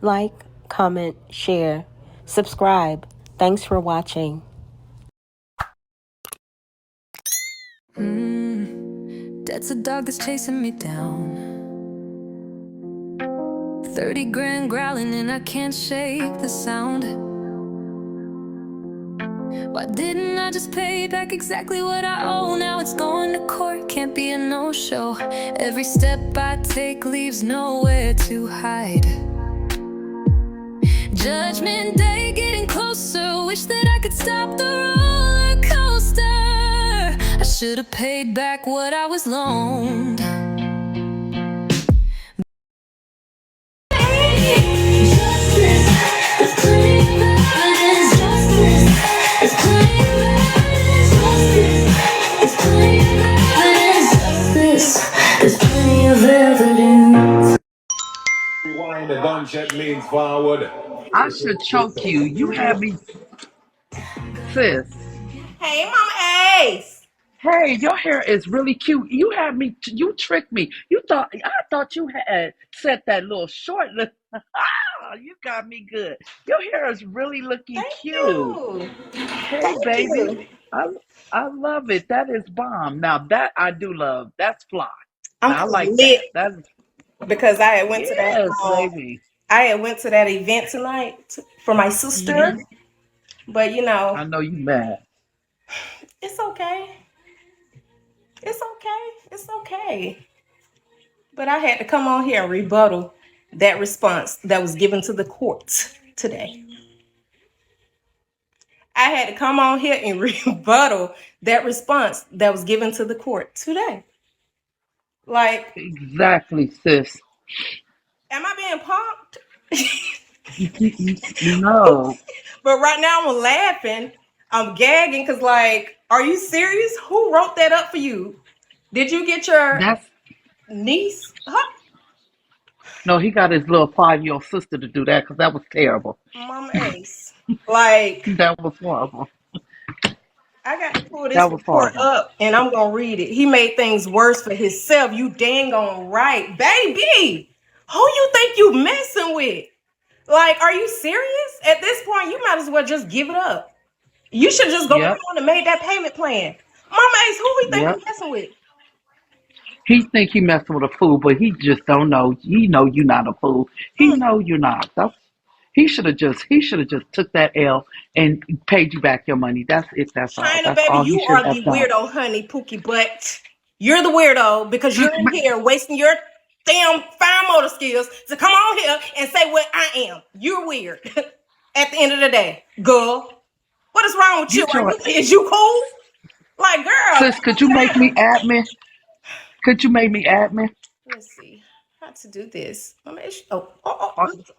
like, comment, share, subscribe. Thanks for watching. That's a dog that's chasing me down. 30 grand growling and I can't shake the sound. Why didn't I just pay back exactly what I owe? Now it's going to court, can't be a no-show. Every step I take leaves nowhere to hide. Judgment day getting closer. Wish that I could stop the roller coaster. I should have paid back what I was loaned. Rewind the gunshot leans forward. I should choke you. You had me, sis. Hey, Mama Ace. Hey, your hair is really cute. You had me. You tricked me. I thought you had set that little short. You got me good. Your hair is really looking Thank cute. you. Hey, Thank baby. you. I love it. That is bomb. Now that I do love. That's fly. I'm I like lit that. That's because I had went to yes, that. baby. I had went to that event tonight for my sister, but you know, I know you mad. it's okay. It's okay. It's okay. But I had to come on here and rebuttal that response that was given to the court today. I had to come on here and rebuttal that response that was given to the court today. Like, Exactly, sis. am I being pumped? No. But right now I'm laughing. I'm gagging because, like, are you serious? Who wrote that up for you? Did you get your That's niece? Huh? no, he got his little 5-year-old sister to do that because that was terrible. Mama Ace. Like, That was horrible. I got to pull this That was report horrible. up and I'm going to read it. He made things worse for himself. You dang on right. Baby, who you think you messing with? Like, are you serious? At this point, you might as well just give it up. You should just go Yep. on and made that payment plan. Mama Ace, who we think Yep. we messing with? He think he messing with a fool, but he just don't know. He know you're not a fool. He know you're not. He should have just took that L and paid you back your money. That's it. That's all. China, That's baby, all he you should are have the done. weirdo, honey, Pookie butt. You're the weirdo because you're in here wasting your damn fine motor skills to come on here and say what I am. You're weird. At the end of the day, girl, what is wrong with you? Is you cool? Like, girl. Sis, could you make me admin? Could you make me admin? Let's see how to do this. Mama,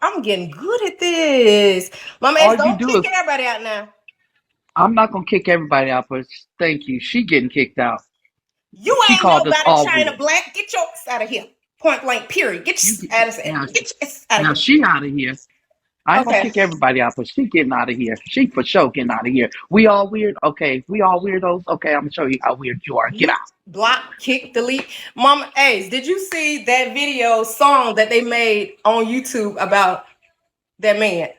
I'm getting good at this. Mama, don't kick everybody out now. I'm not gonna kick everybody out, but thank you. She getting kicked out. You She ain't called us nobody, all China weird. Black. Get your ass out of here. Point blank, period. Get your ass out of here. Now she out of here. I ain't gonna kick everybody out, but she getting out of here. She for sure getting out of here. We all weird? Okay. We all weirdos? Okay, I'm gonna show you how weird you are. Get out. Block, kick, delete. Mama Ace, did you see that video song that they made on YouTube about that man?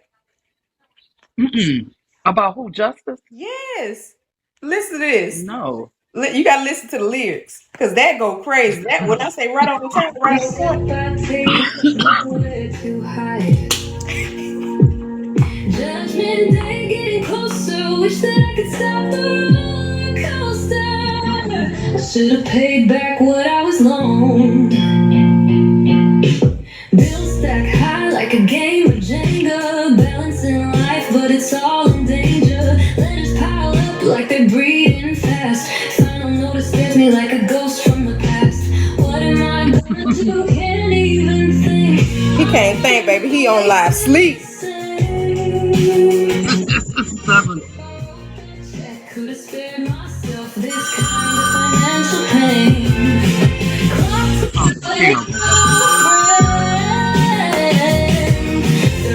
About who? Justice? Yes. Listen to this. No. You gotta listen to the lyrics because that go crazy. That when I say right on the top, right on the point. Judgment day getting closer. Wish that I could stop the roller coaster. I should have paid back what I was loaned. Bills stack high like a game of Jenga. Balancing life, but it's all in danger. Letters pile up like they're breathing fast. Final notice scares me like a ghost from the past. What am I gonna do? Can't even think. He can't think, baby. He on live sleep. Could have spared myself this kind of financial pain.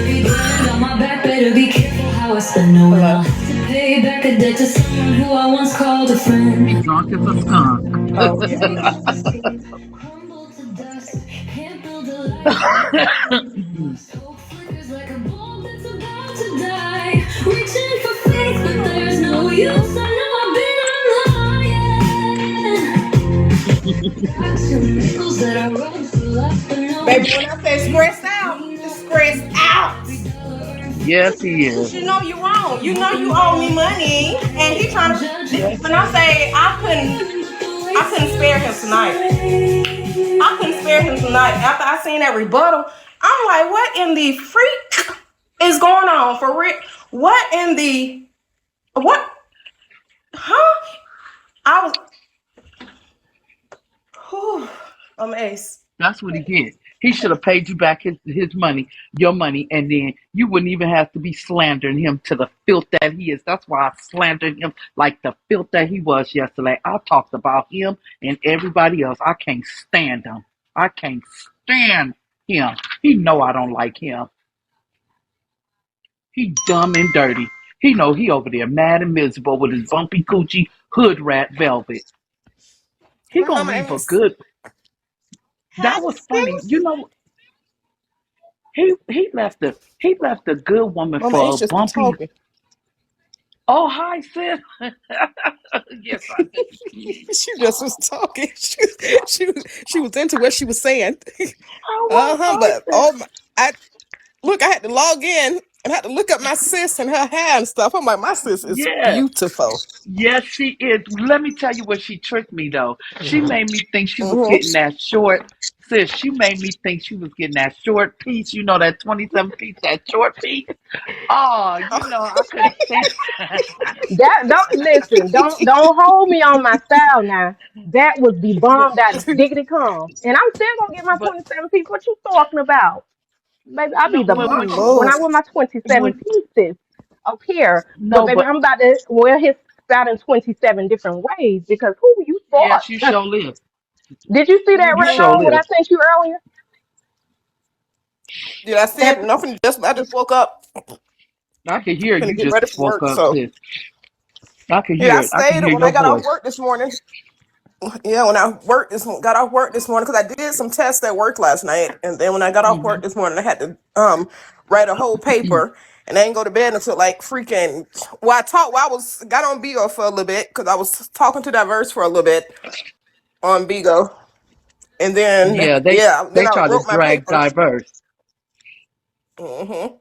$30,000 on my back, better be careful how I spend. No one else to pay back a debt to someone who I once called a friend. Drunk as a skunk. Crumble to dust, can't build a Hope flickers like a bulb that's about to die. Reaching for faith, but there's no use. I know I've been lying. Some nickels that I wrote for love, but no. Baby, when I say stressed out, it's stressed out. Yes, he is. You know you wrong. You know you owe me money, and he trying to. Yes. When I say I couldn't spare him tonight. I couldn't spare him tonight. After I seen that rebuttal, I'm like, what in the freak is going on for real? What in the what? Huh? I was. Whew, I'm ace. That's what he did. He should have paid you back his money, your money, and then you wouldn't even have to be slandering him to the filth that he is. That's why I slandered him like the filth that he was yesterday. I talked about him and everybody else. I can't stand him. I can't stand him. He know I don't like him. He dumb and dirty. He know he over there mad and miserable with his bumpy coochie hood rat velvet. He gonna leave a good. That was funny. You know, he left a good woman Mama for Ace a just been bumpy. talking. Oh, hi, sis. Yes, I did. She just was talking. She was into what she was saying. Oh, But I had to log in and had to look up my sis and her hair and stuff. I'm like, my sis is yeah. beautiful. Yes, she is. Let me tell you what she tricked me though. She made me think she was getting that short. Sis, she made me think she was getting that short piece. You know that 27 piece, that short piece. Oh, you know I couldn't stand. That don't listen. Don't hold me on my style now. That was the bomb that diggity come, and I'm still gonna get my But 27 pieces. What you talking about, baby? I be no, the Oh bomb when Lord. I wear my 27 when pieces up here. But no, baby, but I'm about to wear his style in 27 different ways because who you thought? yes, you sure live. Did you see that You red sure on what I live. sent you earlier? Did I see it? That Nothing. I just woke up. I can hear Gonna you get just ready for woke work. up, So sis. I can yeah, hear I it. I can stayed hear when I your got off voice. work this morning. Yeah, when I got off work this morning because I did some tests at work last night, and then when I got off work Hmm. this morning, I had to write a whole paper, and I didn't go to bed until like freaking. Well, I got on Bigo for a little bit because I was talking to Diverse for a little bit on Bigo, and then Yeah, then they I try to wrote my drag paper. diverse. Hmm.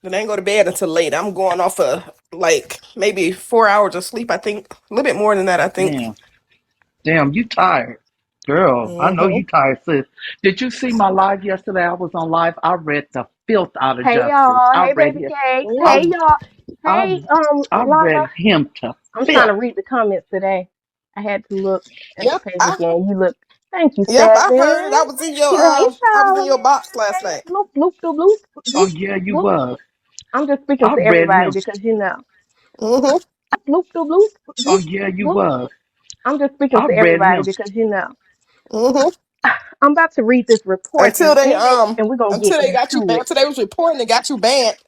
Then I didn't go to bed until late. I'm going off of like maybe 4 hours of sleep. I think a little bit more than that. I think. Damn. Damn, you tired. Girl, I know Hmm. you tired, sis. Did you see my live yesterday? I was on live. I read the filth out of hey justice. y'all, I hey read baby him. cakes, I hey y'all, I hey I Lala. read him to I'm trying to filth. read the comments today. I had to look at the Yep. page again. You look. Thank you, Yep, I Seven. heard it. Thank you. Hey, I was in your Charlie. box last Hey, night. bloop, bloop, bloop, bloop, Oh bloop, yeah, you bloop. was. I'm just speaking I to read everybody him. because you know. Hmm. Bloop, bloop, bloop, Oh bloop, yeah, you bloop. was. I'm just speaking I to read everybody him. because you know. Hmm. I'm about to read this report Until they and we're gonna get until they got you into banned. it. Until they was reporting they got you banned.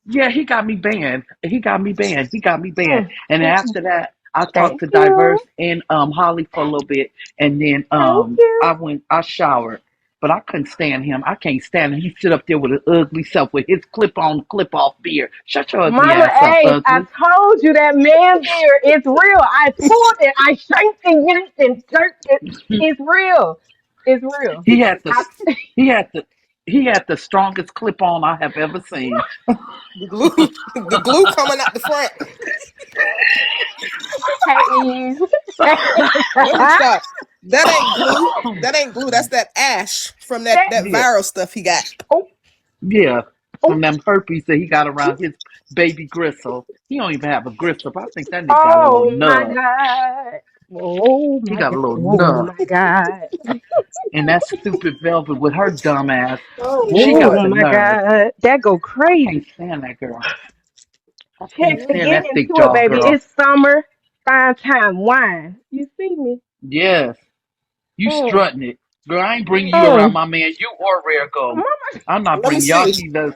Yeah, he got me banned. He got me banned. He got me banned. Mm, And mm, after that, I talked thank to you. Diverse and Holly for a little bit, and then Thank you. I showered, but I couldn't stand him. I can't stand him. He sit up there with his ugly self with his clip on, clip off beard. Shut your ugly Mama ass up, Ace, I ugly. told you that man beard is real. I pulled it, I shanked and yanked and jerked it. It's real. It's real. He had the I, he had the he had the strongest clip on I have ever seen. The glue, the glue coming out the front. hey Eve. Let me stop. That ain't glue. That ain't glue. That's that ash from that, that Yeah, viral stuff he got. oh, yeah. oh, From them herpes that he got around his baby gristle. He don't even have a gristle. But I think that nigga got a little oh my nub. God. Oh He my got a God. little Oh nub. my God. And that stupid Velvet with her dumb ass, Oh she Lord. got Oh the my nerve. God. That go I can't crazy. stand that girl. I can't Check to stand get that Hmm. thick into it, jaw baby. girl. It's summer, fine time wine. You see me? Yes, you Mm, strutting it. Girl, I ain't bringing you around mm. my man. You or Rare Gold. Mama, I'm not Let me bringing y'all see. heathens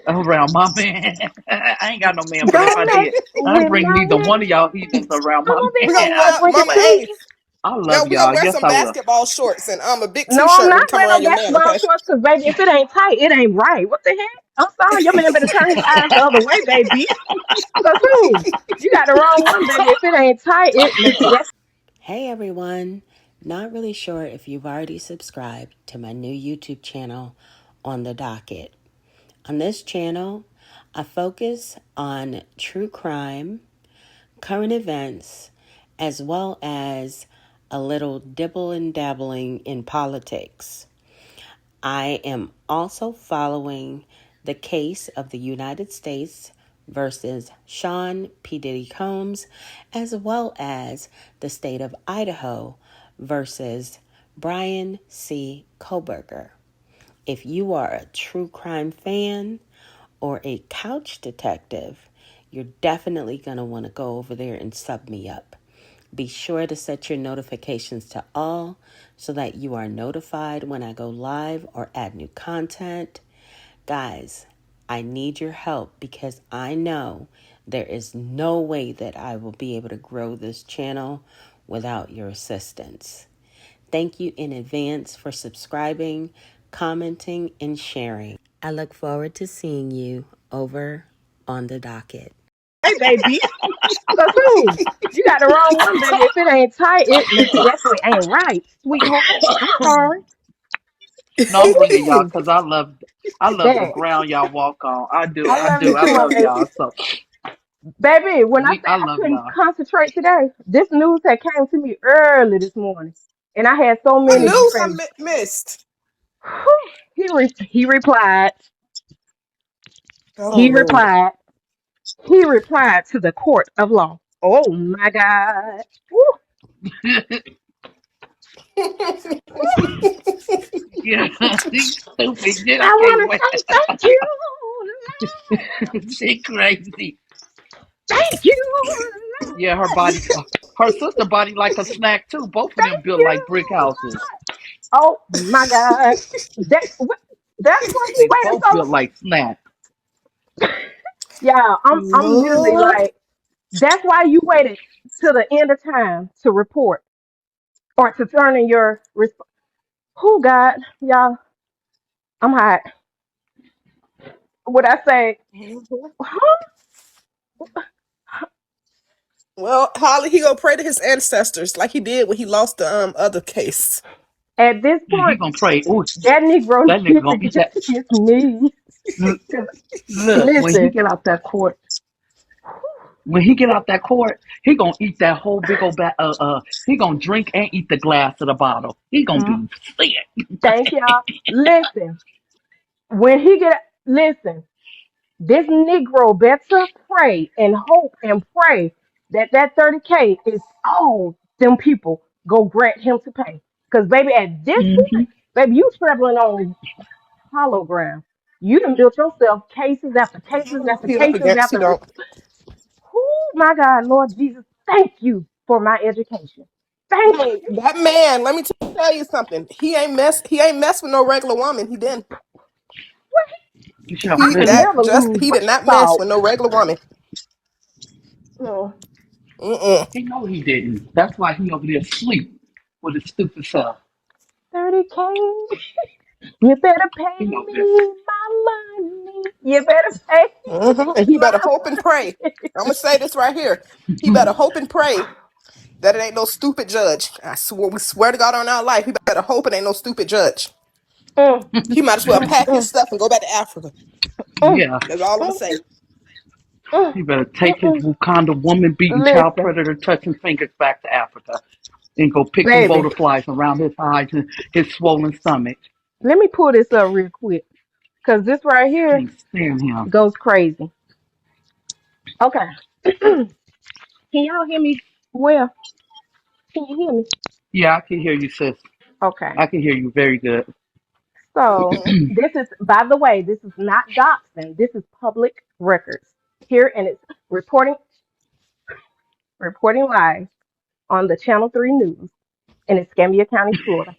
around my man. I ain't got no man, but if don't I mess did, I ain't with bring my neither man. one of y'all heathens around I'm my gonna be We man. gonna mad. I'll run bring it Mama to you. Ace. I Yo, love we gonna y'all. wear Yes, some I will. basketball shorts and a big No, I'm t-shirt not and come wearing around no your man, basketball okay? shorts because, baby, if it ain't tight, it ain't right. What the heck? I'm sorry. Your man better turn his eyes the other way, baby. Because who? You got the wrong one, baby. If it ain't tight, that's Hey everyone! Not really sure if you've already subscribed to my new YouTube channel on the docket. On this channel, I focus on true crime, current events, as well as a little dibble and dabbling in politics. I am also following the case of the United States versus Sean P. Diddy Combs, as well as the state of Idaho versus Brian C. Koberger. If you are a true crime fan or a couch detective, you're definitely going to want to go over there and sub me up. Be sure to set your notifications to all so that you are notified when I go live or add new content. Guys, I need your help because I know there is no way that I will be able to grow this channel without your assistance. Thank you in advance for subscribing, commenting, and sharing. I look forward to seeing you over on the docket. hey, baby. Because who? You got the wrong one, baby. If it ain't tight, it definitely ain't right, sweetheart. I'm sorry. No, I'm bringing y'all Ooh, because I love the that. ground y'all walk on. I do. I I love do. it I too, my love baby. y'all. So Baby, when I say I I love couldn't y'all. concentrate today, this news had came to me early this morning, and I had so What many news I different. missed? Whew, he replied. Oh He Lord. replied. He replied to the court of law. Oh my God. Woo, Yeah, he's stupid. Yeah, I I can't want to wait. say thank you, She crazy. thank you, Yeah, her body, her sister body like a snack too. Both of them thank built you. like brick houses. Oh my God. That, that's why he They waited both so long. built like snacks. Yeah, I'm literally Lord. like, that's why you waited to the end of time to report or to turn in your who God, y'all, I'm hot. What I say, Mhm. huh? Well, Holly, he gonna pray to his ancestors like he did when he lost the other case. At this He point, gonna pray. Ooh, that Negro that nigga needs to gonna eat get that. to his knees. Cause Look, when he listen, get out that court, when he get out that court, he gonna eat that whole big old he gonna drink and eat the glass of the bottle. He gonna mm, be sick. thank y'all. Listen, when he get, listen, this Negro better pray and hope and pray that that 30K is all them people go grant him to pay. Because, baby, at this Hmm. point, baby, you traveling on hollow ground. You done built yourself cases after cases after He up cases against he after. don't. Oh, my God, Lord Jesus, thank you for my education. Thank Hey, you. that man, let me tell you something. He ain't mess with no regular woman. He didn't. I He could that never just lose he did not mess salt. with no regular woman. Mm, Mm-mm. He know he didn't. That's why he over there asleep with his stupid self. 30K. You better pay He know this. me my money. You better pay Mm-hmm. And he my better hope and pray. money. I'm gonna say this right here. He better hope and pray that it ain't no stupid judge. We swear to God on our life. He better hope it ain't no stupid judge. Mm, He might as well mm, pack his mm, stuff and go back to Africa. mm, Yeah, That's all I'm gonna mm, say. mm, he better mm, take his mm. Wakanda woman beating child Listen, predator touching fingers back to Africa and go pick them baby, butterflies around his eyes and his swollen stomach. let me pull this up real quick because this right here Can't stand him. goes crazy. Okay. Can y'all hear me well? Can you hear me? Yeah, I can hear you, sis. Okay. I can hear you very good. So Mm-hmm. this is, by the way, this is not doxing. This is public records here, and it's reporting live on the Channel 3 News in Escambia County, Florida,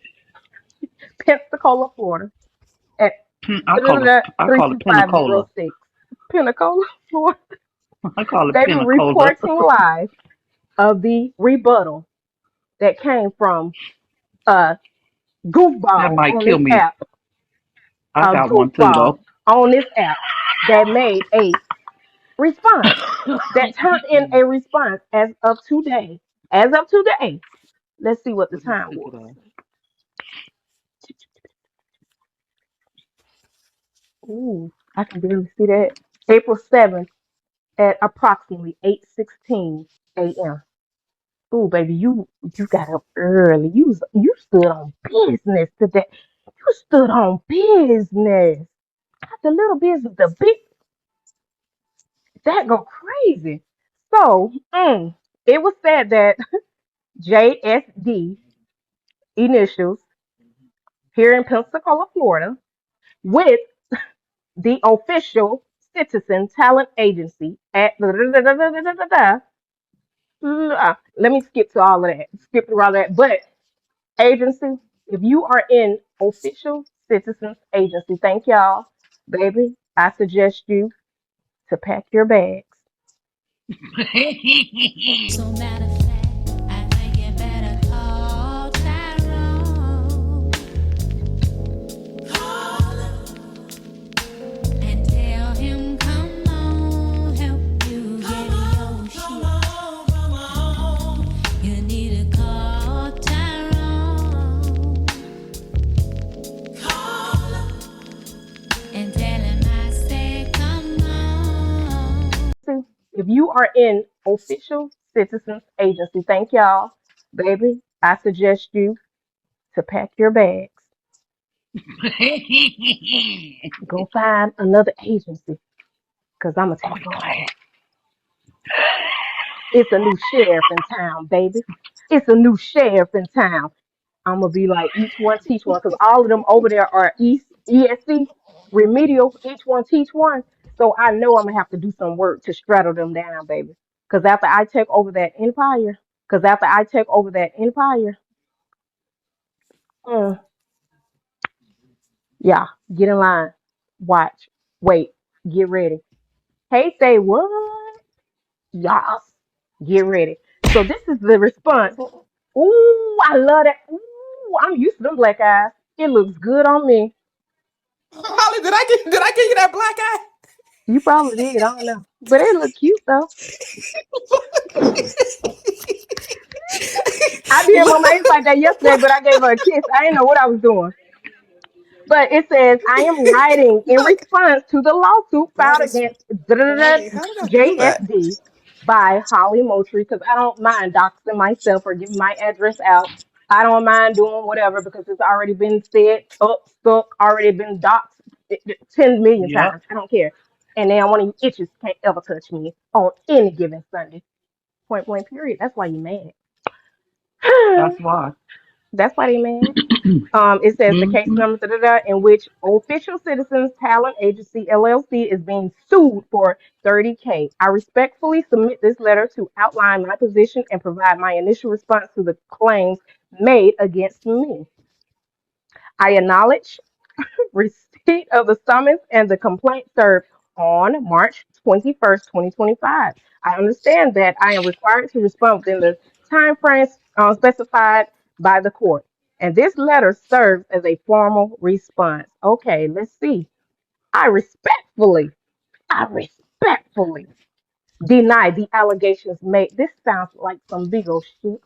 Pensacola, Florida, at I call it Pensacola. 32506. Pensacola, Florida. I call it They were Pensacola. reporting live of the rebuttal. that came from a That goofball might on kill this me. app, I a got one too, goofball though. on this app that made a response, that turned in a response as of today. As of today, let's see what the Let me time stick was. it on. Ooh, I can barely see that. April 7th at approximately 8:16 a.m. Ooh, baby, you got up early. You stood on business today. You stood on business. Not the little business, the big that go crazy. So, it was said that JSD initials here in Pensacola, Florida, with the official citizen talent agency at let me skip to all of that. Skip through all that. But agency, if you are in official citizens agency, thank y'all, baby. I suggest you to pack your bags. So matter of fact, I think you better call Tyrone. Call him and tell him come on, help you get your shit. Come on. You need to call Tyrone. Call him and tell him I said come on. If you are in official citizens agency, thank y'all, baby. I suggest you to pack your bags. Go find another agency because I'm going to I'll take be over. glad. It's a new sheriff in town, baby. It's a new sheriff in town. I'm going to be like each one teach one because all of them over there are ESC, remedial, each one teach one. So I know I'm going to have to do some work to straddle them down, baby. Because after I take over that empire, because after I take over that empire, mm, yeah, get in line, watch, wait, get ready. Hey, say what? Yes, get ready. So this is the response. Ooh, I love that. Ooh, I'm used to them black eyes. It looks good on me. Holly, did I give you that black eye? You probably did. I don't know, but it look cute though. I did my face like that yesterday, but I gave her a kiss. I didn't know what I was doing. But it says, I am writing in Look, response to the lawsuit filed that is against funny. How did I do that? JSD by Holly Moultrie because I don't mind doxing myself or giving my address out. I don't mind doing whatever because it's already been said, up, stuck, already been doxed 10 million Yep, times. I don't care. And now one of you itches can't ever touch me on any given Sunday. Point blank, period. That's why you mad. that's why. That's why they mad. It says the case Hmm. number in which Official Citizens Talent Agency LLC is being sued for 30K. I respectfully submit this letter to outline my position and provide my initial response to the claims made against me. I acknowledge receipt of the summons and the complaint served on March 21st, 2025. I understand that I am required to respond within the time frames specified by the court. And this letter serves as a formal response. Okay, let's see. I respectfully, I respectfully deny the allegations made. This sounds like some big old shit.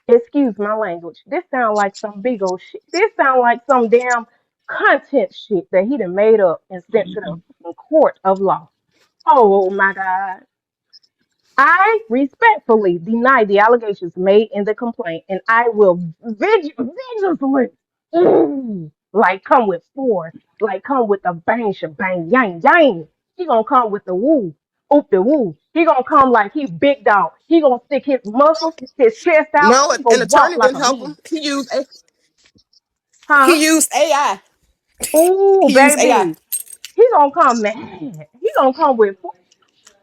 Excuse my language. This sound like some big old shit. This sound like some damn content shit that he done made up and sent to the court of law. Oh my God. I respectfully deny the allegations made in the complaint, and I will vigorously, like come with force, like come with a bang, shebang, yang, yang. He gonna come with the woo, oop the woo. He gonna come like he big dog. He gonna stick his muscles, his chest out. No, He gonna an walk attorney like didn't a help man, him. He huh? used AI. Ooh, He used AI. baby, he gonna come mad. He gonna come with,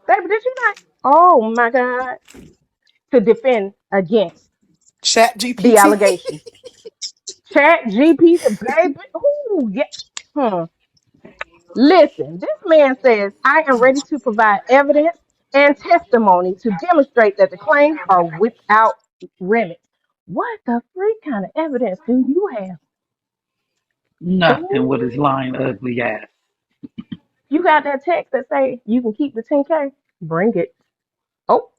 baby. Did you not? Oh my God, to defend against Chat the GPT. allegation. Chat GPT, baby. Ooh, yeah. Hmm. Listen, this man says, I am ready to provide evidence and testimony to demonstrate that the claims are without remit. What the freak kind of evidence do you have? Nothing with his Ooh, lying ugly ass. you got that text that say you can keep the 10K? Bring it. Oh,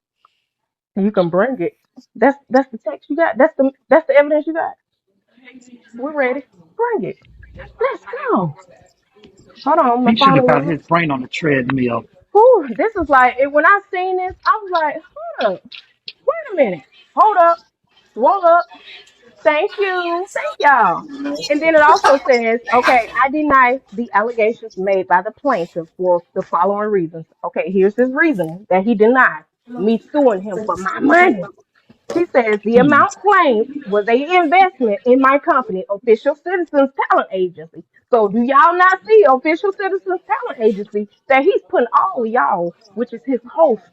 you can bring it. That's the text you got. That's the evidence you got. We're ready. Bring it. Let's go. Hold on, my He should phone have got ringing. his brain on the treadmill. Whew, this is like when I seen this, I was like, hold up, wait a minute, hold up, swung up. Thank you, thank y'all. And then it also says, okay, I deny the allegations made by the plaintiff for the following reasons. Okay, here's his reasoning that he denied me suing him for my money. He says the Hmm. amount claimed was a investment in my company, Official Citizens Talent Agency. So do y'all not see Official Citizens Talent Agency that he's putting all of y'all, which is his host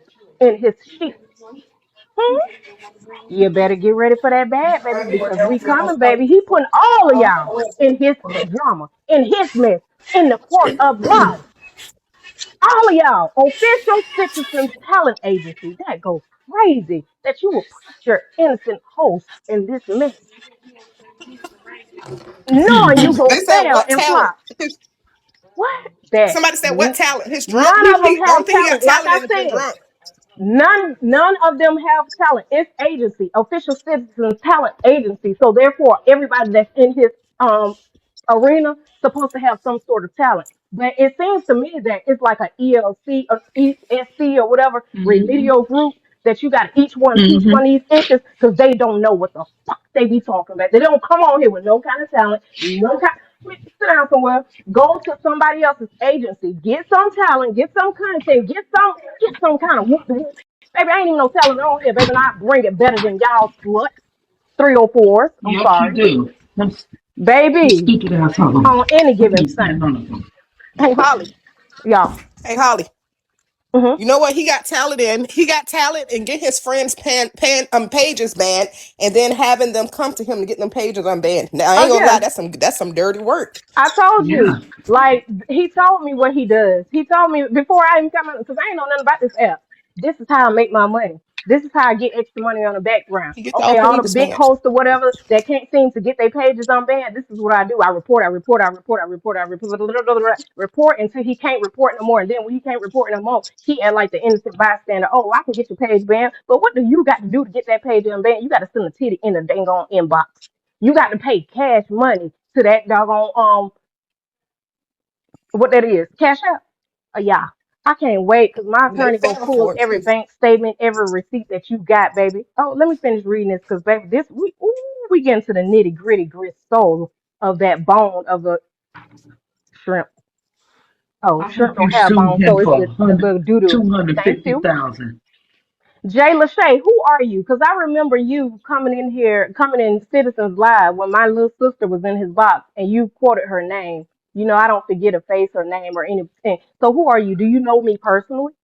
and his sheep? Hmm? You better get ready for that bad, baby, because we coming, baby. He putting all of y'all in his drama, in his mess, in the court of law. All of y'all, Official Citizens Talent Agency. That goes crazy that you will put your innocent host in this mess, knowing you They gonna said fail what and talent? flop. What? That Somebody said what talent? His drunk. none of them The only have thing he got talent. Like talent I in is his said, drunk. none of them have talent. It's agency, Official Citizens Talent Agency. So therefore, everybody that's in his arena supposed to have some sort of talent. But it seems to me that it's like an ELC or ESC or whatever Hmm. remedial group that you got each one teach Hmm. one of these inches because they don't know what the fuck they be talking about. They don't come on here with no kind of talent, no kind. Sit down somewhere, go to somebody else's agency, get some talent, get some content, get some kind of whoop de whoop. Baby, I ain't even no talent on here, baby, and I bring it better than y'all slut. 304s. I'm Yes, you sorry. do. Them Baby, stupid assholes. on any I given can't stand Sunday. none of them. Hey Holly. Y'all. Hey Holly. Hmm. You know what? He got talent in. He got talent and get his friends pages banned, and then having them come to him to get them pages unbanned. Now I ain't Oh gonna lie, yeah. that's some dirty work. I told you. Yeah. Like he told me what he does. He told me before I even come out because I ain't know nothing about this app. This is how I make my money. This is how I get extra money on the background. He gets all Okay, all the pages big banned. hosts or whatever that can't seem to get their pages unbanned. This is what I do. I report, I report, I report, I report, I report, report until he can't report no more. And then when he can't report no more, he act like the innocent bystander. Oh, I can get your page banned. But what do you got to do to get that page unbanned? You got to send a titty in the dang on inbox. You got to pay cash money to that doggone what that is, cash out. Yeah. I can't wait because my They attorney gonna fell pull for it every too. bank statement, every receipt that you got, baby. Oh, let me finish reading this because baby, this we get into the nitty gritty grit soul of that bone of the shrimp. Oh, I shrimp hope you don't have sue bone, him so it's for the little doo doo. Thank you. 250,000. Jay Lachey, who are you? Because I remember you coming in here, coming in Citizens Live when my little sister was in his box and you quoted her name. You know, I don't forget a face or name or anything. So who are you? Do you know me personally?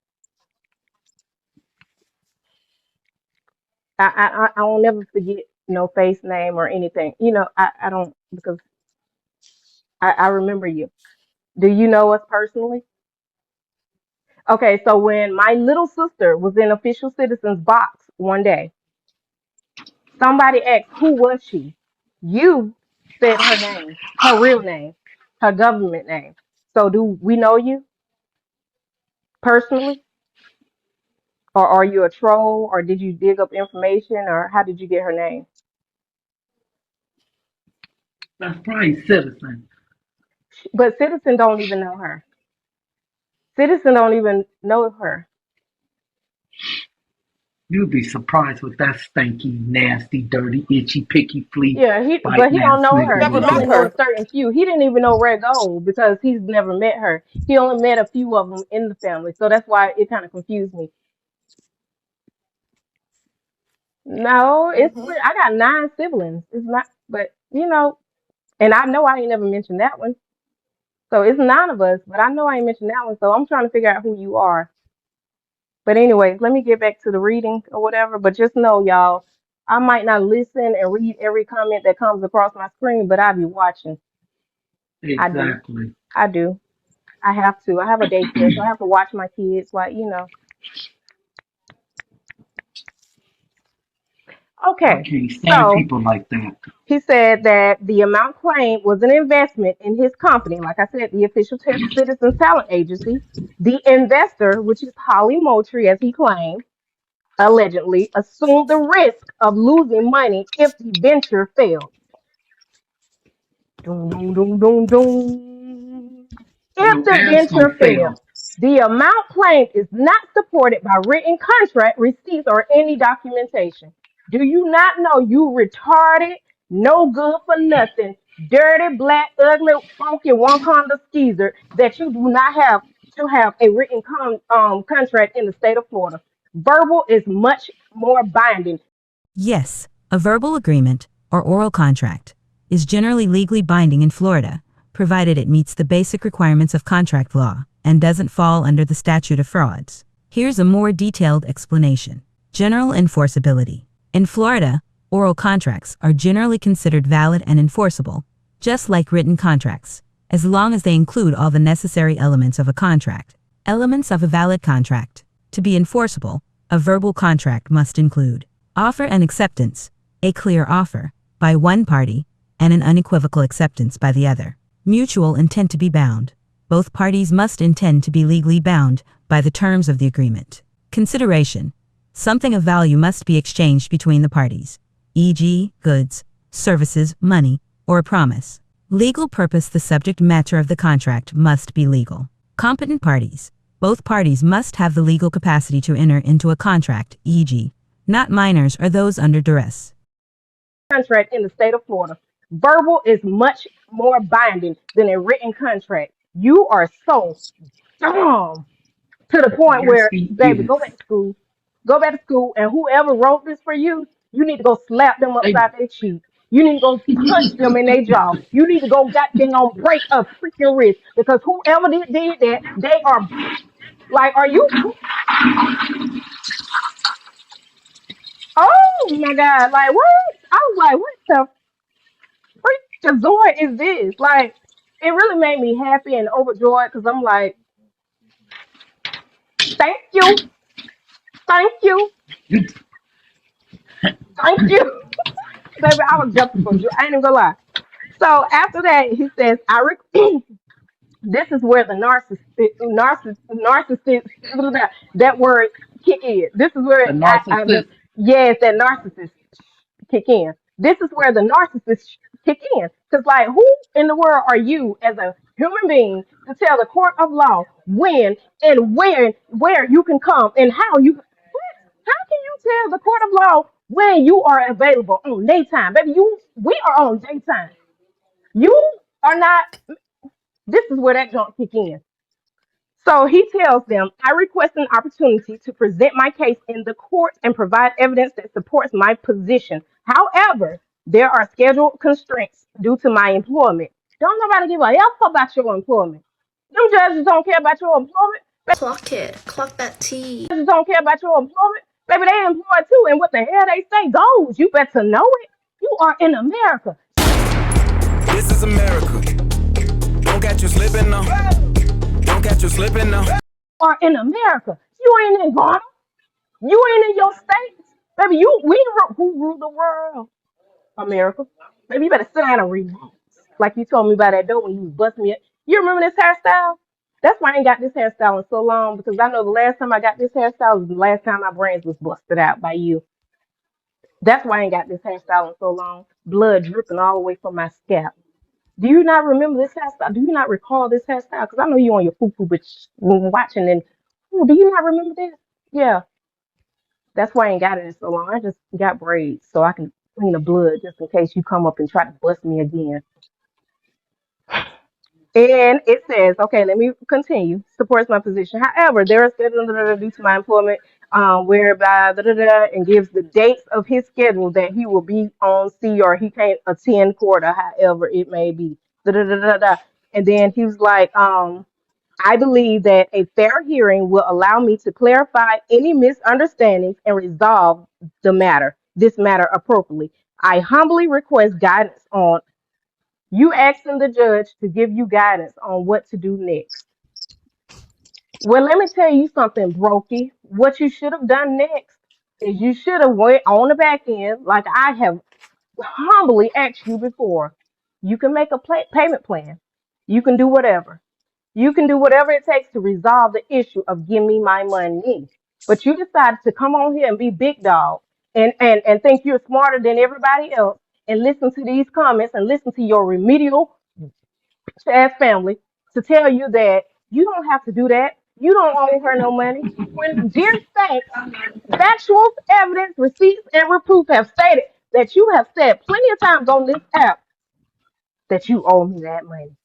I will never forget no face, name, or anything. You know, I don't because I remember you. Do you know us personally? Okay, so when my little sister was in Official Citizen's box one day, somebody asked who was she. You said her name, her real name, her government name. So do we know you personally? Or are you a troll? Or did you dig up information? Or how did you get her name? That's probably citizen. But Citizen don't even know her. Citizen don't even know her. You'd be surprised what that stinky, nasty, dirty, itchy, picky, flea, Yeah, bite but he don't ass know nigga her. Never He met only would knows her. certain few. He didn't even know Red Gold because he's never met her. He only met a few of them in the family, so that's why it kind of confused me. No, it's Hmm. I got 9 siblings. It's not, but and I know I ain't never mentioned that one. So it's 9 of us, but I know I ain't mentioned that one. So I'm trying to figure out who you are. But anyways, let me get back to the reading or whatever. But just know, y'all, I might not listen and read every comment that comes across my screen, but I'll be watching. I do. exactly. I do. I have to. I have a daycare, so I have to watch my kids. Like. I Okay, can't stand so people like that. he said that the amount claimed was an investment in his company. Like I said, the official citizen talent agency. The investor, which is Holly Moultrie, as he claimed, allegedly assumed the risk of losing money if the venture failed. Dun, dun, dun, dun, dun. If Your the ass gonna venture fails, fail. the amount claimed is not supported by written contract, receipts, or any documentation. Do you not know you retarded, no good for nothing, dirty, black, ugly, funky, one Honda skeezer that you do not have to have a written contract in the state of Florida? Verbal is much more binding. Yes, a verbal agreement, or oral contract, is generally legally binding in Florida, provided it meets the basic requirements of contract law and doesn't fall under the statute of frauds. Here's a more detailed explanation. General enforceability. In Florida, oral contracts are generally considered valid and enforceable, just like written contracts, as long as they include all the necessary elements of a contract. Elements of a valid contract. To be enforceable, a verbal contract must include offer and acceptance, a clear offer by one party and an unequivocal acceptance by the other. Mutual intent to be bound. Both parties must intend to be legally bound by the terms of the agreement. Consideration. Something of value must be exchanged between the parties, e.g., goods, services, money, or a promise. Legal purpose. The subject matter of the contract must be legal. Competent parties. Both parties must have the legal capacity to enter into a contract, e.g., not minors or those under duress. Contract in the state of Florida. Verbal is much more binding than a written contract. You are so dumb to the point Yes, where, he baby, is. go back to school. Go back to school, and whoever wrote this for you, you need to go slap them They, upside their cheek. You need to go punch them in their jaw. You need to go goddamn break a freaking wrist because whoever did that, they are like, are you? Oh my god! Like what? I was like, what the freak joy is this? Like, it really made me happy and overjoyed because I'm like, thank you, thank you, thank you, baby. I was jumping for joy. I ain't even gonna lie. So after that, he says, this is where the narcissist, that word kick in. This is where the narcissist. yes, that narcissist kick in. This is where the narcissists kick in. Because, like, who in the world are you as a human being to tell the court of law when and where you can come and how you? What? How can you tell the court of law when you are available on daytime, baby? We are on daytime. You are not. This is where that junk kick in. So he tells them, I request an opportunity to present my case in the court and provide evidence that supports my position. However, there are schedule constraints due to my employment. Don't nobody give a F about your employment. Them judges don't care about your employment. Clock it. Clock that T. Judges don't care about your employment. Baby, they employed too. And what the hell they say goes. You better know it. You are in America. This is America. Don't catch you slipping now. Don't catch you slipping now. You are in America. You ain't in Ghana. You ain't in your states. Baby, who rule the world? America. Baby, you better sit down and relax. Like you told me about that dope when you was busting me up. You remember this hairstyle? That's why I ain't got this hairstyle in so long because I know the last time I got this hairstyle was the last time my brains was busted out by you. That's why I ain't got this hairstyle in so long. Blood dripping all the way from my scalp. Do you not remember this hairstyle? Do you not recall this hairstyle? Because I know you on your foo-foo, but watching and do you not remember this? Yeah, that's why I ain't got it in so long. I just got braids so I can clean the blood just in case you come up and try to bust me again. And it says, okay, let me continue. Supports my position. However, there are schedules due to my employment, whereby and gives the dates of his schedule that he will be on C or he can't attend court or however it may be. And then he was like, I believe that a fair hearing will allow me to clarify any misunderstandings and resolve this matter appropriately. I humbly request guidance on you asking the judge to give you guidance on what to do next. Well, let me tell you something, Brokey. What you should have done next is you should have went on the back end, like I have humbly asked you before. You can make a payment plan. You can do whatever. You can do whatever it takes to resolve the issue of give me my money. But you decided to come on here and be big dog and think you're smarter than everybody else and listen to these comments and listen to your remedial ass family to tell you that you don't have to do that. You don't owe her no money. When dear thanks, factual evidence, receipts, and reproof have stated that you have said plenty of times on this app that you owe me that money.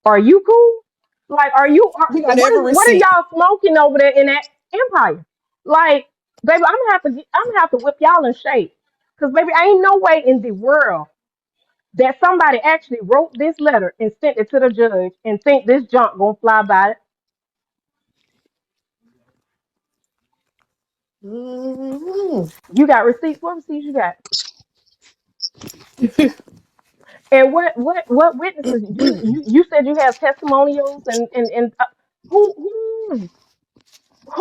Are you cool? Like, are you? We got What every are receipt. y'all smoking over there in that empire? Like, baby, I'm gonna have to whip y'all in shape. Cause baby, ain't no way in the world that somebody actually wrote this letter and sent it to the judge and think this junk gonna fly by. Mhm. You got receipts? What receipts you got? And what witnesses? You said you have testimonials and who who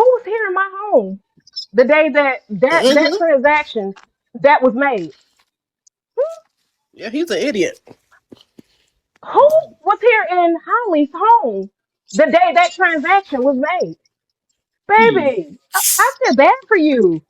was here in my home the day that Mhm. transaction that was made? Yeah, he's an idiot. Who was here in Holly's home the day that transaction was made? Baby, I feel bad for you.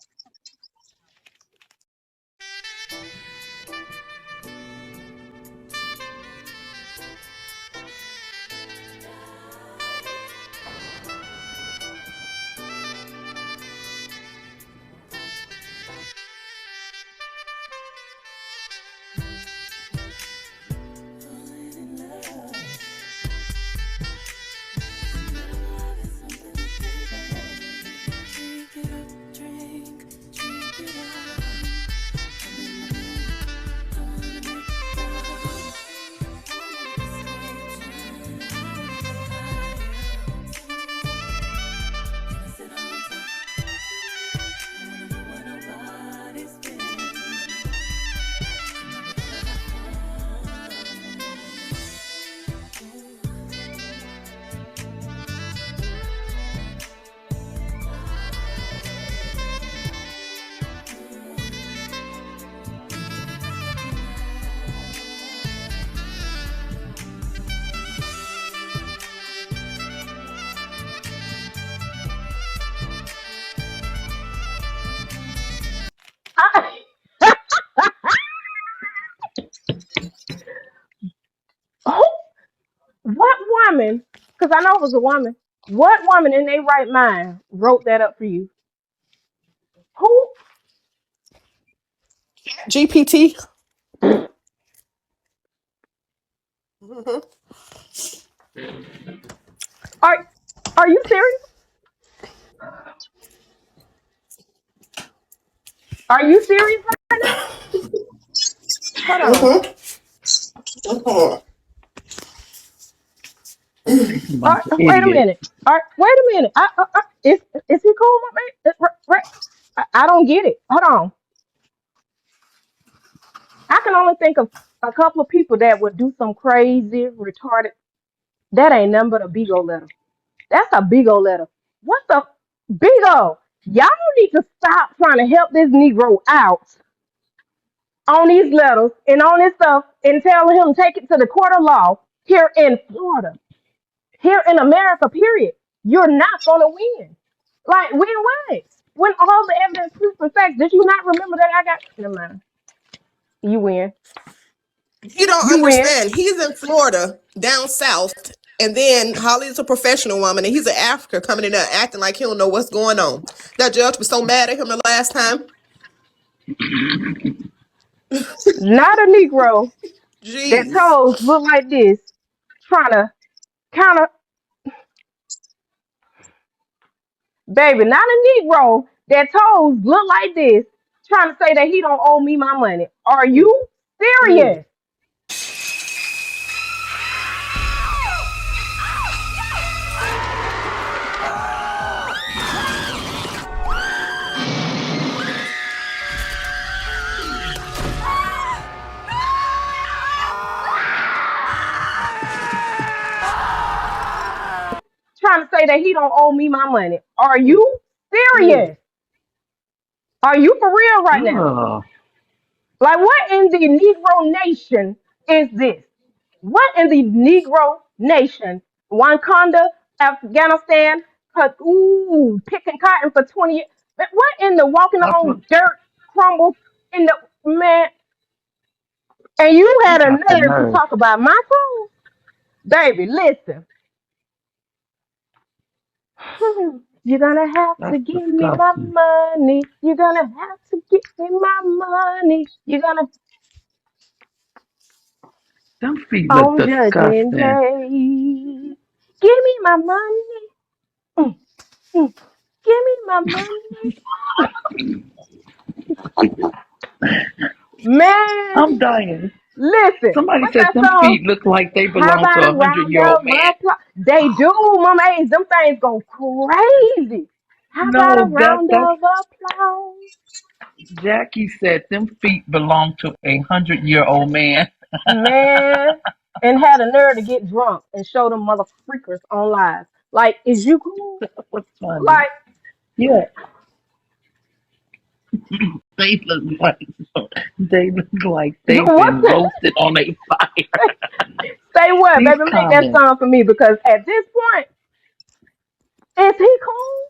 I, who, what woman? Because I know it was a woman. What woman in their right mind wrote that up for you? Who GPT. Mhm. are you serious? Are you serious right now? Hold on. Mhm. Mhm. Bunch of Wait a idiots. minute. Wait a minute. Is he cool with me? Right. I don't get it. Hold on. I can only think of a couple of people that would do some crazy, retarded. That ain't nothing but a Bigo letter. That's a Bigo letter. What the Bigo? Y'all need to stop trying to help this Negro out on these letters and on this stuff and tell him take it to the court of law here in Florida, here in America, period. You're not gonna win. Like win what? When all the evidence, proof, and facts. Did you not remember that I got? Never mind. You win. You don't You win. understand. He's in Florida, down south, and then Holly's a professional woman, and he's an African coming in there acting like he don't know what's going on. That judge was so mad at him the last time. Not a Negro that Jeez. toes look like this, trying to counter, baby. Not a Negro that toes look like this, trying to say that he don't owe me my money. Are you Mm. serious? Trying to say that he don't owe me my money. Are you Mm. serious? Are you for real right now? Ugh. Like, what in the Negro nation is this? What in the Negro nation? Wakanda, Afghanistan, picking cotton for 20 years. But what in the walking That's what on dirt crumbles in the man? And you he had a got the nerve to nerve. talk about my clothes? Baby, listen. You're gonna have to That's give me my disgusting. money. You're gonna have to give me my money. You're gonna Them feet look on Judgment disgusting. Day. Give me my money. Mm, mm. Give me my money. Man, I'm dying. listen. Somebody What's said that them song? feet look like they How belong about to a a hundred round year old of man. applause? They do, Mama A's. Them things go crazy. How about a No, round that's of applause? Jackie said them feet belong to a 100-year-old man. Man, and had a nerve to get drunk and show them mother freakers on live. Like, is you cool? What's funny? Like, Yeah, they look like they look like they've what's been that? roasted on a fire. Say what, These baby? Make that comments. song for me because at this point, is he cool?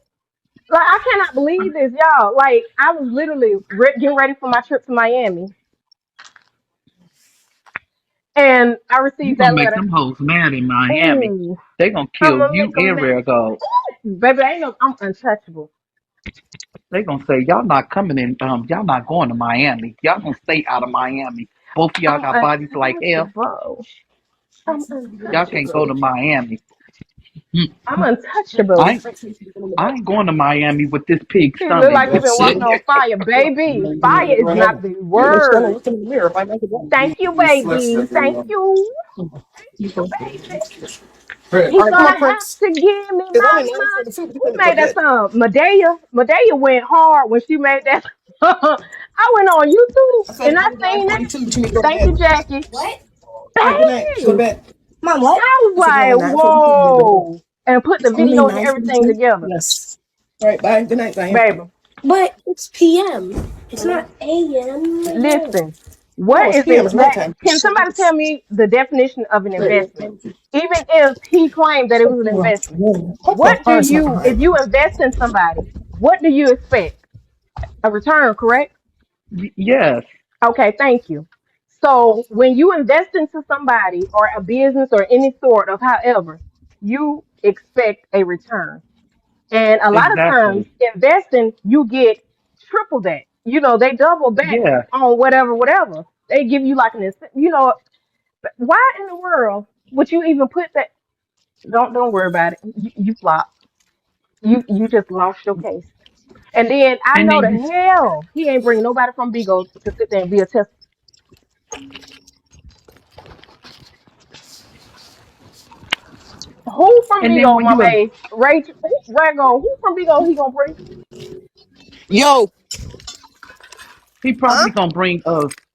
Like, I cannot believe this, y'all. Like, I was literally getting ready for my trip to Miami, and I You received gonna that make letter. them hoes mad in Miami. Ooh, They gonna I'm kill gonna you make a and man. Rare Gold. Baby, I ain't no, I'm untouchable. They gonna say y'all not coming in. Y'all not going to Miami. Y'all gonna stay out of Miami. Both of y'all I'm got bodies like hell. untouchable. I'm Y'all can't go untouchable. to Miami. Hmm. I'm I untouchable. ain't, I ain't going to Miami with this pig He look stomach. like he been walking on fire, baby. Fire is not the word. Thank you, baby. Thank you. Thank you, baby. All He right, come gonna on, have Prince. to give me It's my only money. 9:42. We Who need to go to made that bed. song? Medaya. Medaya went hard when she made that. I went on YouTube I said and it's I only seen it. 9:42, but you need to go to Thank bed. you, Jackie. What? All right, good night. Go to Baby, bed. Mom, what? I was I said it's only like, 9:42. You need to go to bed. whoa, and put the It's only video and everything 9:42. together, Yes. All right, bye. Good night, Diane. baby. But it's PM. It's not AM. Listen, No, what it's is PM. it? It's nighttime. Can somebody tell me the definition of an investment? Even if he claimed that it was an investment, Hope the what do car's not you, if behind. you invest in somebody, what do you expect? A return, correct? Yes, Okay, thank you. So when you invest into somebody or a business or any sort of however, you expect a return. And a lot of times exactly. investing, you get triple that. You know, they double back Yeah, on whatever, whatever. They give you like but why in the world would you even put that? Don't worry about it. You flop. You just lost your case. And then I and know then the you hell he ain't bringing nobody from Bigo to sit there and be a test. Who from and then Bigo, when you Mama A? Rachel, Rago, who from Bigo he gonna bring? Yo, he huh? probably gonna bring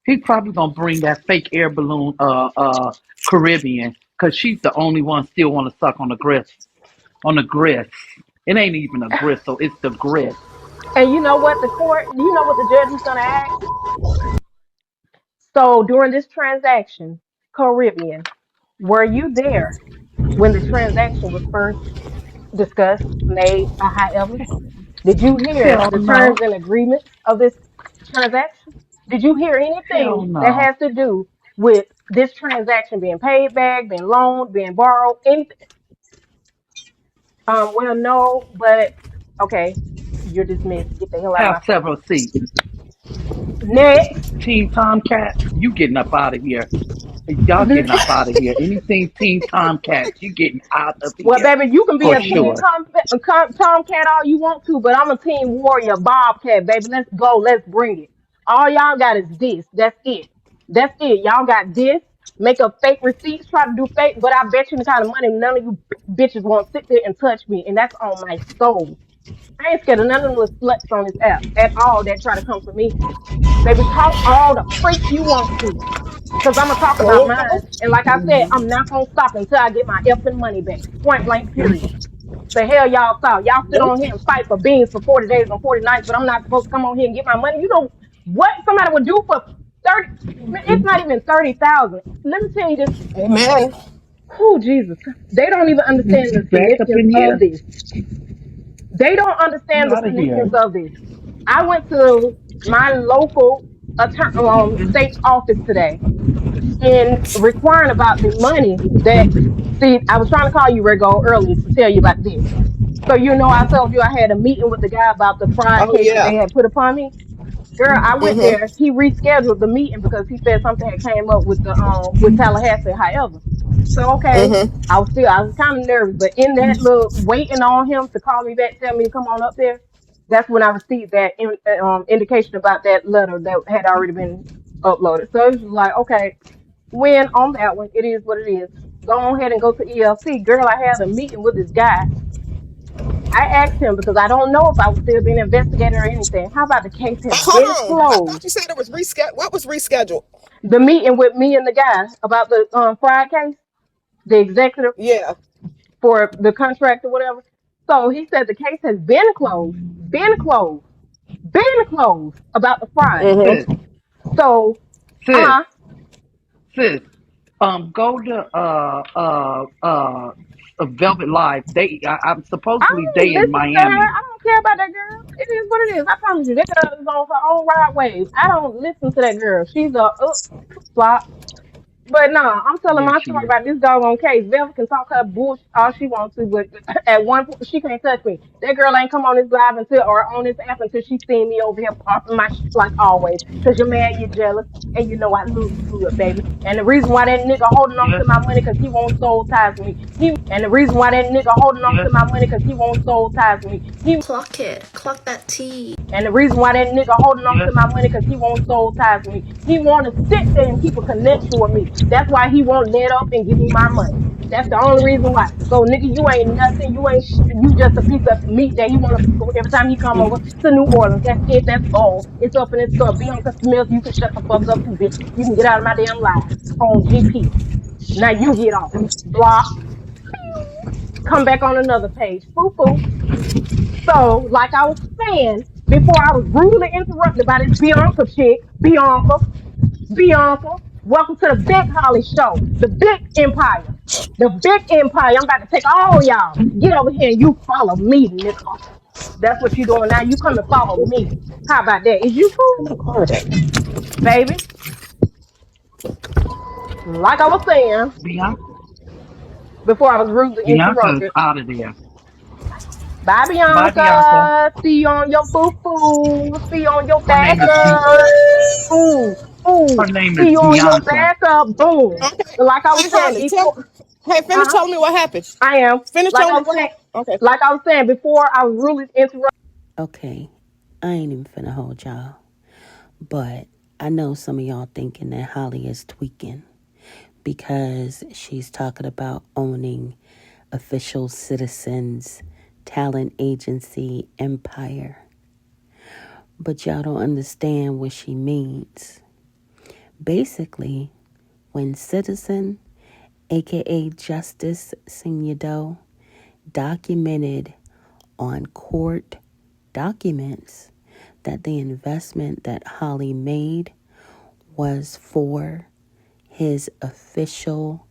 he probably gonna bring that fake air balloon Caribbean because she's the only one still want to suck on the grist. It ain't even a gristle, it's the grist. And you know what the court, you know what the judge is gonna ask? So during this transaction, Caribbean, were you there when the transaction was first discussed, made, or however? Did you hear Hell the no, terms and agreements of this transaction? Did you hear hell anything that no. has to do with this transaction being paid back, being loaned, being borrowed? Well, no, but okay, you're dismissed. Get the hell out of my Have face. several seats. Next. Team Tomcat, you getting up out of here. Y'all getting up out of here. Anything Team Tomcat, you getting out of Well, here baby, you can be for a team sure. Tomcat all you want to, but I'm a team warrior Bobcat, baby. Let's go. Let's bring it. All y'all got is this. That's it. That's it. Y'all got this. Make up fake receipts, try to do fake, but I bet you the kind of money none of you bitches won't sit there and touch me, and that's on my soul. I ain't scared of none of the sluts on this app at all that try to come for me. Baby, talk all the freak you want to. Because I'm going to talk about mine. And like I said, I'm not going to stop until I get my effing money back. Point blank, period. The hell y'all thought? Y'all sit Nope. on here and fight for beans for 40 days and 40 nights, but I'm not supposed to come on here and get my money. You know what somebody would do for 30? Man, it's not even 30,000. Let me tell you this. Amen. Oh, Jesus. They don't even understand the Back up significance in of here. this. They don't You understand the out of here. significance of this. I went to my local state's office today and requiring about the money that, see, I was trying to call you, Rego, earlier to tell you about this. So, I told you I had a meeting with the guy about the fraud Oh case that yeah. they had put upon me. Girl, I went Mhm. there. He rescheduled the meeting because he said something had came up with the with Tallahassee. However, so okay, Mhm. I was kind of nervous, but in that little waiting on him to call me back, tell me to come on up there, that's when I received that indication about that letter that had already been uploaded. So it was like, okay, when on that one, it is what it is. Go on ahead and go to ELC. Girl, I had a meeting with this guy. I asked him because I don't know if I was still being investigated or anything. How about the case has been Hold on. I thought closed? you said it was rescheduled. What was rescheduled? The meeting with me and the guy about the fraud case, the executive Yeah. for the contract or whatever. So he said the case has been closed, been closed about the fraud. Mhm. Sis, So, sis, uh-huh. sis. Go to Velvet Live. I'm I supposedly don't they in listen to her. Miami. I don't care about that girl. It is what it is. I promise you, that girl is on her own ride wave. I don't listen to that girl. She's a flop. But no, I'm telling Yes, my she story is. about this doggone case. Velvet can talk her bullshit all she wants to, but at one point she can't touch me. That girl ain't come on this live until or on this app until she seen me over here popping my shit like always. Cause you're mad, you're jealous, and you know I love you good, baby. And the reason why that nigga holding on to Yes, my money cause he won't soul ties with me. yes, Clock it. Clock that T. And the reason why that nigga holding on yes. to my money because he won't soul ties with me. He want to sit there and keep a connection with me. That's why he won't let up and give me my money. That's the only reason why. So nigga, you ain't nothing. You ain't. You just a piece of meat that he want to. Every time he come over to New Orleans, that's it. That's all. It's up in his store. Bianca Smith, you can shut the fuck up too, bitch. You can get out of my damn life on GP. Now you get off. Block. Come back on another page. Foo foo. So, like I was saying before, I was rudely interrupted by this Bianca chick. Bianca, welcome to the Big Holly Show, the Big Empire, the Big Empire. I'm about to take all y'all. Get over here and you follow me, nigga. That's what you doing now. You come and follow me. How about that? Is you cool, baby? Like I was saying Bianca, before, I was rudely Bianca is interrupted. out of there. Bye, Bye, Bianca. Bianca. See you on your foo-foo. See you on your Her name back is up. Ooh, Her ooh. name is See you on your Bianca. back up. Boom. Okay. But like I was Hey, saying Holly, before, hey, finish uh-huh, telling me what happened. I am. Finish Like telling I me was what saying, happened. Okay. before, I was really interrupted. Okay, I ain't even finna hold y'all. But I know some of y'all thinking that Holly is tweaking because she's talking about owning official citizens, talent agency, empire. But y'all don't understand what she means. Basically, when Citizen, aka Justice Senior Doe, documented on court documents that the investment that Holly made was for his official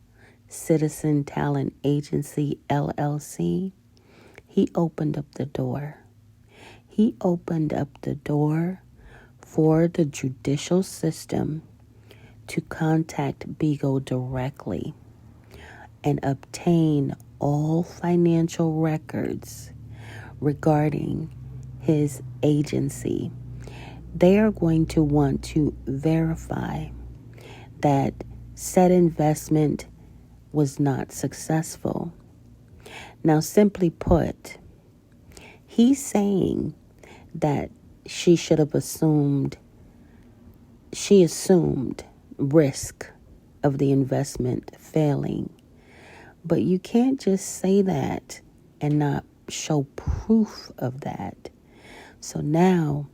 Citizen Talent Agency LLC, he opened up the door. He opened up the door for the judicial system to contact Beagle directly and obtain all financial records regarding his agency. They are going to want to verify that said investment was not successful. Now, simply put, he's saying that she assumed risk of the investment failing. But you can't just say that and not show proof of that. So now,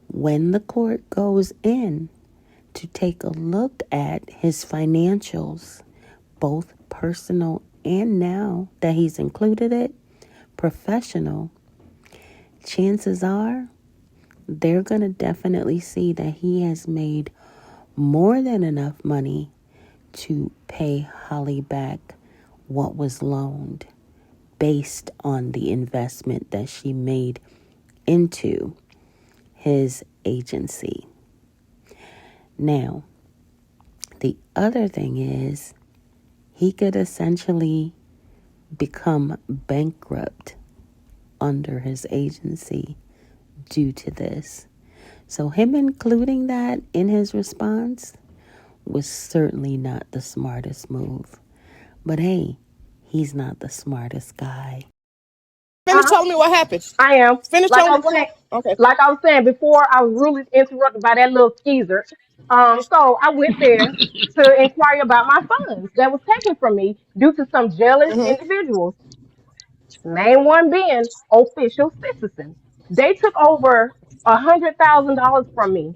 when the court goes in to take a look at his financials, both personal and now that he's included it, professional, chances are they're going to definitely see that he has made more than enough money to pay Holly back what was loaned based on the investment that she made into his agency. Now, the other thing is he could essentially become bankrupt under his agency due to this. So him including that in his response was certainly not the smartest move. But hey, he's not the smartest guy. Finish telling me what happened. I am. Finish Like telling I me was what saying, happened. Okay. like I was saying before, I was really interrupted by that little skeezer. So I went there to inquire about my funds that was taken from me due to some jealous individuals. Main one being official citizens. They took over $100,000 from me.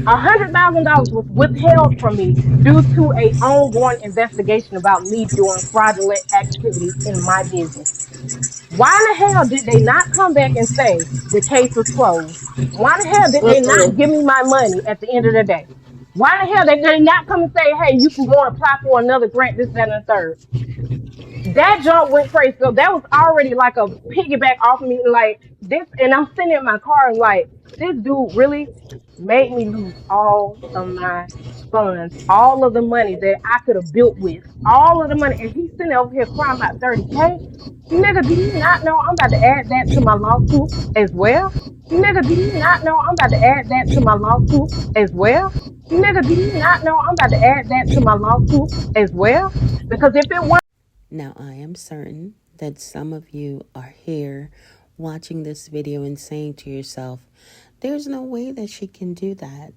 $100,000 was withheld from me due to a ongoing investigation about me doing fraudulent activities in my business. Why in the hell did they not come back and say the case was closed? Why the hell did they not give me my money at the end of the day? Why the hell did they not come and say, hey, you can go and apply for another grant, this, that, and the third? That jump went crazy. So that was already like a piggyback off me, like this. And I'm sitting in my car and like, this dude really made me lose all of my funds, all of the money that I could have built with, all of the money. And he's sitting over here crying about 30K. Nigga, do you not know I'm about to add that to my lawsuit as well? Nigga, do you not know I'm about to add that to my lawsuit as well? Nigga, do you not know I'm about to add that to my lawsuit as well? Because if it weren't. Now, I am certain that some of you are here watching this video and saying to yourself, there's no way that she can do that.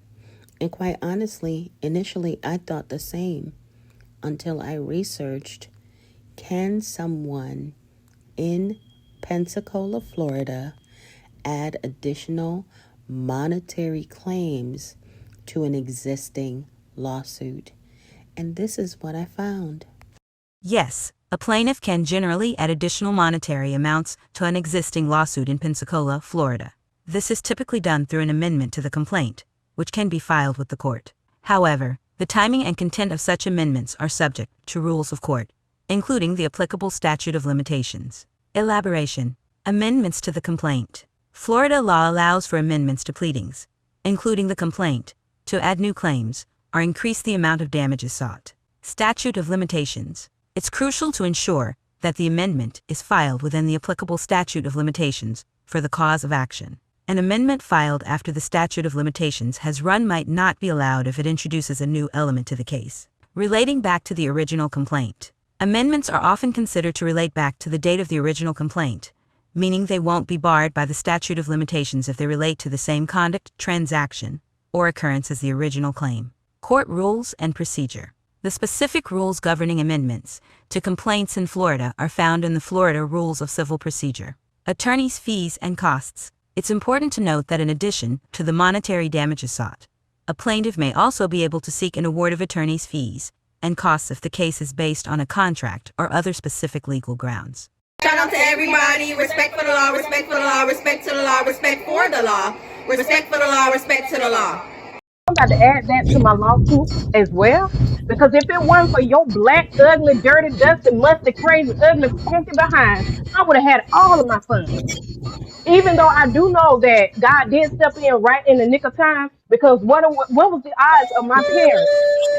And quite honestly, initially I thought the same until I researched, can someone in Pensacola, Florida, add additional monetary claims to an existing lawsuit? And this is what I found. Yes, a plaintiff can generally add additional monetary amounts to an existing lawsuit in Pensacola, Florida. This is typically done through an amendment to the complaint, which can be filed with the court. However, the timing and content of such amendments are subject to rules of court, including the applicable statute of limitations. Elaboration. Amendments to the complaint. Florida law allows for amendments to pleadings, including the complaint, to add new claims or increase the amount of damages sought. Statute of limitations. It's crucial to ensure that the amendment is filed within the applicable statute of limitations for the cause of action. An amendment filed after the statute of limitations has run might not be allowed if it introduces a new element to the case, relating back to the original complaint. Amendments are often considered to relate back to the date of the original complaint, meaning they won't be barred by the statute of limitations if they relate to the same conduct, transaction, or occurrence as the original claim. Court rules and procedure. The specific rules governing amendments to complaints in Florida are found in the Florida Rules of Civil Procedure. Attorney's fees and costs. It's important to note that in addition to the monetary damages sought, a plaintiff may also be able to seek an award of attorney's fees and costs if the case is based on a contract or other specific legal grounds. Shout out to everybody. Respect for the law, respect for the law, respect to the law, respect for the law, respect for the law, respect to the law. I'm about to add that to my lawsuit as well. Because if it wasn't for your black, ugly, dirty, dusty, musty, crazy, ugly, funky behind, I would have had all of my funds. Even though I do know that God did step in right in the nick of time, because what was the odds of my parents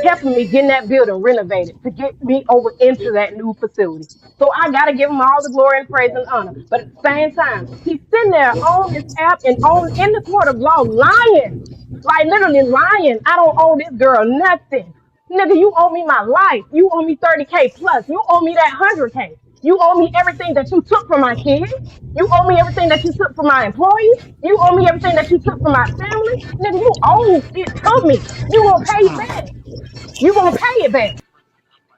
helping me getting that building renovated to get me over into that new facility? So I got to give him all the glory and praise and honor. But at the same time, he's sitting there on this app and on in the court of law lying. Like literally lying. I don't owe this girl nothing. Nigga, you owe me my life. You owe me 30K plus. You owe me that 100K. You owe me everything that you took from my kids. You owe me everything that you took from my employees. You owe me everything that you took from my family. Nigga, you owe it to me. You gonna pay it back. You gonna pay it back.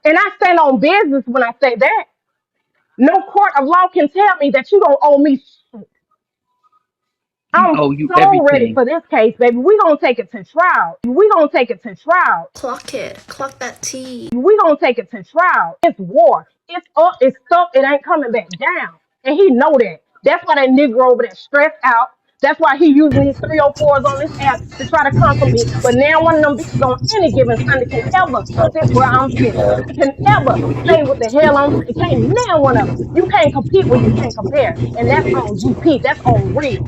And I stand on business when I say that. No court of law can tell me that you don't owe me shit. He I'm owe you so ready everything. for this case, baby. We gonna take it to trial. We gonna take it to trial. Clock it. Clock that T. We gonna take it to trial. It's war. It's up. It's stuck. It ain't coming back down. and he know that. That's why that nigga over there stressed out. That's why he using his 304s on this app to try to come for me. But now one of them bitches on any given Sunday can ever sit where I'm sitting. Can ever say what the hell I'm saying. Can't now one of them. You can't compete where you can't compare. And that's on GP. That's on real.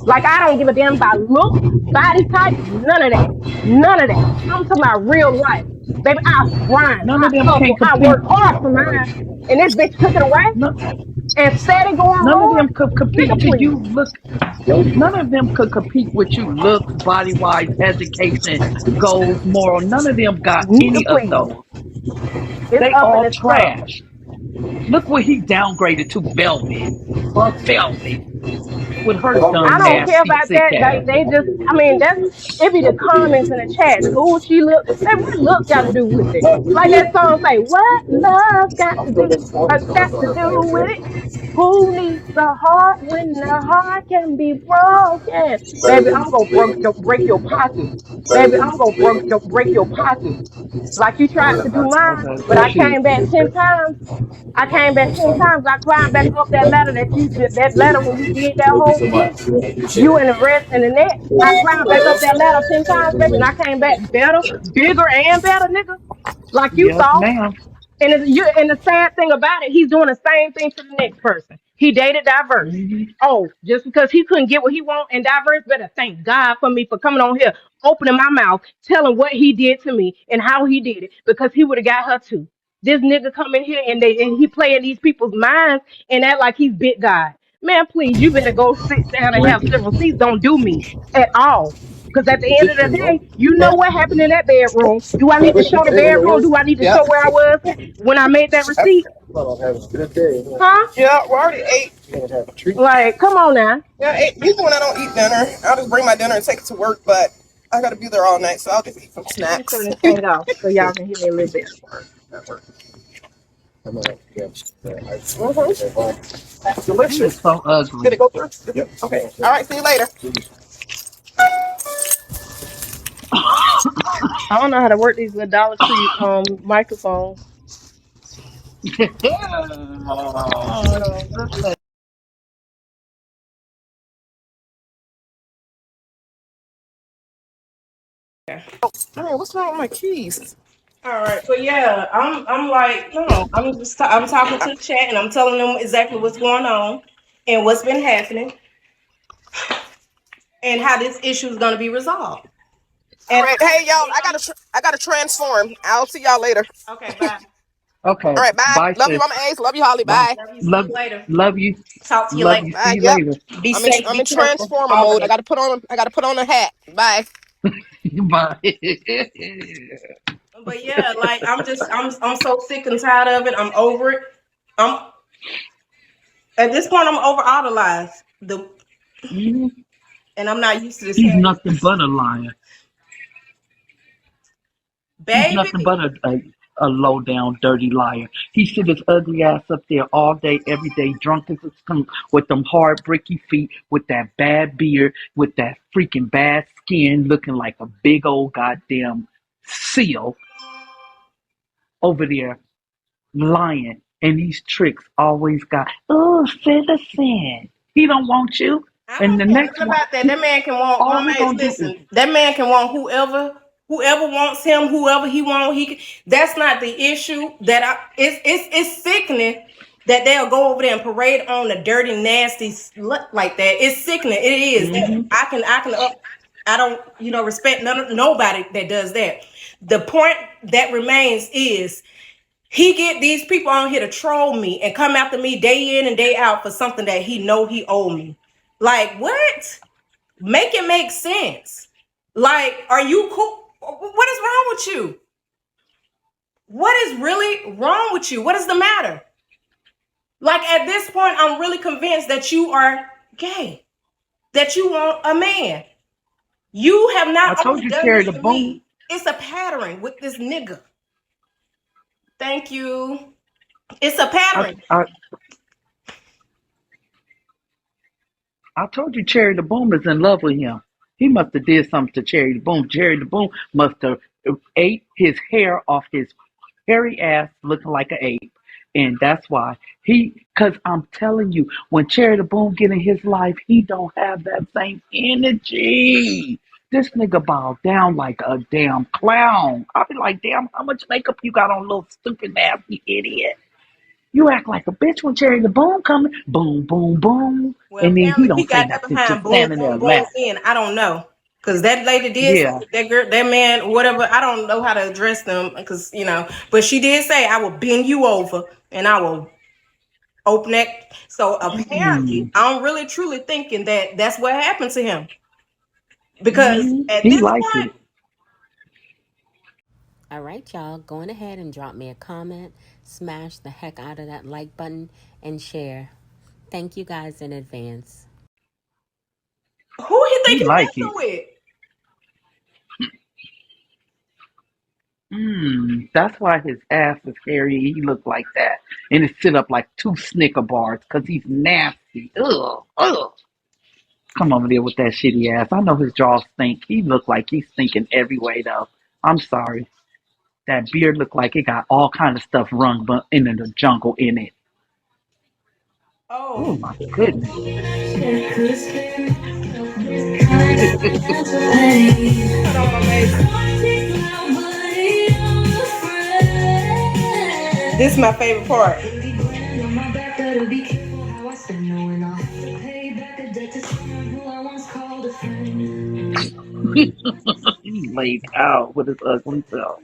Like I don't give a damn about looks, body type, none of that. None of that. I'm talking about real life. Baby, I grind, None I of them hustle, can I compete. work hard for mine. And this bitch took it away No, and steady going none of hard. them could compete Nigga, to please. you. Look, none of them could compete with you. Looks, body wise, education, goals, moral. None of them got Nigga, any of please. those. It's They up in all the stuff. trash. Look what he downgraded to Velvet or Velvet with her I dumb, don't care nasty, about sick that. ass. They just, I mean, that's it be the comments in the chats. Ooh, she look. Baby, what look got to do with it? Like that song say, what love got to do with it? Who needs a heart when the heart can be broken? Baby, I'm gonna break your pocket. Baby, I'm gonna break your pocket. Like you tried to do mine, Okay, but I shoot. came back 10 times. I came back 10 times. I climbed back up that ladder that ladder when you did that whole skit. You and the rest and the net. I climbed back up that ladder 10 times, baby, and I came back better, bigger, and better, nigga. Like you Yes, thought. ma'am. And the sad thing about it, he's doing the same thing to the next person. He dated diverse. Hmm. Oh, just because he couldn't get what he want and diverse, better thank God for me for coming on here, opening my mouth, telling what he did to me and how he did it, because he would have got her too. This nigga come in here and he playing these people's minds and act like he's big God. Man, please, you better go sit down and have several seats. Don't do me at all. Because at the end of the day, you know what happened in that bedroom. Do I need to show the bedroom? Do I need to show where I was when I made that receipt? Huh? Yeah, we already ate. Like, come on now. Yeah, I ate. Usually when I don't eat dinner, I'll just bring my dinner and take it to work, but I gotta be there all night, so I'll just eat some Let me turn snacks. this thing off so y'all can hear me a little bit. That's He is delicious. so Did ugly. it go through? Yep. Okay. All right, see you later. I don't know how to work these little Dollar Tree microphones. Man, what's wrong with my keys? All right, but yeah, I'm like, no, I'm talking to the chat and I'm telling them exactly what's going on and what's been happening and how this issue is going to be resolved. All And right, hey y'all, I gotta transform. I'll see y'all later. okay, bye. Okay, All right, bye. bye, Love you, sis. Mama Ace. Love you, Holly. Bye. Bye. Love you. See Love, you later. love you. Talk to you Love later. you. See Bye. you Yep. later. Be I'm in safe. I'm Be in careful. transformer All of mode. I that. gotta put on a hat. Bye. Bye. But yeah, like I'm so sick and tired of it. I'm over it. I'm at this point I'm over all the lies. Mhm. And I'm not used to this He's hearing. nothing but a liar. He's nothing Baby. but a low down, dirty liar. He sit his ugly ass up there all day, every day, drunk as a skunk, with them hard, bricky feet, with that bad beard, with that freaking bad skin, looking like a big old goddamn seal over there lying. And these tricks always got, oh, citizen. He don't want you. I And the don't care next nothing one, about that. That man can want all mama. he gonna do is, Listen, that man can want whoever wants him, whoever he want. That's not the issue. It's sickening that they'll go over there and parade on a dirty, nasty slut like that. It's sickening. It is. mm-hmm, I don't respect nobody that does that. The point that remains is he get these people on here to troll me and come after me day in and day out for something that he know he owe me. Like what? Make it make sense. Like, are you cool? What is wrong with you? What is really wrong with you? What is the matter? Like at this point, I'm really convinced that you are gay, that you want a man. You have I not told only you, done carry this the to boom. me, it's a pattern with this nigga. Thank you. It's a I, pattern. I, I told you Cherry the Boom is in love with him. He must have did something to Cherry the Boom. Cherry the Boom must have ate his hair off his hairy ass looking like an ape. And that's why because I'm telling you, when Cherry the Boom get in his life, he don't have that same energy. This nigga bowed down like a damn clown. I'll be like, damn, how much makeup you got on, little stupid nasty idiot? You act like a bitch when Cherry the Boom coming. Boom, boom, boom. Well, And then he apparently he don't say got that nothing, just behind boom, standing there boom, boom. laughing. In I don't know, because that lady did say Yeah. that girl, that man, whatever. I don't know how to address them, because but she did say, "I will bend you over and I will open that." So apparently, I'm really truly thinking that that's what happened to him, because at He this like point, it. All right, y'all, go on ahead and drop me a comment, smash the heck out of that like button, and share. Thank you guys in advance. who he think He he like messing it. with? That's why his ass is hairy. He look like that, and it sit up like 2 Snicker bars because he's nasty. Ugh, ugh. Come over there with that shitty ass. I know his jaw stink. He look like he's stinking every way though. I'm sorry. That beard look like it got all kind of stuff rung but in the jungle in it. Oh Oh, my goodness. hold on, my baby. This is my favorite part. He laid out with his ugly self.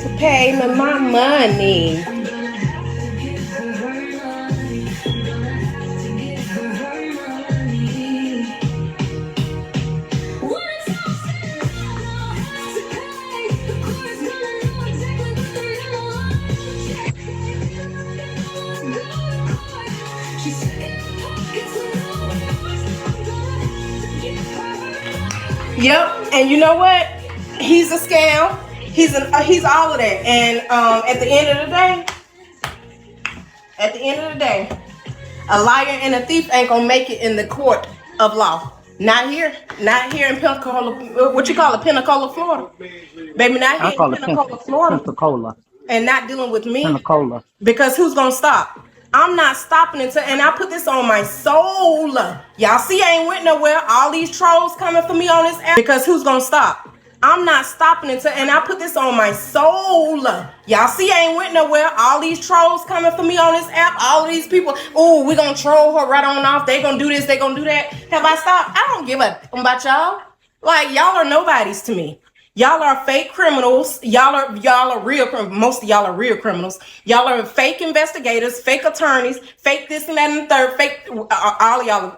To pay me my money. Yep, and you know what? He's a scam. He's all of that. And at the end of the day, a liar and a thief ain't gonna make it in the court of law. Not here in Pensacola. What you call it, Pensacola, Florida, baby? Not I here in call it Pensacola, Florida, Pensacola. and not dealing with me. Pensacola. Because who's gonna stop? I'm not stopping until, and I put this on my soul. Y'all see, I ain't went nowhere. All these trolls coming for me on this app. Because who's gonna stop? I'm not stopping until, and I put this on my soul. Y'all see, I ain't went nowhere. All these trolls coming for me on this app. All of these people. Oh, we gonna troll her right on off. They gonna do this. They gonna do that. Have I stopped? I don't give a about y'all. Like, y'all are nobodies to me. Y'all are fake criminals. Y'all are real. Most of y'all are real criminals. Y'all are fake investigators, fake attorneys, fake this and that and the third. Fake all of y'all.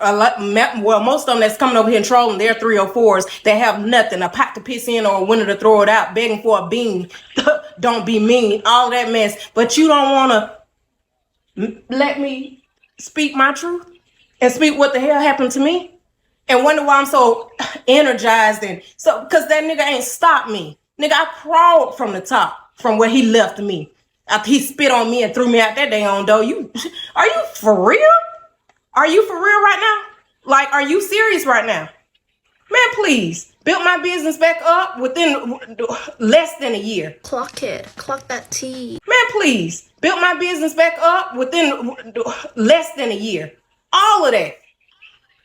Well, most of them that's coming over here and trolling, they're 304s. They have nothing, a pot to piss in or a window to throw it out, begging for a bean. Don't be mean. All that mess. But you don't want to let me speak my truth and speak what the hell happened to me. And wonder why I'm so energized, and so because that nigga ain't stopped me. Nigga, I crawled from the top from where he left me after he spit on me and threw me out that damn door. Are you for real? Are you for real right now? Like, are you serious right now? Man, please. Built my business back up within less than a year. Clock it. Clock that T. Man, please. Built my business back up within less than a year. All of that.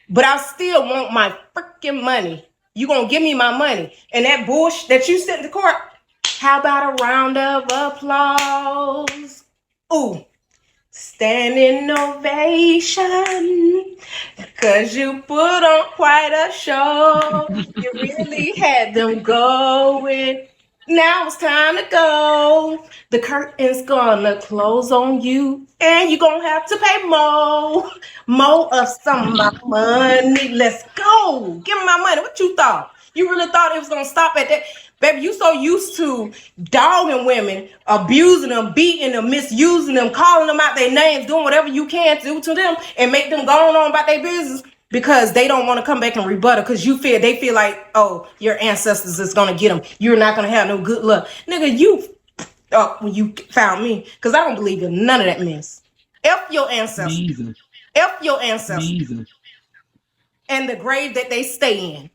But I still want my freaking money. You gonna give me my money. And that bullshit that you sent to court, how about a round of applause? Ooh, standing ovation. Cause you put on quite a show. You really had them going. Now it's time to go. The curtain's gonna close on you, and you're gonna have to pay more of some of my money. Let's go. Give me my money. What you thought? You really thought it was gonna stop at that? Baby, you so used to dogging women, abusing them, beating them, misusing them, calling them out their names, doing whatever you can to do to them and make them go on about their business. Because they don't want to come back and rebuttal, because they feel like, oh, your ancestors is gonna get them. You're not gonna have no good luck, nigga. You when you found me, because I don't believe in none of that mess. F your ancestors. Jesus. F your ancestors. Jesus. and the grave that they stay in.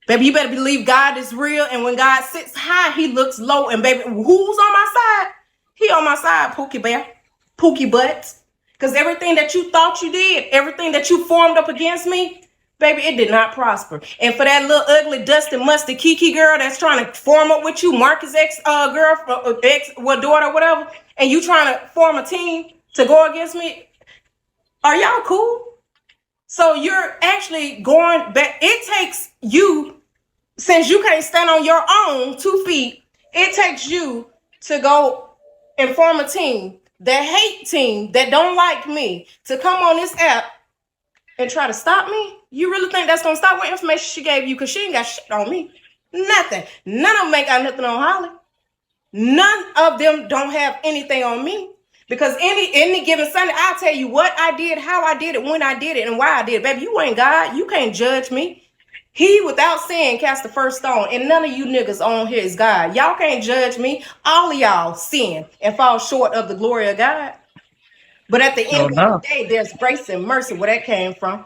Baby, you better believe God is real, and when God sits high, he looks low. And baby, who's on my side? He on my side, Pookie Bear, Pookie Butts. Because everything that you thought you did, everything that you formed up against me, baby, it did not prosper. And for that little ugly, dusty, musty Kiki girl that's trying to form up with you, Marcus' daughter, whatever, and you trying to form a team to go against me, are y'all cool? So you're actually going back. It takes you, since you can't stand on your own 2 feet, it takes you to go and form a team, that hate team that don't like me, to come on this app and try to stop me? You really think that's gonna stop what information she gave you? Because she ain't got shit on me. Nothing. None of them ain't got nothing on Holly. None of them don't have anything on me. Because any given Sunday, I'll tell you what I did, how I did it, when I did it, and why I did it. Baby, you ain't God. You can't judge me. He, without sin, cast the first stone. And none of you niggas on here is God. Y'all can't judge me. All of y'all sin and fall short of the glory of God. But at the end of the day, there's grace and mercy where that came from.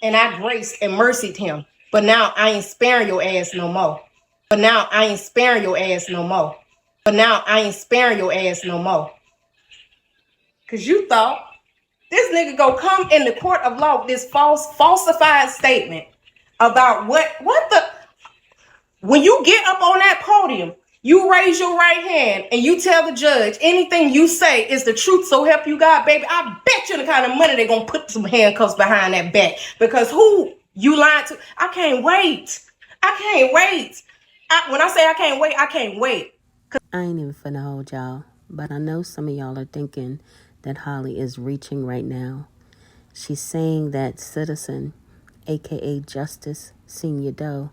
And I graced and mercied him. But now I ain't sparing your ass no more. But now I ain't sparing your ass no more. But now I ain't sparing your ass no more. Because you thought this nigga go come in the court of law with this falsified statement about what the... When you get up on that podium, you raise your right hand and you tell the judge anything you say is the truth, so help you God, baby. I bet you the kind of money they're going to put some handcuffs behind that back. Because who you lied to? I can't wait. I can't wait. When I say I can't wait, I can't wait. I ain't even finna hold y'all, but I know some of y'all are thinking that Holly is reaching right now. She's saying that Citizen, aka Justice Senior Doe,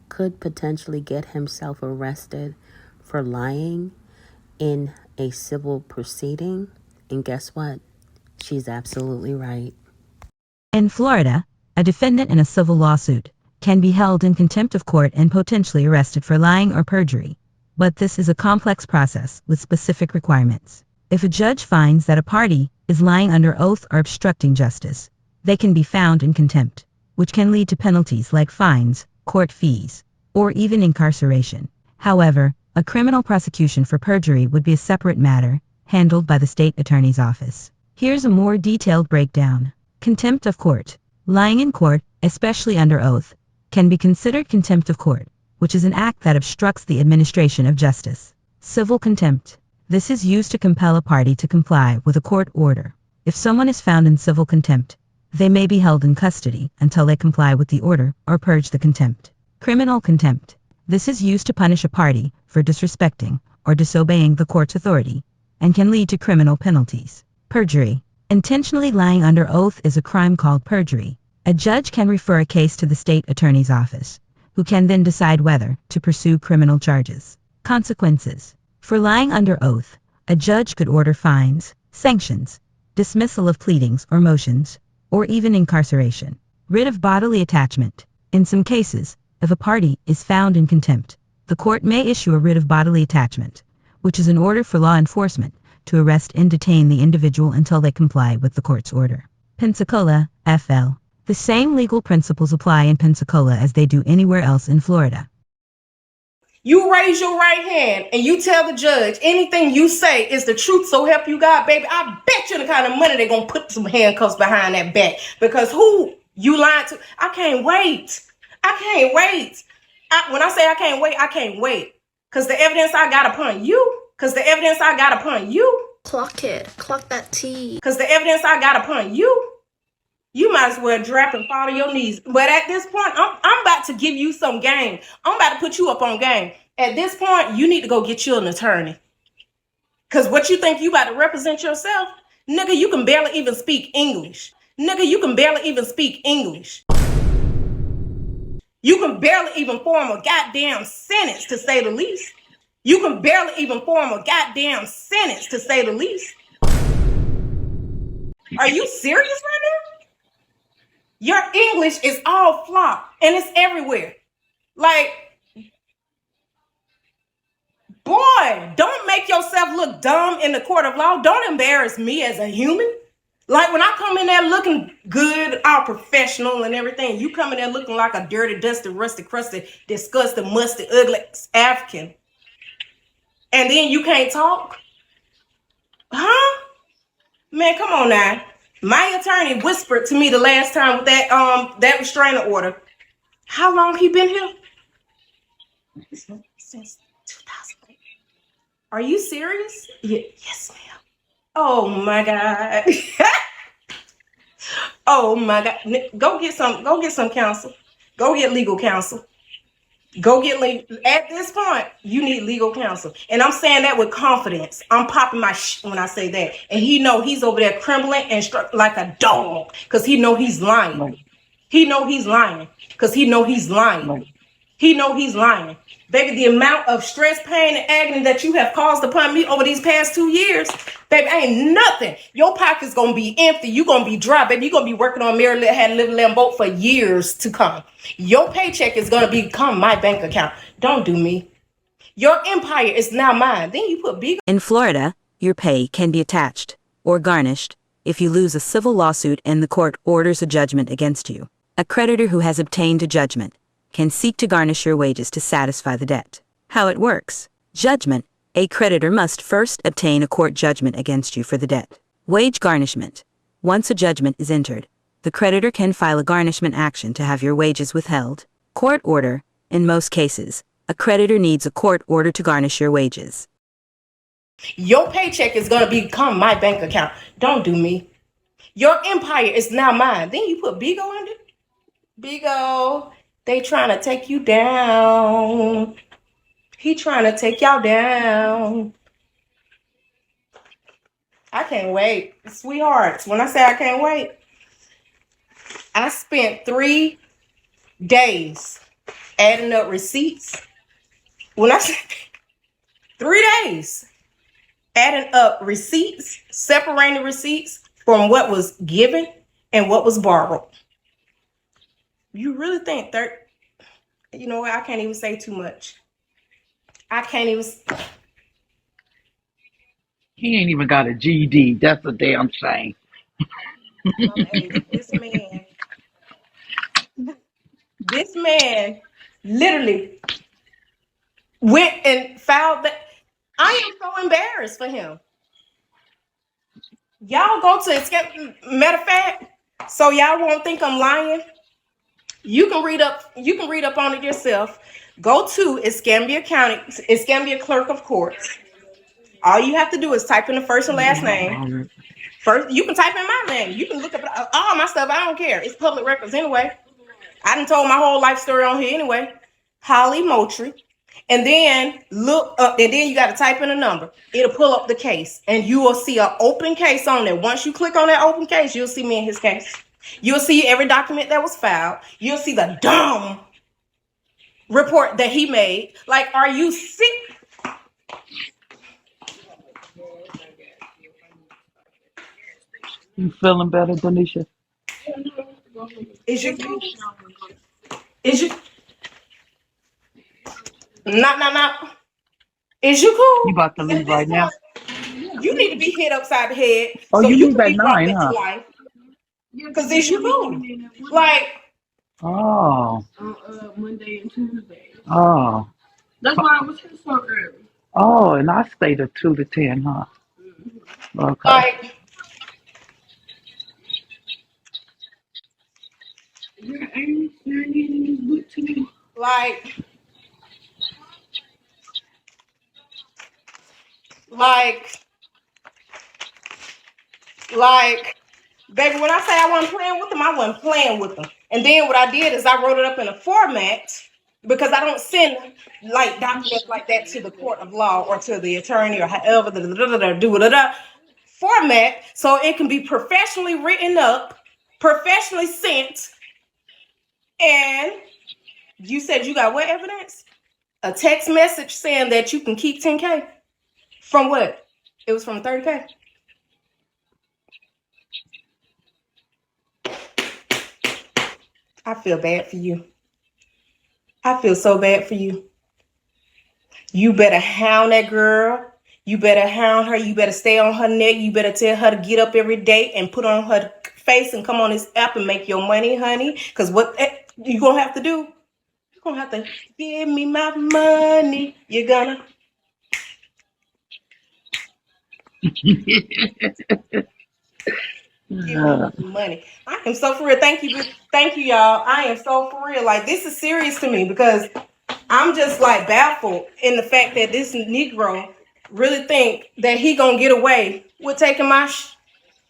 could potentially get himself arrested for lying in a civil proceeding. And guess what? She's absolutely right. In Florida, a defendant in a civil lawsuit can be held in contempt of court and potentially arrested for lying or perjury. But this is a complex process with specific requirements. If a judge finds that a party is lying under oath or obstructing justice, they can be found in contempt, which can lead to penalties like fines, court fees, or even incarceration. However, a criminal prosecution for perjury would be a separate matter, handled by the state attorney's office. Here's a more detailed breakdown. Contempt of court. Lying in court, especially under oath, can be considered contempt of court, which is an act that obstructs the administration of justice. Civil contempt. This is used to compel a party to comply with a court order. If someone is found in civil contempt, they may be held in custody until they comply with the order or purge the contempt. Criminal contempt. This is used to punish a party for disrespecting or disobeying the court's authority and can lead to criminal penalties. Perjury. Intentionally lying under oath is a crime called perjury. A judge can refer a case to the state attorney's office, who can then decide whether to pursue criminal charges. Consequences. For lying under oath, a judge could order fines, sanctions, dismissal of pleadings or motions, or even incarceration. Writ of bodily attachment. In some cases, if a party is found in contempt, the court may issue a writ of bodily attachment, which is an order for law enforcement to arrest and detain the individual until they comply with the court's order. Pensacola, FL. The same legal principles apply in Pensacola as they do anywhere else in Florida. You raise your right hand and you tell the judge anything you say is the truth, so help you God, baby. I bet you the kind of money they're going to put some handcuffs behind that back. Because who you lied to? I can't wait. I can't wait. When I say I can't wait, I can't wait. Because the evidence I got upon you. Because the evidence I got upon you. Clock it. Clock that T. Because the evidence I got upon you. You might as well drop and fall to your knees. But at this point, I'm about to give you some game. I'm about to put you up on game. At this point, you need to go get you an attorney. Because what you think you about to represent yourself? Nigga, you can barely even speak English. Nigga, you can barely even speak English. You can barely even form a goddamn sentence, to say the least. You can barely even form a goddamn sentence, to say the least. Are you serious right now? Your English is all flop and it's everywhere. Like, boy, don't make yourself look dumb in the court of law. Don't embarrass me as a human. Like when I come in there looking good, all professional and everything, you come in there looking like a dirty, dusty, rusty, crusty, disgusting, musty, ugly African. And then you can't talk? Huh? Man, come on now. My attorney whispered to me the last time with that restraining order. How long he been here? Since 2008. Are you serious? Yes, ma'am. Oh my God. Oh my God. Go get some counsel. Go get legal counsel. At this point, you need legal counsel. And I'm saying that with confidence. I'm popping my when I say that. And he know he's over there trembling and struck like a dog because he know he's lying. Right. He know he's lying because he know he's lying. Right. He know he's lying. Baby, the amount of stress, pain, and agony that you have caused upon me over these past 2 years, baby, ain't nothing. Your pocket's going to be empty. You're going to be dry, baby. You're going to be working on Mary Had Live Lamb Boat for years to come. Your paycheck is going to become my bank account. Don't do me. Your empire is now mine. Then you put big. In Florida, your pay can be attached or garnished if you lose a civil lawsuit and the court orders a judgment against you. A creditor who has obtained a judgment can seek to garnish your wages to satisfy the debt. How it works. Judgment. A creditor must first obtain a court judgment against you for the debt. Wage garnishment. Once a judgment is entered, the creditor can file a garnishment action to have your wages withheld. Court order. In most cases, a creditor needs a court order to garnish your wages. Your paycheck is going to become my bank account. Don't do me. Your empire is now mine. Then you put Bigo in it. Bigo, they trying to take you down. He trying to take y'all down. I can't wait. Sweethearts, when I say I can't wait, I spent 3 days adding up receipts. When I say 3 days adding up receipts, separating receipts from what was given and what was borrowed. You really think you know what? I can't even say too much. I can't even. He ain't even got a GED. That's a damn shame. Hey, this man literally went and filed that. I am so embarrassed for him. Y'all go to matter of fact, so y'all won't think I'm lying. You can read up on it yourself. Go to Escambia County, Escambia Clerk of Courts. All you have to do is type in the first and last name. First, you can type in my name. You can look up all my stuff. I don't care. It's public records anyway. I done told my whole life story on here anyway. Holly Moultrie. And then look up, and then you got to type in a number. It'll pull up the case, and you will see an open case on there. Once you click on that open case, you'll see me in his case. You'll see every document that was filed. You'll see the dumb report that he made. Like, are you sick? You feeling better, Denisha? Is you cool? Is you? Not. Is you cool? You about to leave right now? You need to be hit upside the head. Oh, so you can leave at be brought 9, back huh? to life. Because is you cool? Like. Oh. Monday and Tuesday. Oh. That's why I was here so early. Oh, and I stayed at 2 to 10, huh? Okay. Like. Like, baby, when I say I wasn't playing with them, I wasn't playing with them. And then what I did is I wrote it up in a format because I don't send like documents like that to the court of law or to the attorney or however format, so it can be professionally written up, professionally sent. And you said you got what evidence? A text message saying that you can keep 10K from what? It was from 30K. I feel bad for you. I feel so bad for you. You better hound that girl. You better hound her. You better stay on her neck. You better tell her to get up every day and put on her face and come on this app and make your money, honey. Because what you going to have to do, you're going to have to give me my money. You're going to. Give me my money. I am so for real. Thank you, y'all. I am so for real. Like, this is serious to me because I'm just like baffled in the fact that this Negro really think that he gonna get away with taking my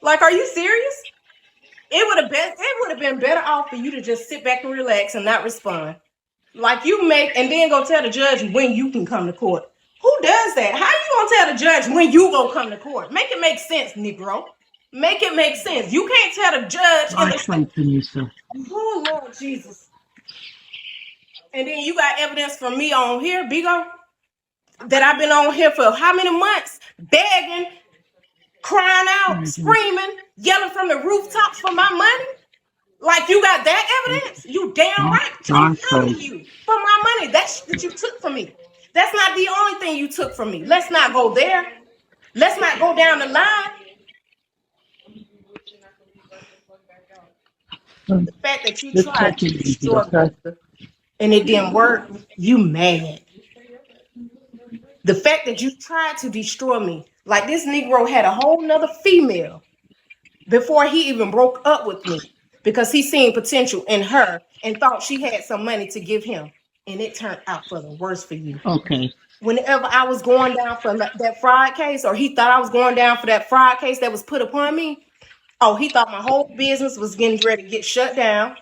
like, are you serious? It would have been better off for you to just sit back and relax and not respond. Like, you make and then go tell the judge when you can come to court. Who does that? How you gonna tell the judge when you gonna come to court? Make it make sense, Negro. Make it make sense. You can't tell the judge. Oh, Lord Jesus. And then you got evidence from me on here, Bigo, that I've been on here for how many months? Begging, crying out, screaming, yelling from the rooftops for my money. Like, you got that evidence? You damn right. I'm telling you, for my money. That's what you took from me. That's not the only thing you took from me. Let's not go there. Let's not go down the line. The fact that you tried to destroy me and it didn't work, you mad. The fact that you tried to destroy me, like this Negro had a whole nother female before he even broke up with me because he seen potential in her and thought she had some money to give him. And it turned out for the worse for you. Okay. Whenever I was going down for that fraud case, or he thought I was going down for that fraud case that was put upon me, oh, he thought my whole business was getting ready to get shut down.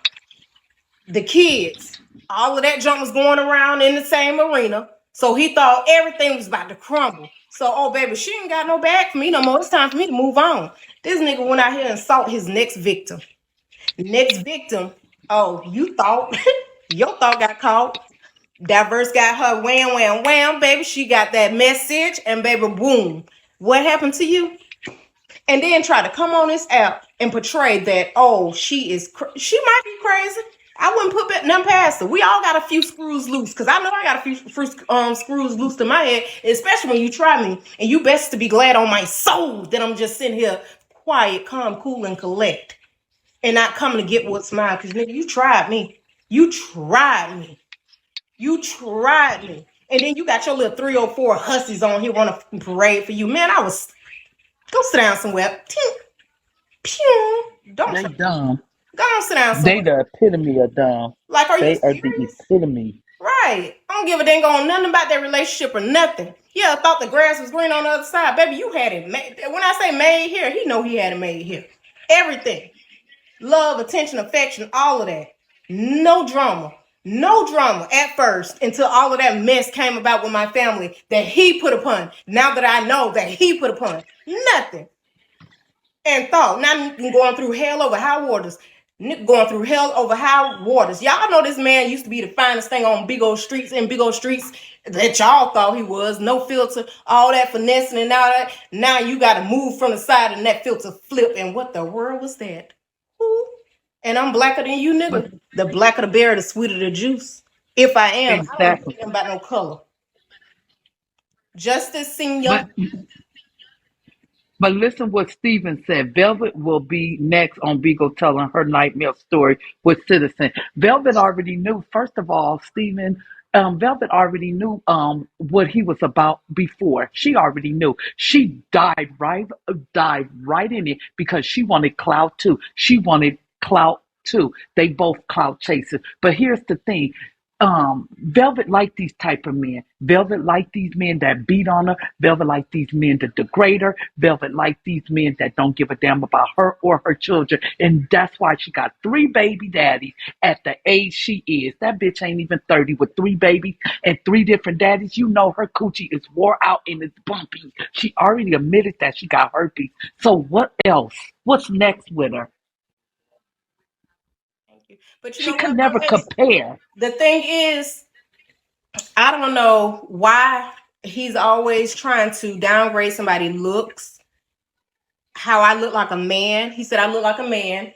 The kids, all of that junk was going around in the same arena. So he thought everything was about to crumble. So, oh, baby, she ain't got no bag for me no more. It's time for me to move on. This nigga went out here and sought his next victim. Next victim, oh, you thought, your thought got caught. Diverse got her wham, wham, wham, baby. She got that message and baby, boom. What happened to you? And then try to come on this app and portray that, oh, she might be crazy. I wouldn't put nothing past her. We all got a few screws loose because I know I got a few screws loose to my head, especially when you try me. And you best to be glad on my soul that I'm just sitting here quiet, calm, cool, and collect and not coming to get what's mine. Because, nigga, you tried me. You tried me. You tried me. And then you got your little 3 or 4 hussies on here want to parade for you. Man, go sit down somewhere. Pew. Don't They dumb. Go on, sit down somewhere. They the epitome of dumb. Like, are you serious? The epitome. Right. I don't give a dang on nothing about that relationship or nothing. Yeah, I thought the grass was green on the other side. Baby, you had it made. When I say made here, he know he had it made here. Everything. Love, attention, affection, all of that. No drama. No drama at first until all of that mess came about with my family that he put upon. Now that I know that he put upon. Nothing. And thought. Now going through hell over high waters. Going through hell over high waters. Y'all know this man used to be the finest thing on big old streets that y'all thought he was. No filter, all that finessing and all that. Now you got to move from the side and that filter flip. And what the world was that? Ooh. And I'm blacker than you, nigga. The blacker the berry, the sweeter the juice. If I am, exactly. I don't care about no color. Justice, Senior. But listen what Steven said. Velvet will be next on Beagle telling her nightmare story with Citizen. Velvet already knew, first of all, Steven, Velvet already knew what he was about before. She already knew. She died right in it because she wanted clout too. She wanted clout too. They both clout chasers. But here's the thing. Velvet like these type of men. Velvet like these men that beat on her. Velvet like these men that degrade her. Velvet like these men that don't give a damn about her or her children. And that's why she got 3 baby daddies at the age she is. That bitch ain't even 30 with 3 babies and 3 different daddies. You know her coochie is wore out and it's bumpy. She already admitted that she got herpes. So what else? What's next with her? But she can never compare. The thing is, I don't know why he's always trying to downgrade somebody's looks. How I look like a man. He said I look like a man.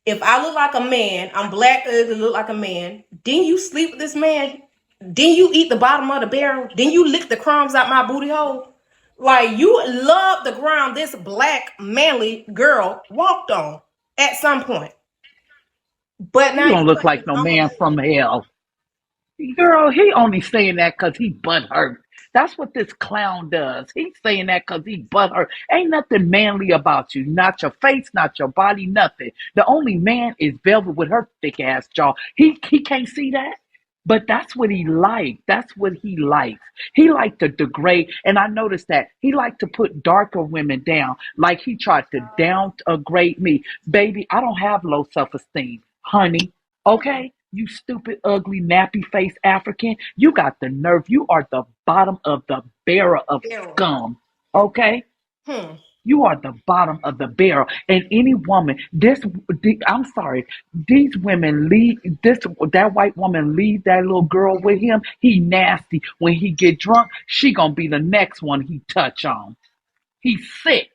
If I look like a man, I'm black, ugly, look like a man. Didn't you sleep with this man? Didn't you eat the bottom of the barrel? Didn't you lick the crumbs out my booty hole? Like, you love the ground this black manly girl walked on at some point. But You now don't you look claim like no I'm a man baby. from hell. Girl, he only saying that because he butthurt. That's what this clown does. He's saying that because he butthurt. Ain't nothing manly about you. Not your face, not your body, nothing. The only man is Velvet with her thick ass jaw. He can't see that. But that's what he likes. That's what he likes. He liked to degrade. And I noticed that he liked to put darker women down. Like he tried to downgrade me. Baby, I don't have low self-esteem, honey. Okay? You stupid, ugly, nappy face African. You got the nerve. You are the bottom of the barrel of Barrel. scum. Okay? Hmm. You are the bottom of the barrel. And any woman, I'm sorry, these women leave that white woman leave that little girl with him. He nasty. When he get drunk, she gonna be the next one he touch on. He's sick.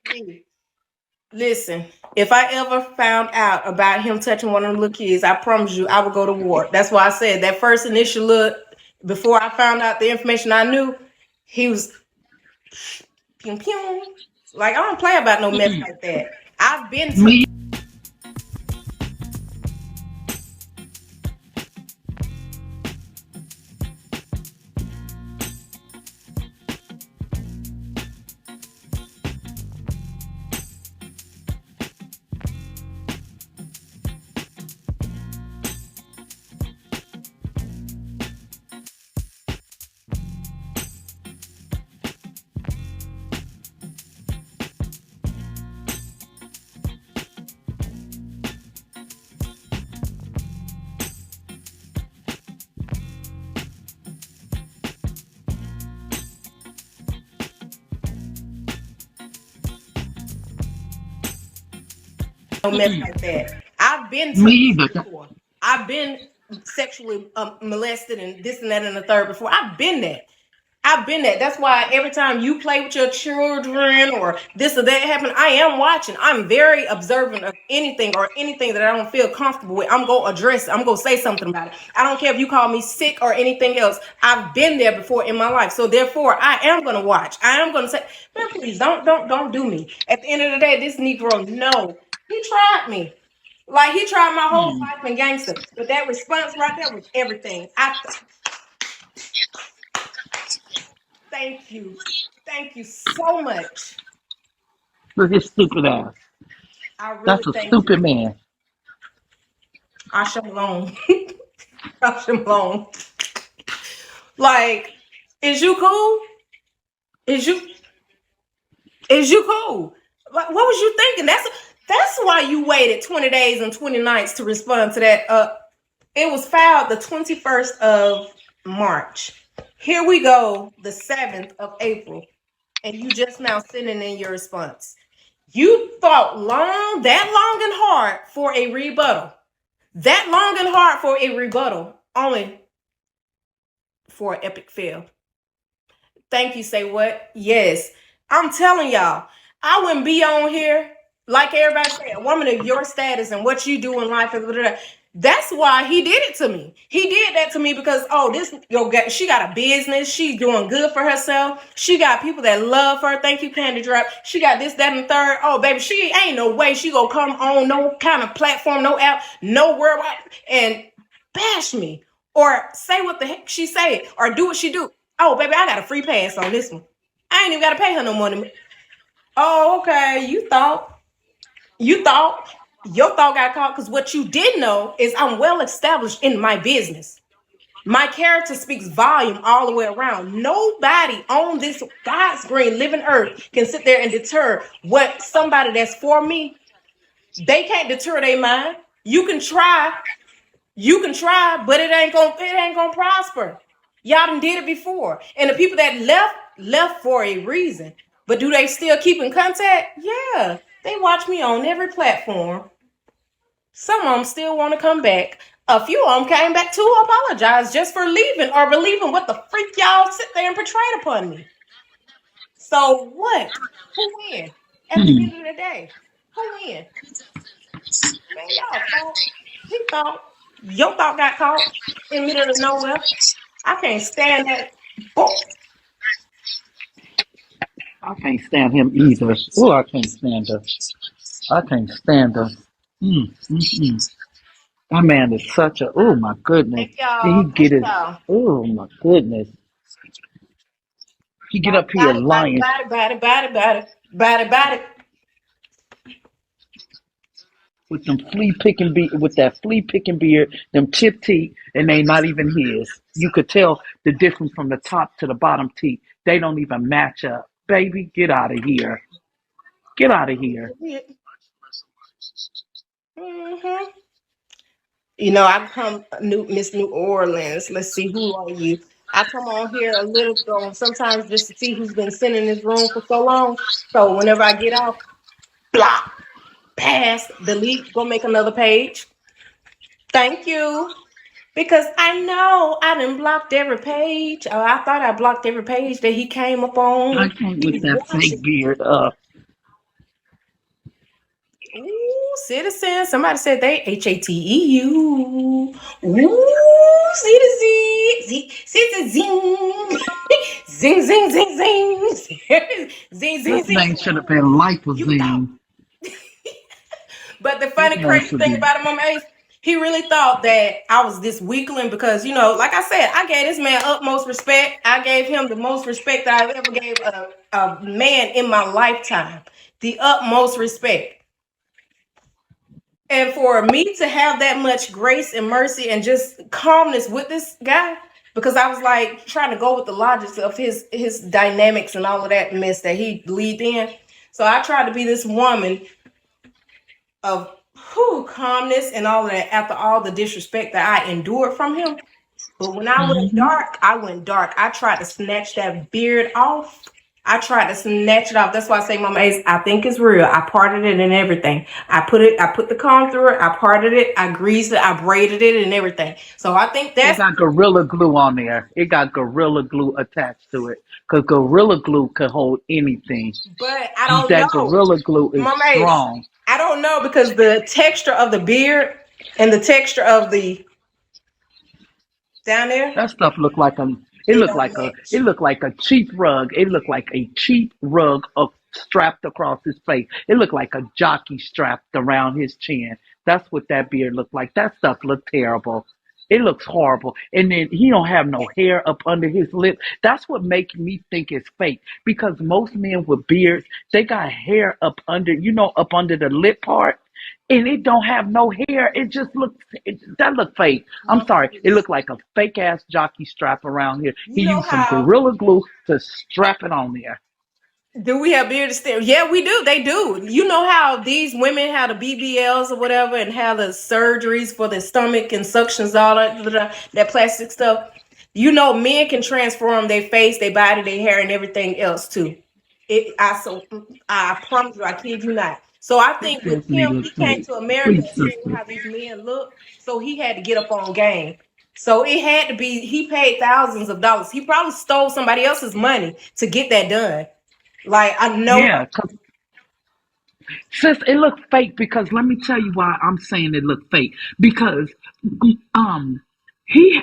Listen, if I ever found out about him touching one of them little kids, I promise you I would go to war. That's why I said that first initial look, before I found out the information I knew, he was pew pew. Like, I don't play about no mess like that. I've been to Me no mess like that. I've been me touched either. before. I've been sexually molested and this and that and the third before. I've been that. I've been that. That's why every time you play with your children or this or that happen, I am watching. I'm very observant of anything that I don't feel comfortable with. I'm going to address it. I'm going to say something about it. I don't care if you call me sick or anything else. I've been there before in my life. So therefore, I am going to watch. I am going to say, man, please don't do me. At the end of the day, this Negro, no, he tried me. Like, he tried my whole life in gangster. But that response right there was everything. Thank you. Thank you so much. Look at his stupid ass. I really That's a thank you. stupid man. I show alone. I show alone. Like, is you cool? Is you cool? Like, what was you thinking? That's why you waited 20 days and 20 nights to respond to that. It was filed the 21st of March. Here we go, the 7th of April, and you just now sending in your response. You thought that long and hard for a rebuttal. That long and hard for a rebuttal, only for an epic fail. Thank you, say what? Yes. I'm telling y'all, I wouldn't be on here like everybody say, a woman of your status and what you do in life. That's why he did it to me. He did that to me because, she got a business. She's doing good for herself. She got people that love her. Thank you, Candy Drop. She got this, that, and the third. Oh, baby, she ain't no way she gonna come on no kind of platform, no app, no word, and bash me or say what the heck she said or do what she do. Oh, baby, I got a free pass on this one. I ain't even got to pay her no money. Oh, okay. You thought your thought got caught because what you did know is I'm well established in my business. My character speaks volume all the way around. Nobody on this God's green living earth can sit there and deter what somebody that's for me. They can't deter their mind. You can try, but it ain't gonna prosper. Y'all done did it before. And the people that left for a reason. But do they still keep in contact? Yeah. They watch me on every platform. Some of them still want to come back. A few of them came back to apologize just for leaving or believing what the freak y'all sit there and portrayed upon me. So what? Who win? At the end of the day, who win? Man, y'all thought. He thought. Your thought got caught in the middle of nowhere. I can't stand that. Oh, I can't stand him either. Oh, I can't stand her. I can't stand her. That man is such a. Oh my goodness. Thank And he y'all. get Thank his. y'all. Oh my goodness. He get Body, up here body, body, lying body, body, body, body, body, body. with them with that flea picking beard, them chip teeth, and they not even his. You could tell the difference from the top to the bottom teeth. They don't even match up. Baby, get out of here. Get out of here. Mm-hmm. You know, I come Miss New Orleans. Let's see, who are you? I come on here a little though, sometimes just to see who's been sitting in this room for so long. So whenever I get off, block, pass, delete, go make another page. Thank you. Because I know I done blocked every page. Oh, I thought I blocked every page that he came up I on. can't with He's that watching. fake beard. Ooh, citizen. Somebody said they HATEU. Ooh, see the Z. See the zing. Zing, zing, zing, zing. Zing, zing, His zing. name should have been You thought. Lipozine. But the His funny, name crazy should thing be. about him, Mama Ace, he really thought that I was this weakling because, you know, like I said, I gave this man utmost respect. I gave him the most respect that I've ever gave a man in my lifetime. The utmost respect. And for me to have that much grace and mercy and just calmness with this guy, because I was like trying to go with the logics of his dynamics and all of that mess that he lead in. So I tried to be this woman of calmness and all of that after all the disrespect that I endured from him. But when I went Mm-hmm. dark, I went dark. I tried to snatch that beard off. I tried to snatch it off. That's why I say, Mama Ace, I think it's real. I parted it and everything. I put the comb through it. I parted it. I greased it. I braided it and everything. So I think It that's, got Gorilla Glue on there. It got Gorilla Glue attached to it. Because Gorilla Glue can hold anything. but I don't That know. Gorilla Glue is Mama Ace, strong. I don't know because the texture of the beard and the texture of the down there, That stuff looked like a. It they looked don't like a. match. It looked like a cheap rug. It looked like a cheap rug strapped across his face. It looked like a jockey strapped around his chin. That's what that beard looked like. That stuff looked terrible. It looks horrible. And then he don't have no hair up under his lip. That's what makes me think it's fake. Because most men with beards, they got hair up under, up under the lip part. And it don't have no hair. It just looks, that look fake. I'm Mama sorry. It Ace, looked like a fake ass jockey strap around here. He you know used some how. Gorilla Glue to strap it on there. Do we have bearded stare? Yeah, we do. They do. You know how these women have the BBLs or whatever and have the surgeries for the stomach and suctions, all that plastic stuff. You know, men can transform their face, their body, their hair, and everything else too. I promise you, I kid you not. So I It think with definitely him, looks he came fake. to America Please, and seen sister. how these men look. So he had to get up on game. So it had to be, he paid thousands of dollars. He probably stole somebody else's money to get that done. Like I know. Yeah, 'cause sis, it looked fake because let me tell you why I'm saying it looked fake. Because um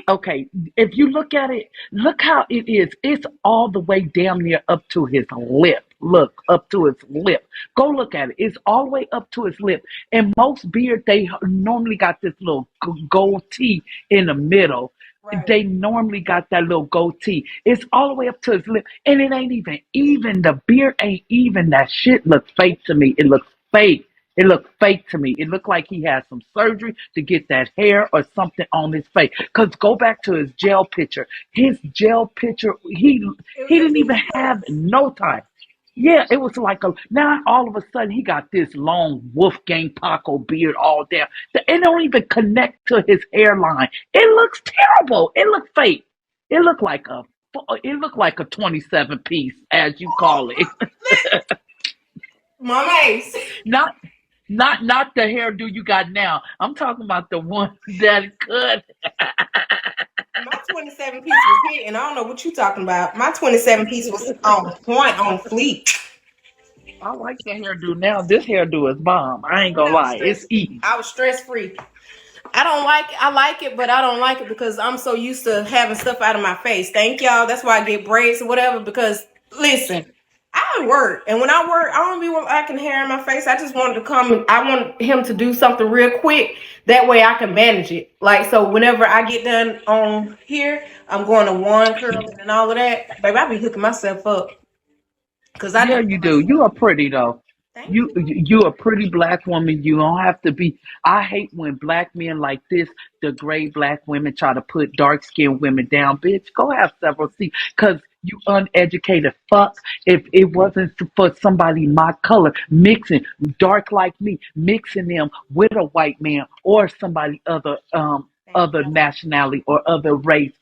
okay, if you look at it, look how it is. It's all the way damn near up to his lip. Look, up to his lip. Go look at it. It's all the way up to his lip. And most beard, they normally got this little goatee in the middle. Right. They normally got that little goatee. It's all the way up to his lip. And it ain't even even. The beard ain't even. That shit looks fake to me. It looks fake. It looked fake to me. It looked like he had some surgery to get that hair or something on his face. Cause go back to his jail picture. His jail picture, It was he a didn't even pixie cut. have no time. Yeah, it was like a now all of a sudden he got this long Wolfgang Paco beard all down. It don't even connect to his hairline. It looks terrible. It looked fake. It looked like a 27 piece, as you call it. Mama Ace. Not not the hairdo you got now. I'm talking about the one that could. My 27 piece was hit, and I don't know what you talking about. My 27 piece was on point, on fleek. I like the hairdo now. This hairdo is bomb. I ain't And gonna lie. It's easy. I was stress free. I don't like it. I like it, but I don't like it because I'm so used to having stuff out of my face. Thank y'all. That's why I get braids or whatever. Because listen, I work, and when I work, I don't be with acting hair in my face. I just wanted to come. I want him to do something real quick. That way, I can manage it. Like so, whenever I get done on here, I'm going to one curls and all of that. Baby, I be hooking myself up because I do Yeah, it you for do. myself. You are pretty though. Thank You you. you a pretty black woman. You don't have to be. I hate when black men like this degrade black women, try to put dark skinned women down. Bitch, go have several seats, cause you uneducated fuck. If it wasn't for somebody my color mixing dark like me, mixing them with a white man or somebody Thank other nationality or other race,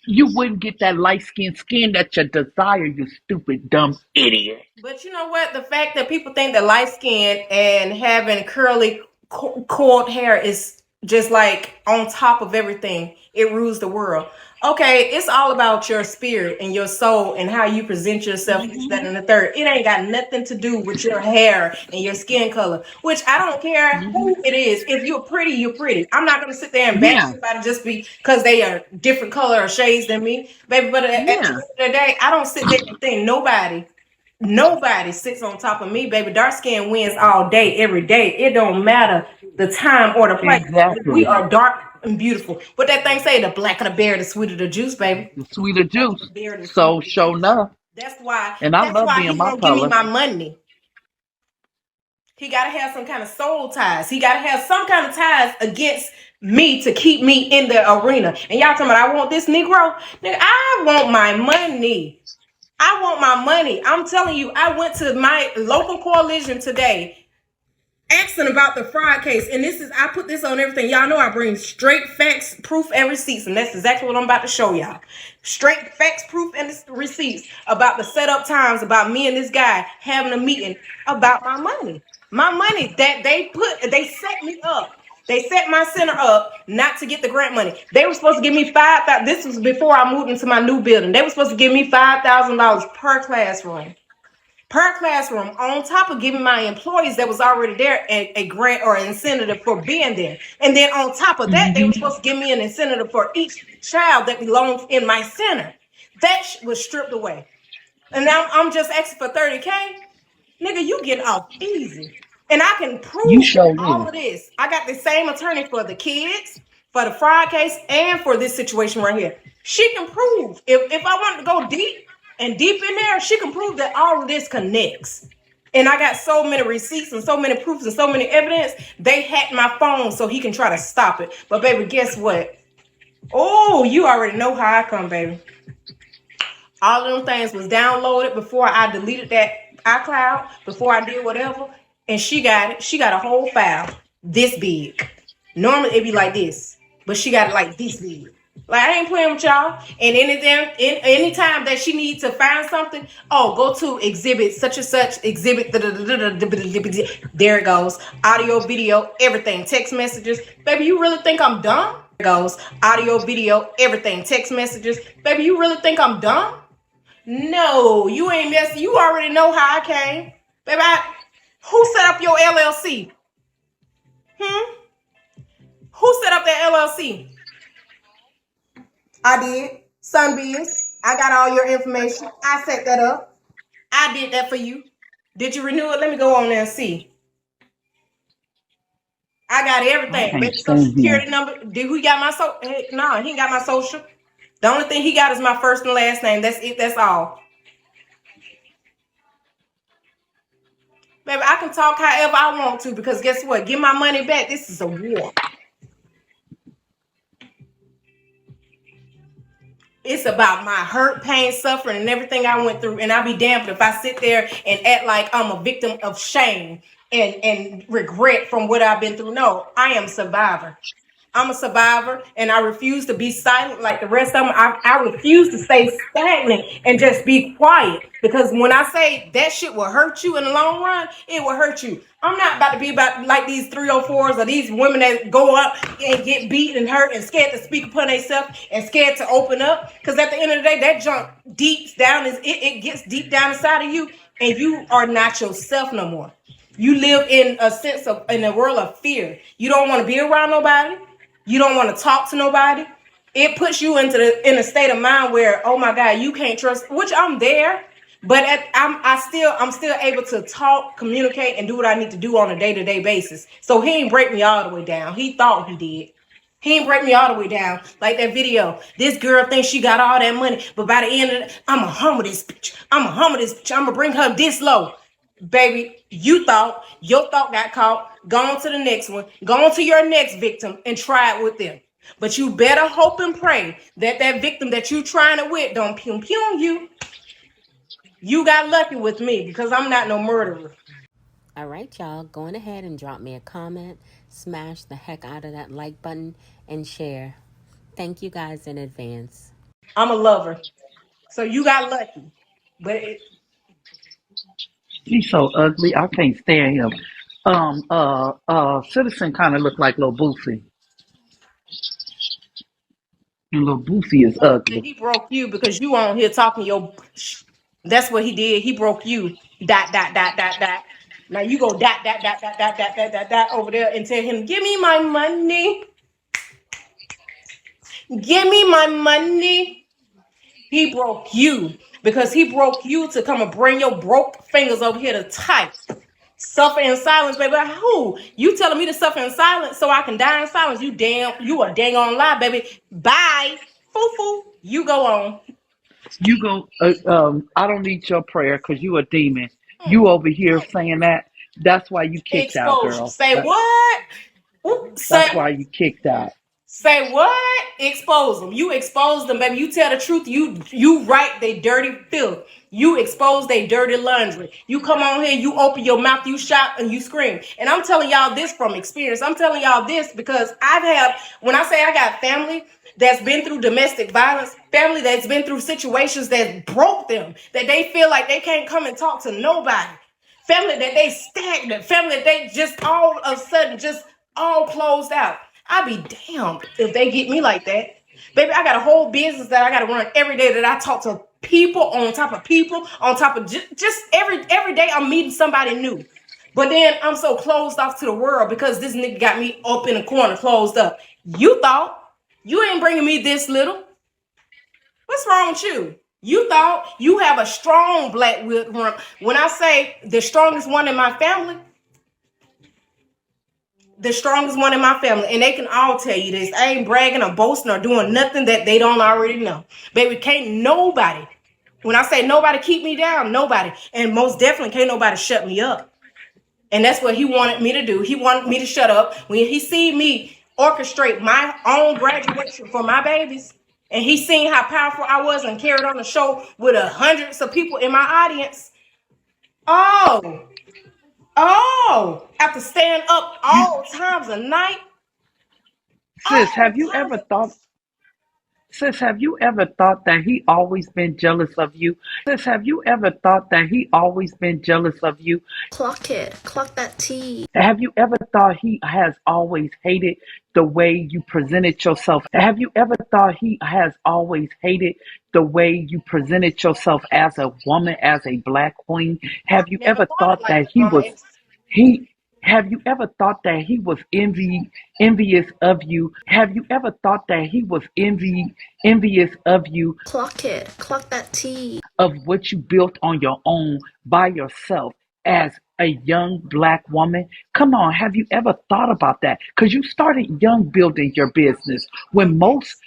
you wouldn't get that light skinned skin that you desire. You stupid dumb idiot. But you know what? The fact that people think that light skin and having curly, coiled hair is just like on top of everything, it rules the world. Okay, it's all about your spirit and your soul and how you present yourself, this, that, and the third. It ain't got nothing to do with your hair and your skin color, which I don't care Hmm. who it is. If you're pretty, you're pretty. I'm not going to sit there and bash Yeah, somebody just because they are different color or shades than me, baby. But at the end yeah, of the day, I don't sit there and think nobody sits on top of me, baby. Dark skin wins all day, every day. It don't matter the time or the place. We exactly. are dark and beautiful. But that thing say the blacker the berry, the sweeter the juice, baby. The sweeter Blacker the juice. berry, the sweeter So the show juice. enough. That's why. And I That's love why being he my won't give me color. my money. He gotta have some kind of soul ties. He gotta have some kind of ties against me to keep me in the arena. And y'all talking about I want this Negro? Nigga, I want my money. I want my money. I'm telling you, I went to my local coalition today asking about the fraud case. And this is, I put this on everything. Y'all know I bring straight facts, proof, and receipts. And that's exactly what I'm about to show y'all. Straight facts, proof, and receipts about the setup times, about me and this guy having a meeting about my money. My money that they set me up. They set my center up not to get the grant money. They were supposed to give me $5,000. This was before I moved into my new building. They were supposed to give me $5,000 per classroom. Per classroom, on top of giving my employees that was already there a grant or an incentive for being there. And then on top of that, they were Hmm. supposed to give me an incentive for each child that belongs in my center. That was stripped away. And now I'm just asking for 30K. Nigga, you get off easy. And I can You prove show all will. of this. I got the same attorney for the kids, for the fraud case, and for this situation right here. She can prove. If I wanted to go deep and deep in there, she can prove that all of this connects. And I got so many receipts and so many proofs and so many evidence. They hacked my phone so he can try to stop it. But baby, guess what? Oh, you already know how I come, baby. All of them things was downloaded before I deleted that iCloud, before I did whatever. And she got it. She got a whole file this big. Normally it'd be like this, but she got it like this big. Like I ain't playing with y'all. And anytime that she needs to find something, oh, go to exhibit such and such, exhibit. There it goes. Audio, video, everything. Text messages. Baby, you really think I'm dumb? There it goes. Audio, video, everything. Text messages. Baby, you really think I'm dumb? No, you ain't messing. You already know how I came. Baby, who set up your LLC? Hmm? Who set up that LLC? I did. Sunbeams. I got all your information. I set that up. I did that for you. Did you renew it? Let me go on there and see. I got I everything. can't Baby, social stand him. security number. Did who got my social? No, he ain't got my social. The only thing he got is my first and last name. That's it. That's all. Baby, I can talk however I want to because guess what? Get my money back. This is a war. It's about my hurt, pain, suffering, and everything I went through. And I'll be damned if I sit there and act like I'm a victim of shame and regret from what I've been through. No, I am a survivor. I'm a survivor and I refuse to be silent like the rest of them. I refuse to stay stagnant and just be quiet because when I say that shit will hurt you in the long run, it will hurt you. I'm not about to be about like these 304s or these women that go up and get beat and hurt and scared to speak upon themselves and scared to open up. Because at the end of the day, that junk deep down it gets deep down inside of you and you are not yourself no more. You live in a sense of in a world of fear. You don't want to be around nobody. You don't want to talk to nobody. It puts you in a state of mind where, oh my God, you can't trust, which I'm there. But I'm still able to talk, communicate, and do what I need to do on a day-to-day basis. So he ain't break me all the way down. He thought he did. He ain't break me all the way down. Like that video. This girl thinks she got all that money, but by the end of it, I'ma humble this bitch. I'ma humble this bitch. I'ma bring her this low. Baby, you thought, your thought got caught. Go on to the next one. Go on to your next victim and try it with them. But you better hope and pray that that victim that you trying it with don't pum you. You got lucky with me because I'm not no murderer. All right, y'all, go on ahead and drop me a comment, smash the heck out of that like button, and share. Thank you guys in advance. I'm a lover. So you got lucky. But He's so ugly. I can't stand him. Citizen kind of look like Lil Boosie. And Lil Boosie is ugly. he broke you because you on here talking your. That's what he did. He broke you. Dot dot dot dot dot. Now you go dot dot dot dot dot dot dot dot dot over there and tell him, "Give me my money. Give me my money." He broke you because he broke you to come and bring your broke fingers over here to type. Suffer in silence, baby. Who? You telling me to suffer in silence so I can die in silence? You a dang on lie, baby. Bye. Foo. You go on. You go, I don't need your prayer because you a demon. You over here saying that. That's why you kicked out, Exposure. girl. Say what? That's why you kicked out. Say what? Expose them. You expose them, baby. You tell the truth. You write they dirty filth. You expose they dirty laundry. You come on here, you open your mouth, you shout, and you scream. And I'm telling y'all this from experience. I'm telling y'all this because when I say I got family that's been through domestic violence, family that's been through situations that broke them, that they feel like they can't come and talk to nobody. Family that they stagnant, family that they just all of a sudden just all closed out. I'd be damned if they get me like that. Baby, I got a whole business that I got to run every day that I talk to people on top of people, on top of just every day I'm meeting somebody new. But then I'm so closed off to the world because this nigga got me up in a corner, closed up. You thought you ain't bringing me this little. What's wrong with you? You thought you have a strong black woman. When I say the strongest one in my family, and they can all tell you this. I ain't bragging or boasting or doing nothing that they don't already know. Baby, can't nobody, when I say nobody keep me down, nobody. And most definitely can't nobody shut me up. And that's what he wanted me to do. He wanted me to shut up. When he seen me orchestrate my own graduation for my babies, and he seen how powerful I was and carried on the show with hundreds of people in my audience. After staying up all times of night. Sis, have you ever thought that he always been jealous of you? Sis, have you ever thought that he always been jealous of you? Clock it. Clock that T. Have you ever thought he has always hated the way you presented yourself? Have you ever thought he has always hated the way you presented yourself as a woman, as a black queen? Have you Never ever thought it thought like that this, Mama X. he have you ever thought that he was envious of you? Have you ever thought that he was envious of you, Clock it. Clock that T. of what you built on your own by yourself as a young black woman? Come on, have you ever thought about that? Because you started young building your business when most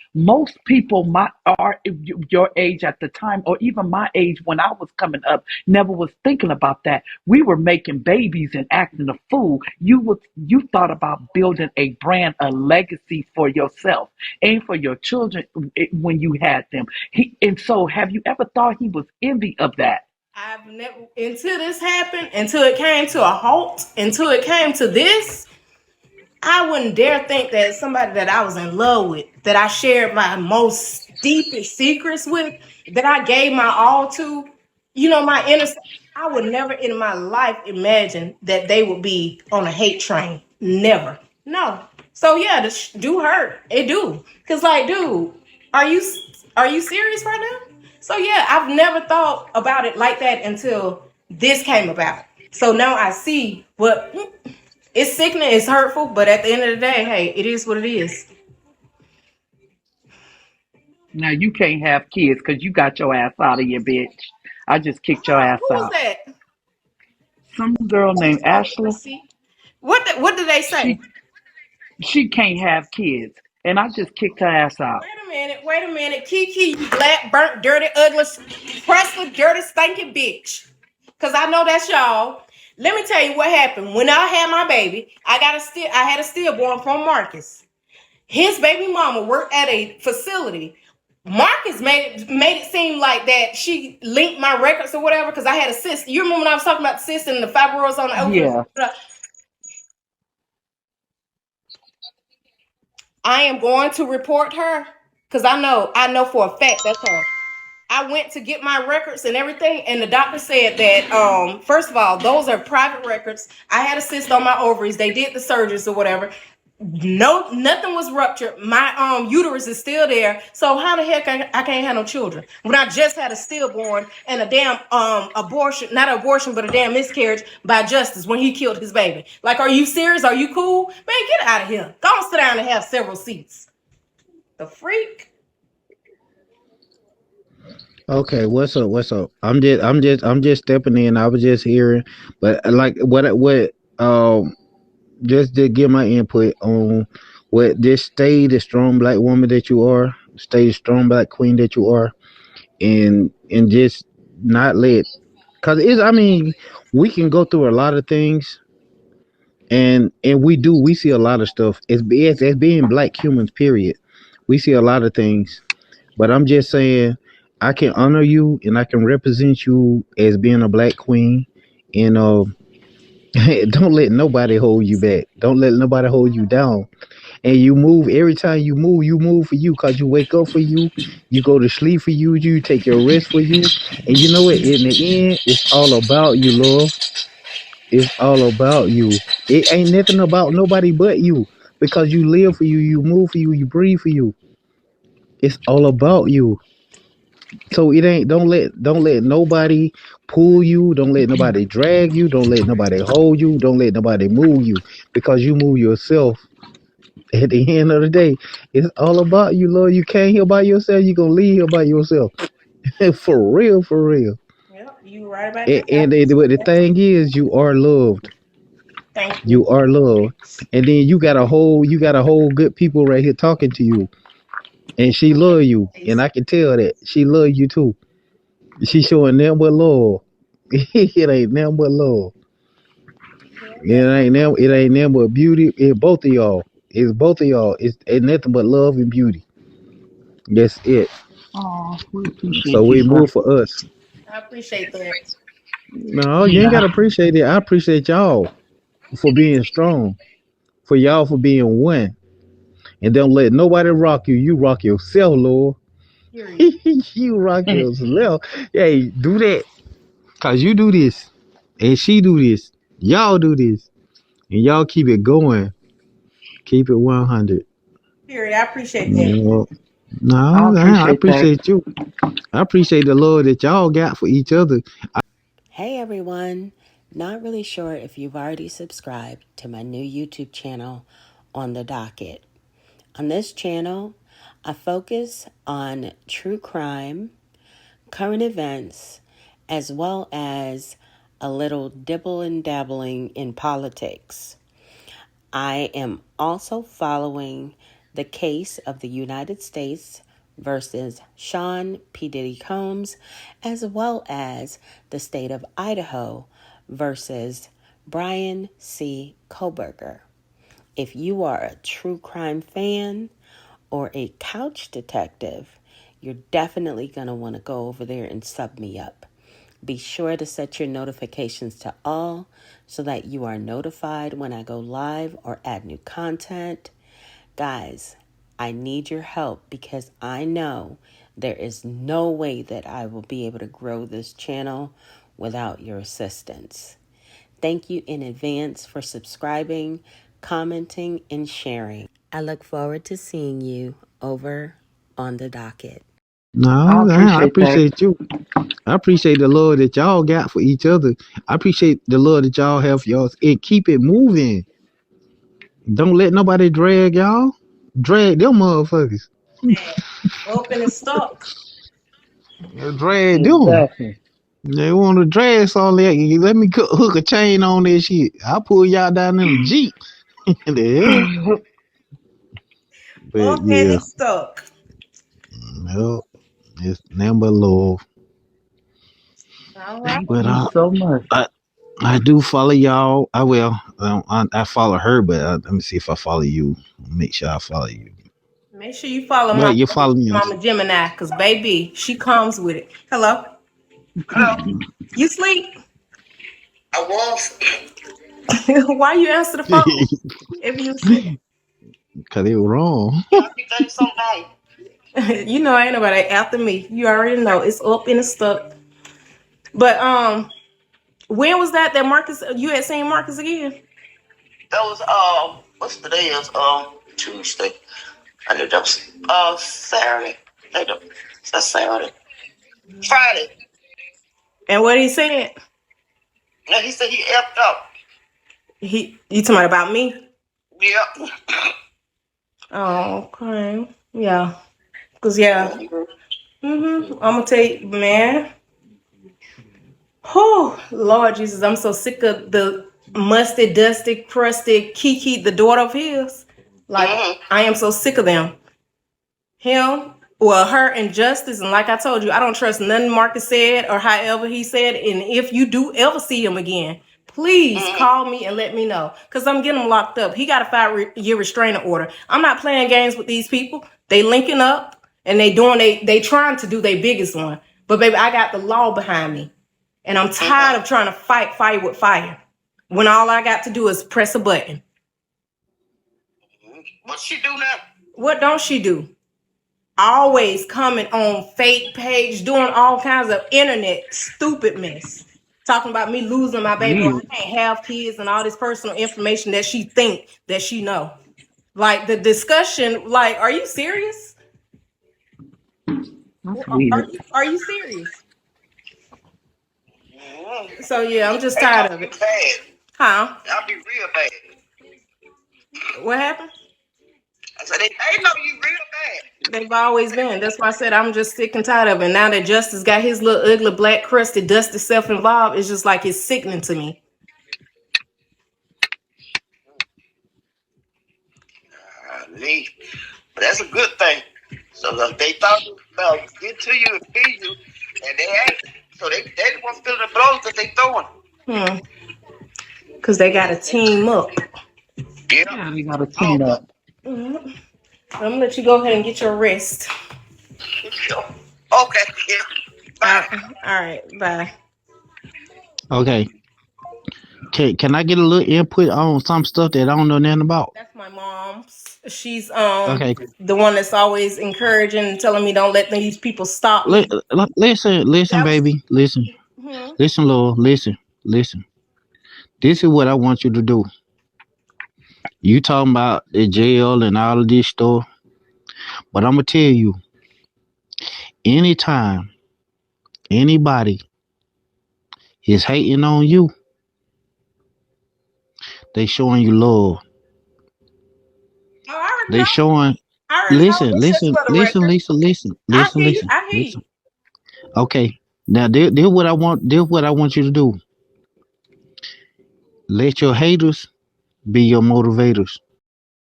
people are your age at the time, or even my age when I was coming up, never was thinking about that. We were making babies and acting a fool. You thought about building a brand, a legacy for yourself and for your children when you had them. And so have you ever thought he was envy of that? I've never, until this happened, until it came to a halt, until it came to this, I wouldn't dare think that somebody that I was in love with, that I shared my most deepest secrets with, that I gave my all to, my inner, I would never in my life imagine that they would be on a hate train. Never. No. So yeah, this do hurt. It do. Cause like, dude, are you serious right now? So yeah, I've never thought about it like that until this came about. So now I see what it's sickening, it's hurtful, but at the end of the day, hey, it is what it is. Now you can't have kids because you got your ass out of here, bitch. I just kicked your ass Who was out. that? Some girl named Oh, Ashley. let's see. What did they say? She can't have kids, and I just kicked her ass out. Wait a minute. Kiki, you black, burnt, dirty, ugly, crusty, dirty, stinking bitch. Cause I know that's y'all. Let me tell you what happened. When I had my baby, I had a stillborn from Marcus. His baby mama worked at a facility. Marcus made it seem like that she linked my records or whatever because I had a cyst. You remember when I was talking about the cyst and the fibroids on the ovaries? Yeah. I am going to report her because I know for a fact that's her. I went to get my records and everything, and the doctor said that first of all, those are private records. I had a cyst on my ovaries. They did the surgeries or whatever. No, nothing was ruptured. My uterus is still there. So how the heck I can't have no children when I just had a stillborn and a damn abortion, not an abortion, but a damn miscarriage by Justice when he killed his baby. Like, are you serious? Are you cool? Man, get out of here. Go and sit down and have several seats. The freak. Okay, what's up? What's up? I'm just stepping in. I was just hearing, but like just to give my input on what this stay the strong black woman that you are, stay the strong black queen that you are, and just not let, cause I mean, we can go through a lot of things, and we see a lot of stuff as being black humans. Period. We see a lot of things. But I'm just saying, I can honor you and I can represent you as being a black queen. And don't let nobody hold you back. Don't let nobody hold you down. And you move every time you move for you because you wake up for you. You go to sleep for you. You take your rest for you. And you know what? In the end, it's all about you, love. It's all about you. It ain't nothing about nobody but you because you live for you. You move for you. You breathe for you. It's all about you. So it ain't don't let nobody pull you, don't let nobody drag you, don't let nobody hold you, don't let nobody move you because you move yourself. At the end of the day, it's all about you, Lord. You can't here by yourself, you're gonna leave here by yourself. For real, for real. Yep, you right about And, that. and but the thing is you are loved. Thank you. You are loved. And then you got a whole good people right here talking to you. And she love you. And I can tell that. She love you too. She showing them but love. It ain't nothing but love. It ain't nothing but beauty. It's both of y'all. It's both of y'all. It's ain't nothing but love and beauty. That's it. Oh, we appreciate So you, we sir. move for us. I appreciate that. No, you ain't Yeah. gotta appreciate it. I appreciate y'all for being strong. For y'all for being one. And don't let nobody rock you. You rock yourself, Lord. Period. You rock yourself. Hey, do that. Cause you do this. And she do this. Y'all do this. And y'all keep it going. Keep it 100. Period. I appreciate that. No, I I appreciate that. appreciate you. I appreciate the love that y'all got for each other. Hey everyone, not really sure if you've already subscribed to my new YouTube channel on the docket. On this channel, I focus on true crime, current events, as well as a little dibble and dabbling in politics. I am also following the case of the United States versus Sean P. Diddy Combs, as well as the state of Idaho versus Brian C. Koberger. If you are a true crime fan or a couch detective, you're definitely going to want to go over there and sub me up. Be sure to set your notifications to all so that you are notified when I go live or add new content. Guys, I need your help because I know there is no way that I will be able to grow this channel without your assistance. Thank you in advance for subscribing, commenting, and sharing. I look forward to seeing you over on the docket. I No, I appreciate that. appreciate you. I appreciate the love that y'all got for each other. I appreciate the love that y'all have for y'all. And keep it moving. Don't let nobody drag y'all. Drag them motherfuckers. Up and stuck. Drag them. Exactly. They want to dress all that. Let me hook a chain on that shit. I'll pull y'all down in a Jeep. The hell? But Okay, yeah, they stuck. no, it's number love. All right. Thank But you so much. I do follow y'all. I follow her, but let me see if I follow you. Make sure I follow you. Make sure you follow But you follow me. Mama Gemini, because baby, she comes with it. Hello? You sleep? I was. Why you answer the phone if you sleep? Cause it was wrong. Yeah, I be thinking something wrong. You know ain't nobody after me. You already know it's up and it's stuck. But when was that Marcus you had seen Marcus again? That was what's the day is Tuesday. I knew that was Saturday. That's Saturday. Friday. And what he said? No, he said he effed up. You talking about me? Yep. Oh, okay. Yeah. Cause yeah. I'm gonna tell you, man. Oh, Lord Jesus, I'm so sick of the musty, dusty, crusty Kiki, the daughter of his. Like, I am so sick of them. Him, well, her and Justice, and like I told you, I don't trust nothing Marcus said or however he said. And if you do ever see him again, please call me and let me know. Because I'm getting him locked up. He got a 5-year restraining order. I'm not playing games with these people. They linking up and they trying to do their biggest one. But baby, I got the law behind me. And I'm tired of trying to fight fire with fire when all I got to do is press a button. What's she do now? What don't she do? Always coming on fake page, doing all kinds of internet stupid mess. Talking about me losing my baby, or I can't have kids and all this personal information that she think that she know. Like the discussion, like, are you serious? That's weird. Are you serious? So yeah, I'm just tired of it. Bad. Huh? I'll be real bad. What happened? I said they know you real bad. They've always been. That's why I said I'm just sick and tired of it. Now that Justice got his little ugly, black, crusty, dusty self involved, it's just like it's sickening to me. Me. But that's a good thing. So they thought about get to you and feed you, and they ain't. So they want to feel the blows that they throwing. Because they got to team up. Yeah, they got to team up. I'm going to let you go ahead and get your rest. Okay. Yeah. Bye. All right. Bye. Okay. Can I get a little input on some stuff that I don't know nothing about? That's my mom's. She's Okay. the one that's always encouraging and telling me don't let these people stop me. Listen, baby. Listen. Listen, Lord. Listen. This is what I want you to do. You talking about the jail and all of this stuff, but I'm gonna tell you, anytime anybody is hating on you, they showing you love. They showing. Listen. I hear you. Okay. Now, this what I want. This what I want you to do. Let your haters be your motivators.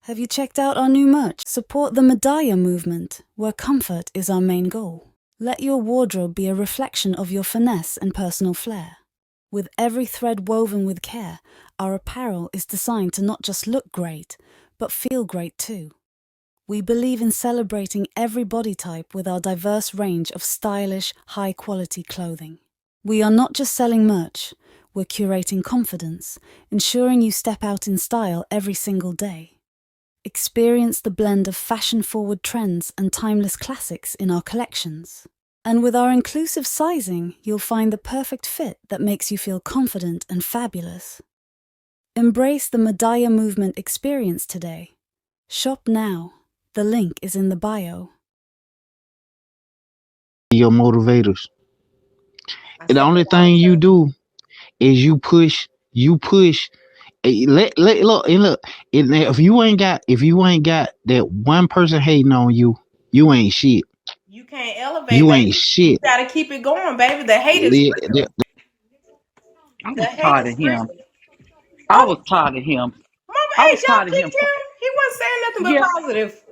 Have you checked out our new merch? Support the Medaya movement, where comfort is our main goal. Let your wardrobe be a reflection of your finesse and personal flair. With every thread woven with care, our apparel is designed to not just look great, but feel great too. We believe in celebrating every body type with our diverse range of stylish, high-quality clothing. We are not just selling merch, we're curating confidence, ensuring you step out in style every single day. Experience the blend of fashion-forward trends and timeless classics in our collections. And with our inclusive sizing, you'll find the perfect fit that makes you feel confident and fabulous. Embrace the Medaya movement experience today. Shop now. The link is in the bio. Your motivators. The only thing you do is you push. Look. If you ain't got that one person hating on you, you ain't shit. You can't elevate, You baby. ain't shit. You gotta keep it going, baby. The hate is real. I The was hate tired is of real. him. I was tired of him. Mama I was H, y'all tired of him. kicked him. He wasn't saying nothing but Yeah, positive.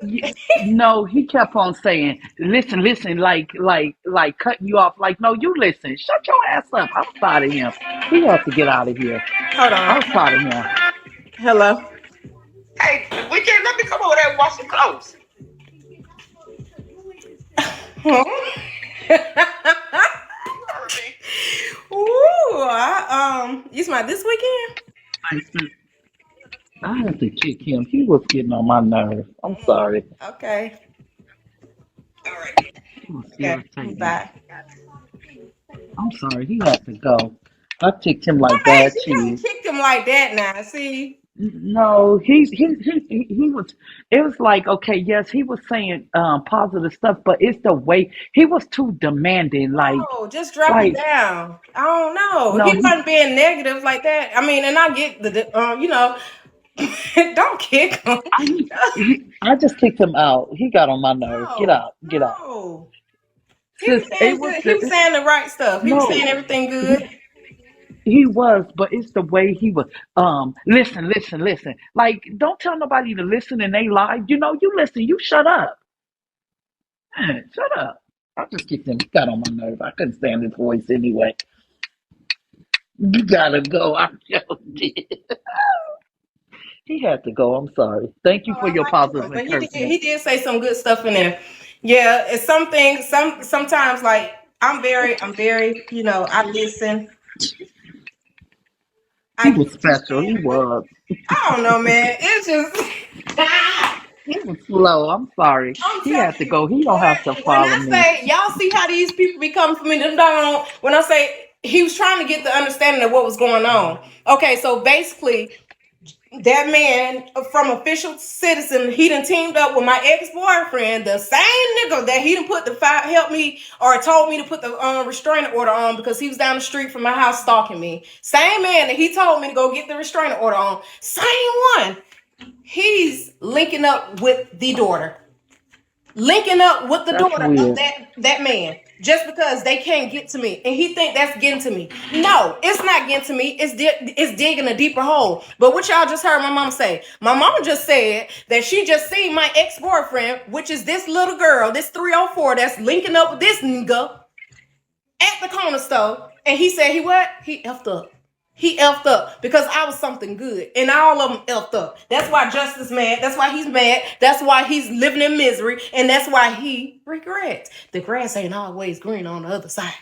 no, he kept on saying, listen, like cutting you off. Like, no, you listen. Shut your ass up. I was tired of him. He had to get out of here. Hold I on. was tired of him. Hello. Hey, we can't let me come over there and wash some clothes. Ooh, you smart this weekend? I had to kick him. He was getting on my nerves. I'm sorry. Okay. All right. He was Okay. irritating. Bye. I'm sorry. He had to go. I kicked him like Mama H, bad you can't cheese. kick him like that now. See? No, he was. It was like, okay, yes, he was saying positive stuff, but it's the way he was too demanding. No, just drop it Like down. I don't know. no, He wasn't being negative like that. I mean, and I get don't kick him. I just kicked him out. He got on my nerves. Get No, out, get out. no. He was Sis, saying good. He was saying the right stuff. He was no, saying everything good. he was, but it's the way he was. Listen. Like, don't tell nobody to listen and they lie. You listen. You shut up. Man, shut up. I just kicked him. He got on my nerves. I couldn't stand his voice anyway. You gotta go. I just did. He had to go. I'm sorry. Thank you Oh, for I your like positive him, but he did. encouragement. He did say some good stuff in there. Yeah, it's some things. Sometimes like I'm very. I listen. He I get was what you're special. He saying, but was. I don't know, man. It's just. He was slow. I'm sorry. I'm He had telling to you, go. He don't have to when follow I me. say y'all see how these people be coming for me, them down. When I say he was trying to get the understanding of what was going on. Okay, so basically, that man from official citizen, he done teamed up with my ex-boyfriend, the same nigga that he done put the help me or told me to put the restraining order on because he was down the street from my house stalking me. Same man that he told me to go get the restraining order on. Same one. He's linking up with the daughter. Linking up with the That's daughter of weird. that man just because they can't get to me and he think that's getting to me. No, it's not getting to me. It's digging a deeper hole. But what y'all just heard my mom say, my mama just said that she just seen my ex-boyfriend, which is this little girl, this 304 that's linking up with this nigga at the corner store, and he said he effed up. He effed up because I was something good, and all of them effed up. That's why Justice mad. That's why he's mad. That's why he's living in misery, and that's why he regrets. The grass ain't always green on the other side.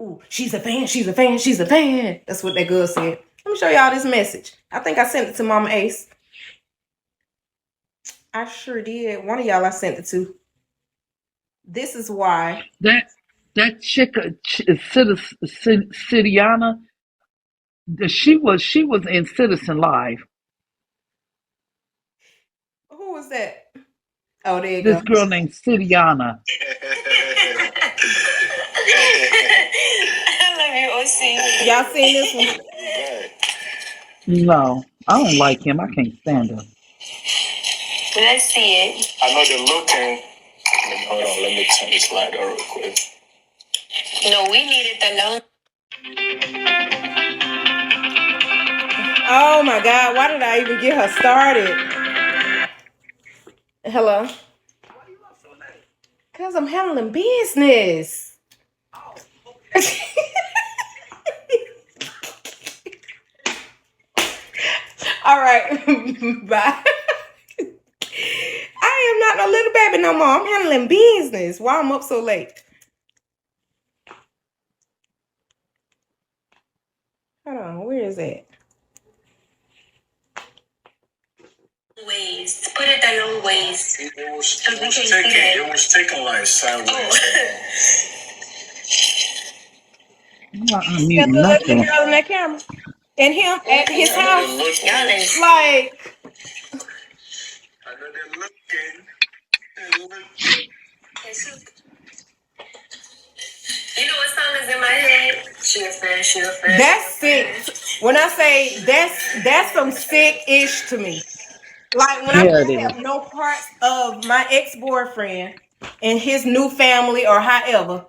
Ooh, she's a fan. She's a fan. She's a fan. That's what that girl said. Let me show y'all this message. I think I sent it to Mama Ace. I sure did. One of y'all I sent it to. This is why. That chick, Cidiana, she was in Citizen Live. Who was that? Oh, there you This go. girl named Cidiana. I love you, OC. Y'all seen this one? No, I don't like him. I can't stand him. Let's see it. I know they're looking. Hold on, let me turn this light on real quick. No, we needed the loan. Oh my God, why did I even get her started? Hello? Because I'm handling business. All right, bye. I am not no little baby no more. I'm handling business. Why I'm up so late? Hold on, where is it? Ways. Put it the long ways. It was taking like sideways. I'm not That unmuting little ugly nothing. girl in that camera. And him at his house. Y'all ain't Like, I know they're looking. You know what song is in my head? She a fan, she a fan. that's sick. When I say that's some sick-ish to me. Like when I Yeah, it is. have no parts of my ex-boyfriend in his new family or however.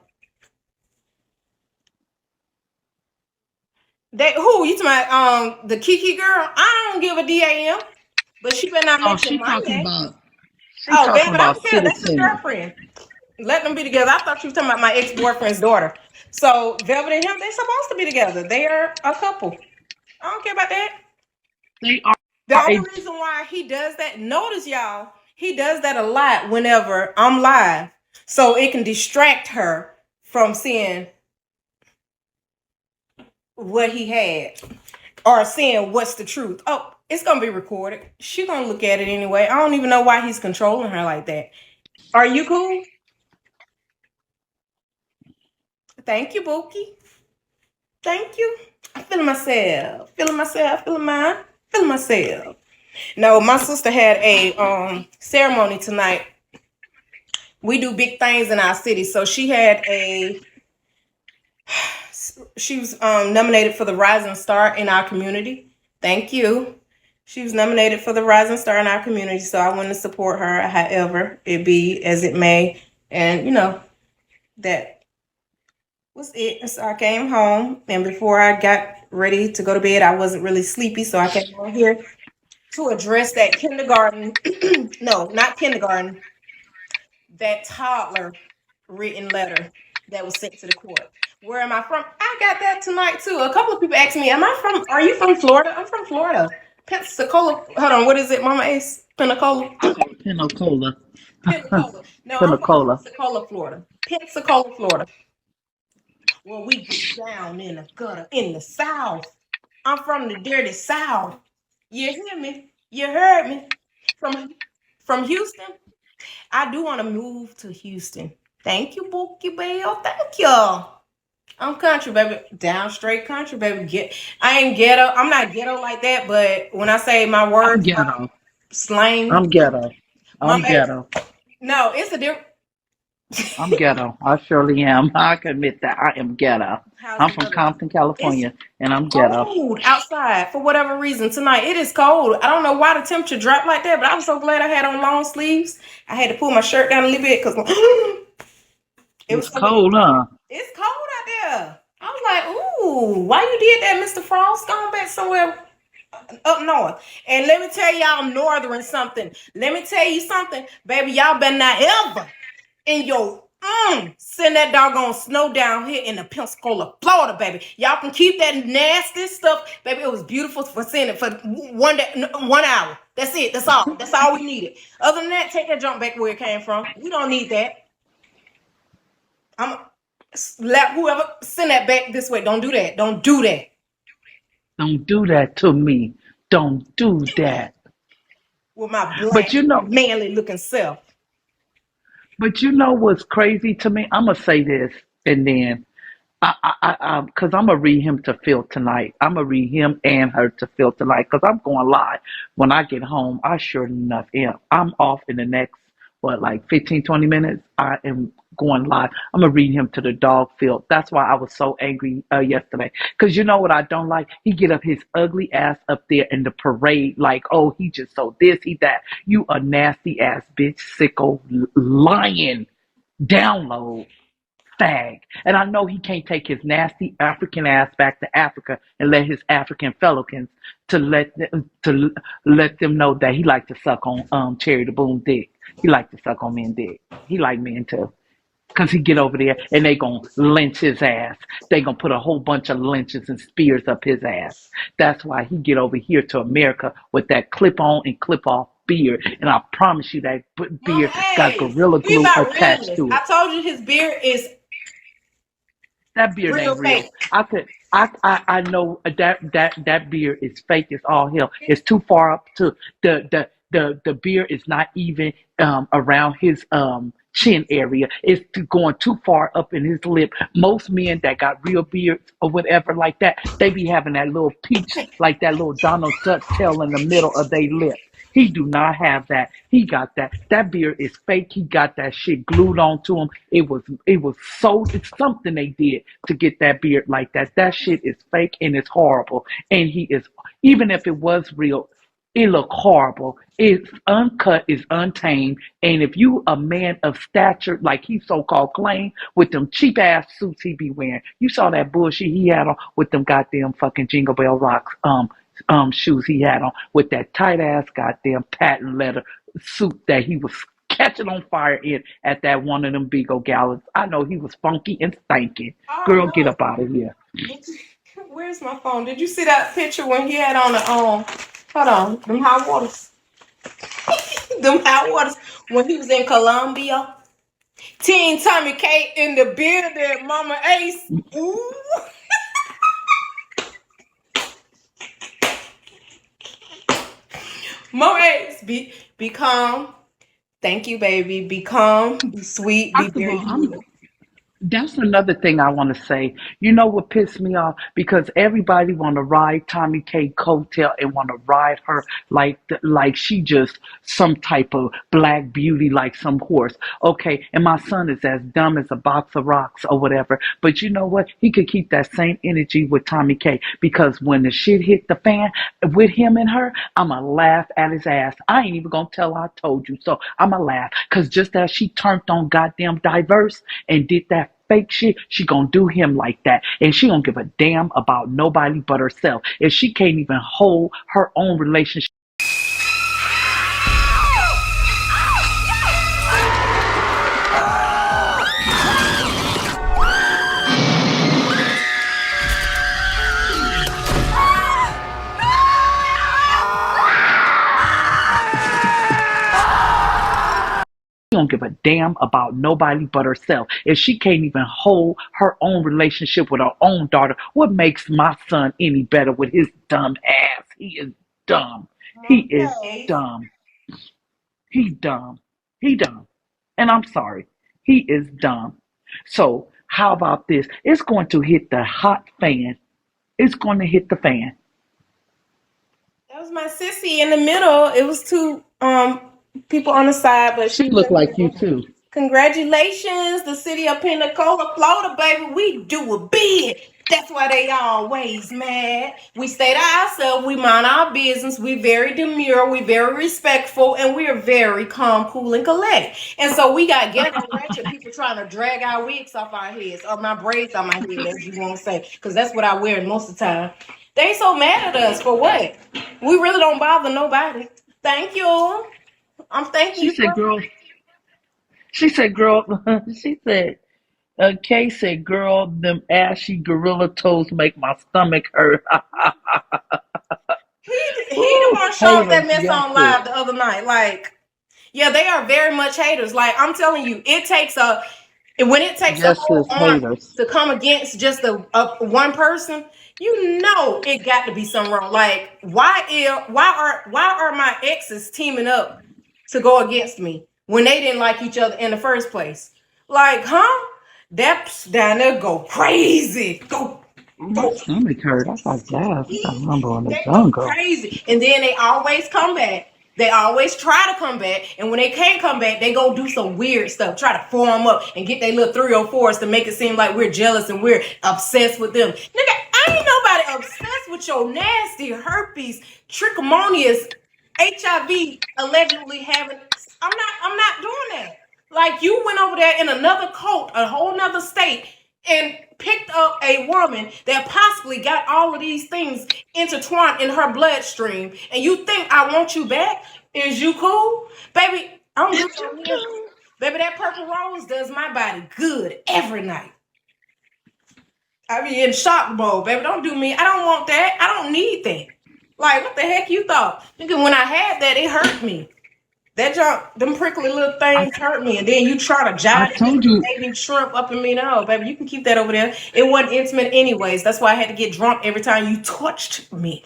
Who you talking about? The Kiki girl? I don't give a damn, but she better not Oh, mention my name. she Oh, talking Velvet, I about don't care. That's his citizen. girlfriend. Let them be together. I thought you were talking about my ex-boyfriend's daughter. So Velvet and him, they're supposed to be together. They are a couple. I don't care about that. They are The a only reason why he does that, notice y'all, he does that a lot whenever I'm live. So it can distract her from seeing what he had or seeing what's the truth. Oh, it's gonna be recorded. She's gonna look at it anyway. I don't even know why he's controlling her like that. Are you cool? Thank you, Bookie. Thank you. I'm feeling myself. Feeling myself. Feeling mine. Feeling myself. No, my sister had a ceremony tonight. We do big things in our city. So she was nominated for the Rising Star in our community. Thank you. She was nominated for the Rising Star in our community. So I want to support her, however it be as it may. And, that was it. And so I came home. And before I got ready to go to bed, I wasn't really sleepy. So I came on here to address that kindergarten. No, not kindergarten. That toddler written letter that was sent to the court. Where am I from? I got that tonight too. A couple of people asked me, are you from Florida? I'm from Florida. Pensacola. Hold on, what is it, Mama Ace? Pensacola? Pensacola. Pensacola. No, I'm from Pensacola. Pensacola, Florida. Pensacola, Florida. Well, we get down in the gutter in the South. I'm from the dirty South. You hear me? You heard me? From Houston? I do want to move to Houston. Thank you, Bookie Bell. Thank you. I'm country, baby. Down straight country, baby. I ain't ghetto. I'm not ghetto like that, but when I say my I'm words, ghetto. slang. I'm ghetto. I'm Mama, ghetto. no, it's a different. I'm ghetto. I surely am. I can admit that I am ghetto. How's I'm the from weather? Compton, It's California, and I'm ghetto. cold outside for whatever reason tonight. It is cold. I don't know why the temperature dropped like that, but I was so glad I had on long sleeves. I had to pull my shirt down a little bit because it was It's so cold, huh? It's cold out there. I was like, ooh, why you did that, Mr. Frost? Going back somewhere up north. And let me tell y'all northern something. Let me tell you something, baby. Y'all better not ever in your send that doggone snow down here in the Pensacola, Florida, baby. Y'all can keep that nasty stuff, baby. It was beautiful for seeing it for 1 day, 1 hour. That's it. That's all. That's all we needed. Other than that, take that junk back where it came from. We don't need that. Let whoever send that back this way. Don't do that. Don't do that. Don't do that to me. Don't do that. With my But black, you know, manly looking self. but you know what's crazy to me? I'm gonna say this, and then because I'm gonna read him to Phil tonight. I'm gonna read him and her to Phil tonight because I'm going live. When I get home, I sure enough am. I'm off in the next, like 15, 20 minutes. I am going live. I'm gonna read him to the dog field. That's why I was so angry yesterday. Because you know what I don't like? He get up his ugly ass up there in the parade like, oh, he just so this, he that. You a nasty ass bitch, sicko, lying, download. Fag. And I know he can't take his nasty African ass back to Africa and let his African fellowkins to let them know that he like to suck on Cherry the Boom dick. He like to suck on men dick. He like men too. Cause he get over there and they gonna lynch his ass. They gonna put a whole bunch of lynches and spears up his ass. That's why he get over here to America with that clip on and clip off beard. And I promise you that Mama, beard got hey, gorilla we glue about attached realness. to it. I told you his beard is That beard real ain't real. fake. I know that beard is fake as all hell. It's too far up to the beard is not even around his chin area. It's going too far up in his lip. Most men that got real beards or whatever like that, they be having that little peach like that little Donald Duck tail in the middle of their lip. He do not have that. He got that. That beard is fake. He got that shit glued onto him. It's something they did to get that beard like that. That shit is fake and it's horrible. And he is, even if it was real, It look horrible. It's uncut, it's untamed. And if you a man of stature, like he so-called claim, with them cheap ass suits he be wearing, you saw that bullshit he had on with them goddamn fucking Jingle Bell Rocks shoes he had on with that tight ass goddamn patent leather suit that he was catching on fire in at that one of them Beagle galas. I know he was funky and stanky. Girl, get up out of here. Where's my phone? Did you see that picture when he had on the hold on, them hot waters? Them hot waters when he was in Colombia. Teen Tommy K in the building, Mama Ace. Ooh. Mama Ace, be calm. Thank you, baby. Be calm, be sweet, be First of very all, good. that's another thing I want to say. You know what pissed me off? Because everybody want to ride Tommy K coattail and want to ride her like she just some type of black beauty, like some horse. Okay, and my son is as dumb as a box of rocks or whatever. But you know what? He could keep that same energy with Tommy K, because when the shit hit the fan with him and her, I'ma laugh at his ass. I ain't even gonna tell her I told you so. I'ma laugh, because just as she turned on goddamn Diverse and did that fake shit, she gonna do him like that, and she don't give a damn about nobody but herself. If she can't even hold her own relationship, she don't give a damn about nobody but herself. If she can't even hold her own relationship with her own daughter, what makes my son any better with his dumb ass? He is dumb. He is dumb. He's dumb. He dumb. And I'm sorry. He is dumb. So how about this? It's going to hit the hot fan. It's going to hit the fan. That was my sissy in the middle. It was two people on the side, but She she was look in the like you middle. too. Congratulations, the city of Pensacola, Florida, baby. We do it big. That's why they always mad. We stay to ourselves. We mind our business. We very demure. We very respectful, and we are very calm, cool, and collected. And so we got ghetto ratchet people trying to drag our wigs off our heads, or my braids on my head, as you want to say, because that's what I wear most of the time. They ain't so mad at us for what? We really don't bother nobody. Thank you. I'm thanking She you said, for. girl, she said, girl, she said, Kay said, girl, them ashy gorilla toes make my stomach hurt. He the Ooh, one showed that haters, mess yes, on it. live the other night. Like, yeah, they are very much haters. Like, I'm telling you, it takes when it takes a Yes, whole it's army haters. to come against just a one person, you know it got to be something wrong. Like, why are my exes teaming up to go against me when they didn't like each other in the first place? Like, huh? That's down there go crazy. My Go stomach hurt. I got gas. I got rumble in the they go jungle. crazy. And then they always come back. They always try to come back. And when they can't come back, they go do some weird stuff. Try to form up and get their little 304s to make it seem like we're jealous and we're obsessed with them. Nigga, I ain't nobody obsessed with your nasty herpes, trichomonias, HIV allegedly having. I'm not doing that. Like, you went over there in another cult, a whole nother state, and picked up a woman that possibly got all of these things intertwined in her bloodstream, and you think I want you back? Is you cool? Baby, I'm good on here. Baby, that purple rose does my body good every night. I be in shock mode, baby. Don't do me. I don't want that. I don't need that. Like, what the heck you thought? Nigga, when I had that, it hurt me. That junk, them prickly little I, things hurt me, and then you try to I jive this told you. baby shrimp up in me. No, baby, you can keep that over there. It wasn't intimate anyways. That's why I had to get drunk every time you touched me.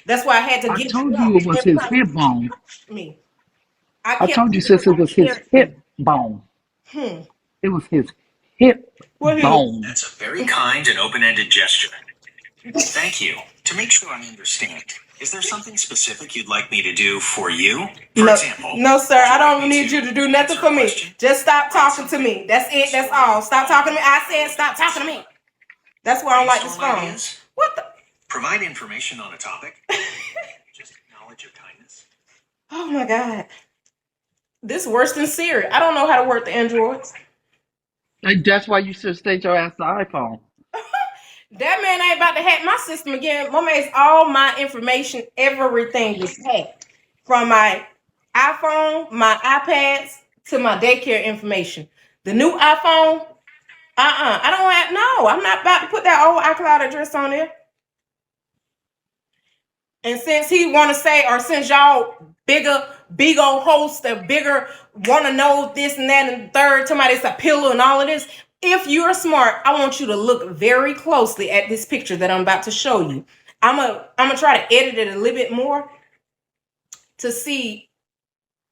That's why I had to I get told drunk you it was every his time hip you bone. touched me. I I kept told you, you sis, because it I was his cared for you. hip bone. It was his hip What is? bone. That's a very kind and open-ended gesture. Thank you. To make sure I understand, is there something specific you'd like me to do for you? For example, No, sir. I don't like need you to do nothing for me. Just stop talking to me. That's it. That's all. Stop talking to me. I said stop talking to me. That's why I don't like this phone. Ideas? What the? Provide information on a topic? Just knowledge of kindness? Oh my God. This is worse than Siri. I don't know how to work the Androids. And that's why you should stay your ass the iPhone. That man ain't about to hack my system again. My man's all my information, everything was hacked. From my iPhone, my iPads, to my daycare information. The new iPhone, I don't have, no, I'm not about to put that old iCloud address on there. And since he want to say, or since y'all big old host, a bigger want to know this and that and the third, somebody's a pillow and all of this. If you're smart, I want you to look very closely at this picture that I'm about to show you. I'm gonna try to edit it a little bit more to see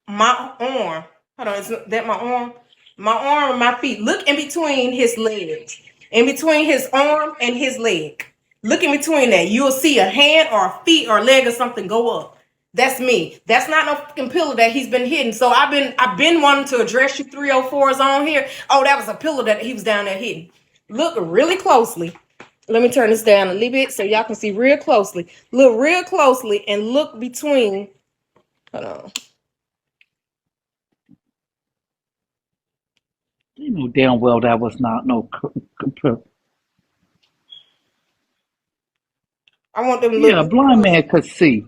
my arm. Hold on, is that my arm? My arm and my feet. Look in between his legs. In between his arm and his leg. Look in between that. You'll see a hand or a feet or a leg or something go up. That's me. That's not no fucking pillow that he's been hitting. So I've been wanting to address you 304s on here. Oh, that was a pillow that he was down there hitting. Look really closely. Let me turn this down a little bit so y'all can see real closely. Look real closely and look between. Hold on. You know damn well that was not no. I want them to Yeah, a look blind man could see.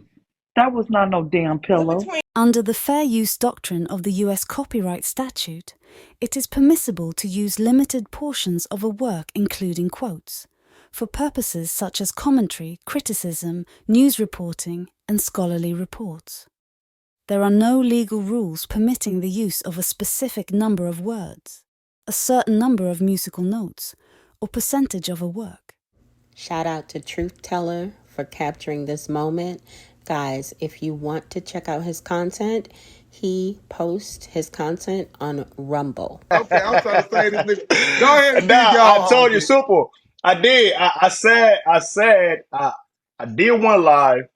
That was not no damn pillow. Under the fair use doctrine of the US copyright statute, it is permissible to use limited portions of a work, including quotes, for purposes such as commentary, criticism, news reporting, and scholarly reports. There are no legal rules permitting the use of a specific number of words, a certain number of musical notes, or percentage of a work. Shout out to Truth Teller for capturing this moment. Guys, if you want to check out his content, he posts his content on Rumble. Okay, I'm trying to say this nigga. Go ahead and Nah, dig y'all I told you, home, Super. I did. I said I did one live.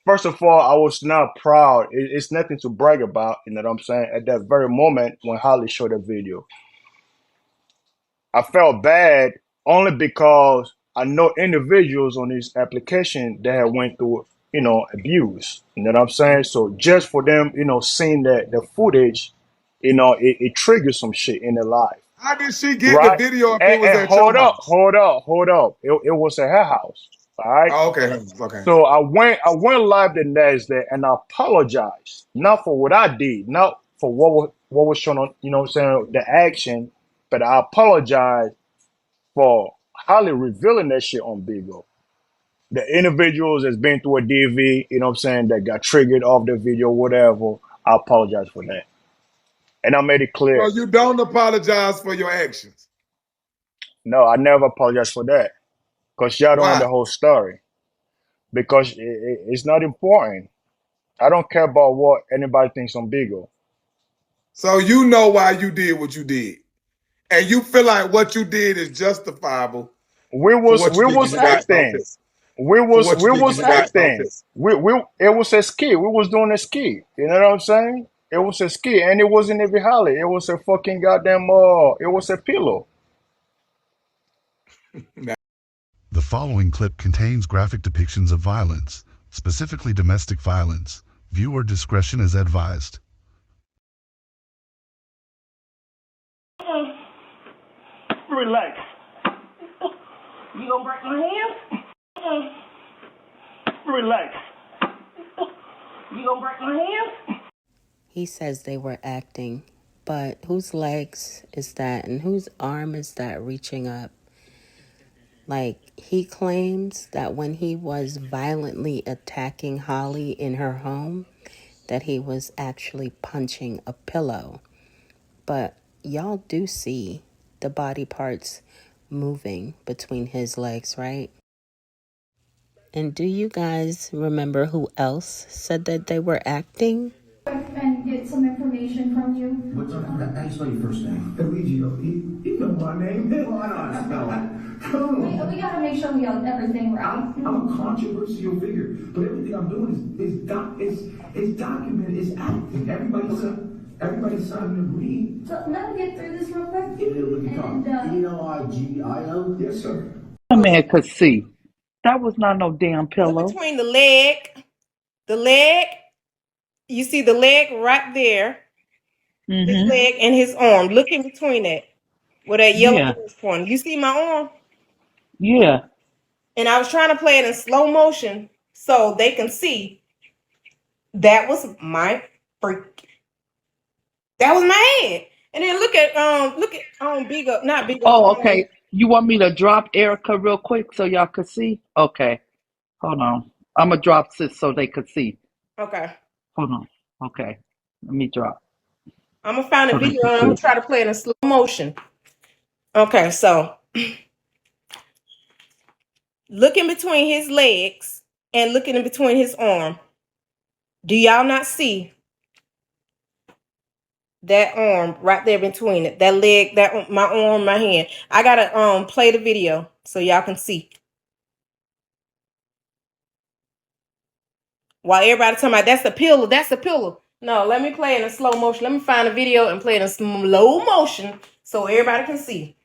First of all, I was not proud. It's nothing to brag about. You know what I'm saying? At that very moment when Holly showed the video, I felt bad only because I know individuals on this application that have went through, abuse. You know what I'm saying? So just for them, seeing the footage, it triggers some shit in their life. How did she get the Right? video if it was And at your house? hold up. It was at her house. All right. Oh, okay. So I went live the next day and I apologized. Not for what I did, not for what was shown on, what I'm saying, the action, but I apologized for highly revealing that shit on Bigo. The individuals that's been through a DV, what I'm saying, that got triggered off the video, whatever, I apologize for that. And I made it clear. So you don't apologize for your actions? No, I never apologize for that. Because y'all don't know the whole story. Because it's not important. I don't care about what anybody thinks on Bigo. So you know why you did what you did. And you feel like what you did is justifiable. We was acting. We was acting. It was a ski. We was doing a ski. You know what I'm saying? It was a ski, and it wasn't even Holly. It was a fucking goddamn. It was a pillow. The following clip contains graphic depictions of violence, specifically domestic violence. Viewer discretion is advised. Relax. You gonna break my hand? Relax. You gonna break my hand? He says they were acting, but whose legs is that and whose arm is that reaching up? Like, he claims that when he was violently attacking Holly in her home, that he was actually punching a pillow. But y'all do see the body parts moving between his legs, right? And do you guys remember who else said that they were acting? And get some information from you. How do you spell your first name? Eligio. You know my name. Well, I know how to spell it. Come on. We gotta make sure we have everything right. I'm a controversial figure, but everything I'm doing is documented, is acting. Everybody signed and agreed. So let me get through this real quick. Eligio? Yes, sir. A man could see. That was not no damn pillow. Look between the leg You see the leg right there, his Mm-hmm. leg and his arm. Look in between that, where that yellow Yeah. ball is pointing. You see my arm? Yeah. And I was trying to play it in slow motion so they can see that was my freak. That was my head. And then look at Big Up, not Big Up. Oh, okay. You want me to drop Erica real quick so y'all can see? Okay. Hold on. I'm gonna drop this so they could see. Okay. Hold on. Okay. Let me drop I'm gonna find a so they video can and I'm see. gonna try to play it in slow motion. Okay, so look in between his legs and looking in between his arm. Do y'all not see that arm right there between it? That leg, that my arm, my hand. I gotta play the video so y'all can see. While everybody talking about that's the pillow, that's the pillow. No, let me play it in slow motion. Let me find a video and play it in slow motion so everybody can see.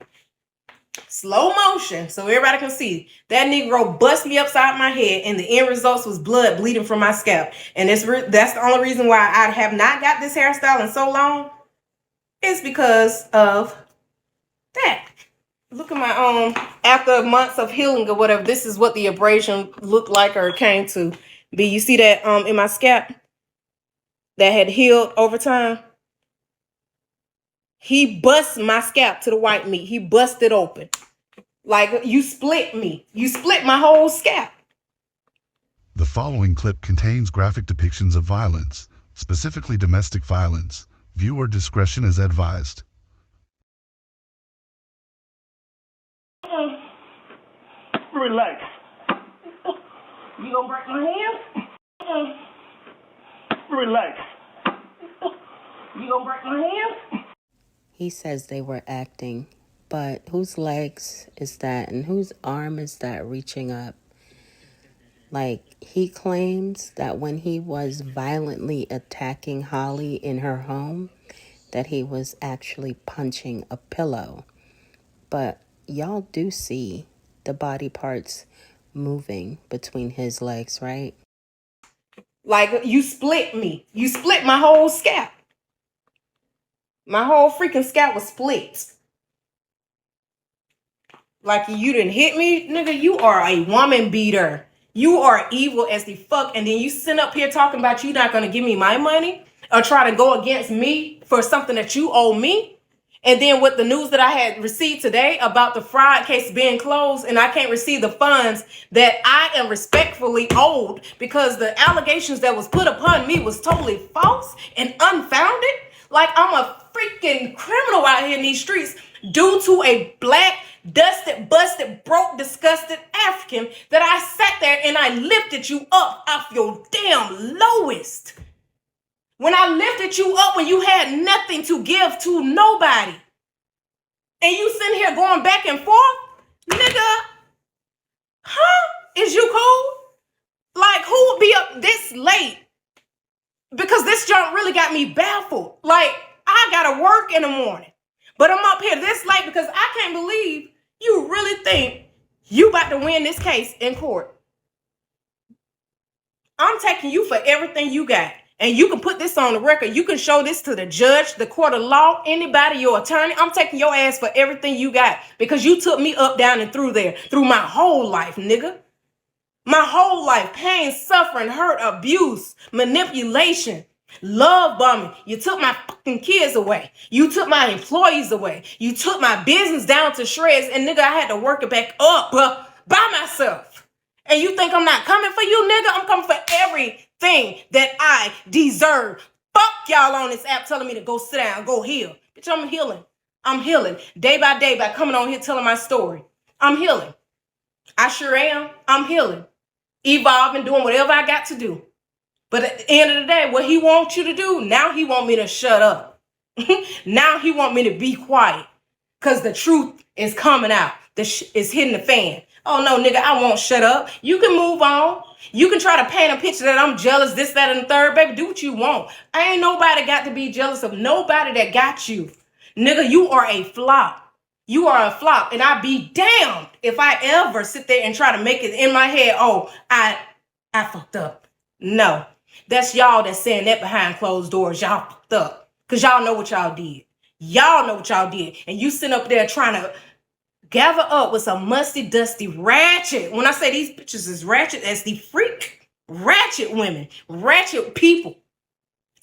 Slow motion so everybody can see. That Negro bust me upside my head and the end results was blood bleeding from my scalp. And that's the only reason why I have not got this hairstyle in so long. It's because of that. Look at my after months of healing or whatever, this is what the abrasion looked like or came to be. You see that in my scalp that had healed over time? He bust my scalp to the white meat. He busted open. Like you split me. You split my whole scalp. The following clip contains graphic depictions of violence, specifically domestic violence. Viewer discretion is advised. Relax. You gonna break my hand? Relax. You gonna break my hand? He says they were acting, but whose legs is that and whose arm is that reaching up? Like, he claims that when he was violently attacking Holly in her home, that he was actually punching a pillow. But y'all do see the body parts moving between his legs, right? Like you split me. You split my whole scalp. My whole freaking scalp was split. Like you didn't hit me, nigga. You are a woman beater. You are evil as the fuck. And then you sit up here talking about you not gonna give me my money or try to go against me for something that you owe me. And then with the news that I had received today about the fraud case being closed and I can't receive the funds that I am respectfully owed because the allegations that was put upon me was totally false and unfounded. Like I'm a freaking criminal out here in these streets due to a black, dusted, busted, broke, disgusted African that I sat there and I lifted you up off your damn lowest. When I lifted you up when you had nothing to give to nobody. And you sitting here going back and forth? Nigga, huh? Is you cool? Like, who would be up this late? Because this junk really got me baffled. Like, I gotta work in the morning. But I'm up here this late because I can't believe you really think you about to win this case in court. I'm taking you for everything you got. And you can put this on the record. You can show this to the judge, the court of law, anybody, your attorney. I'm taking your ass for everything you got because you took me up, down, and through there through my whole life, nigga. My whole life, pain, suffering, hurt, abuse, manipulation, love bombing. You took my fucking kids away. You took my employees away. You took my business down to shreds. And nigga, I had to work it back up by myself. And you think I'm not coming for you, nigga? I'm coming for everything that I deserve. Fuck y'all on this app telling me to go sit down, go heal. Bitch, I'm healing. I'm healing day by day by coming on here telling my story. I'm healing. I sure am. I'm healing. Evolving, doing whatever I got to do. But at the end of the day, what he wants you to do, now he want me to shut up. Now he want me to be quiet. Because the truth is coming out. It's hitting the fan. Oh, no, nigga, I won't shut up. You can move on. You can try to paint a picture that I'm jealous, this, that, and the third. Baby, do what you want. I ain't nobody got to be jealous of nobody that got you. Nigga, you are a flop. You are a flop. And I'd be damned if I ever sit there and try to make it in my head, oh, I fucked up. No. That's y'all that's saying that behind closed doors. Y'all fucked up. Because y'all know what y'all did. Y'all know what y'all did. And you sitting up there trying to gather up with some musty, dusty, ratchet. When I say these bitches is ratchet, that's the freak. Ratchet women. Ratchet people.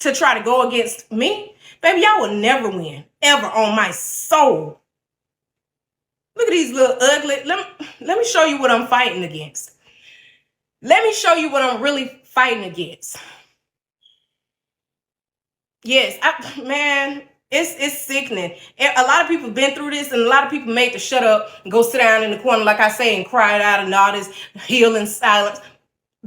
To try to go against me. Baby, y'all will never win. Ever on my soul. Look at these little ugly. Let me show you what I'm fighting against. Let me show you what I'm really fighting against. Yes, man, it's sickening. A lot of people have been through this, and a lot of people made to shut up and go sit down in the corner, like I say, and cry it out and all this healing silence.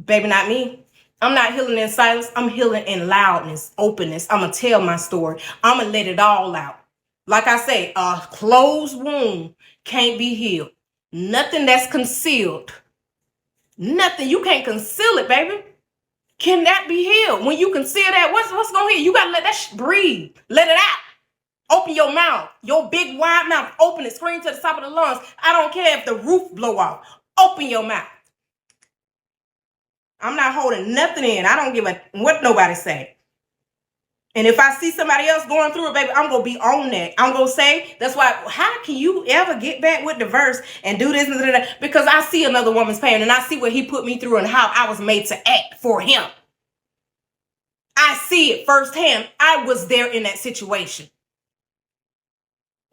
Baby, not me. I'm not healing in silence. I'm healing in loudness, openness. I'm going to tell my story. I'm going to let it all out. Like I say, a closed wound can't be healed. Nothing that's concealed. Nothing. You can't conceal it, baby. Can that be healed? When you conceal that, what's going to heal? You got to let that breathe. Let it out. Open your mouth. Your big wide mouth. Open it. Scream to the top of the lungs. I don't care if the roof blow off. Open your mouth. I'm not holding nothing in. I don't give a what nobody say. And if I see somebody else going through it, baby, I'm going to be on that. I'm going to say, that's why, how can you ever get back with the verse and do this and that? Because I see another woman's pain and I see what he put me through and how I was made to act for him. I see it firsthand. I was there in that situation.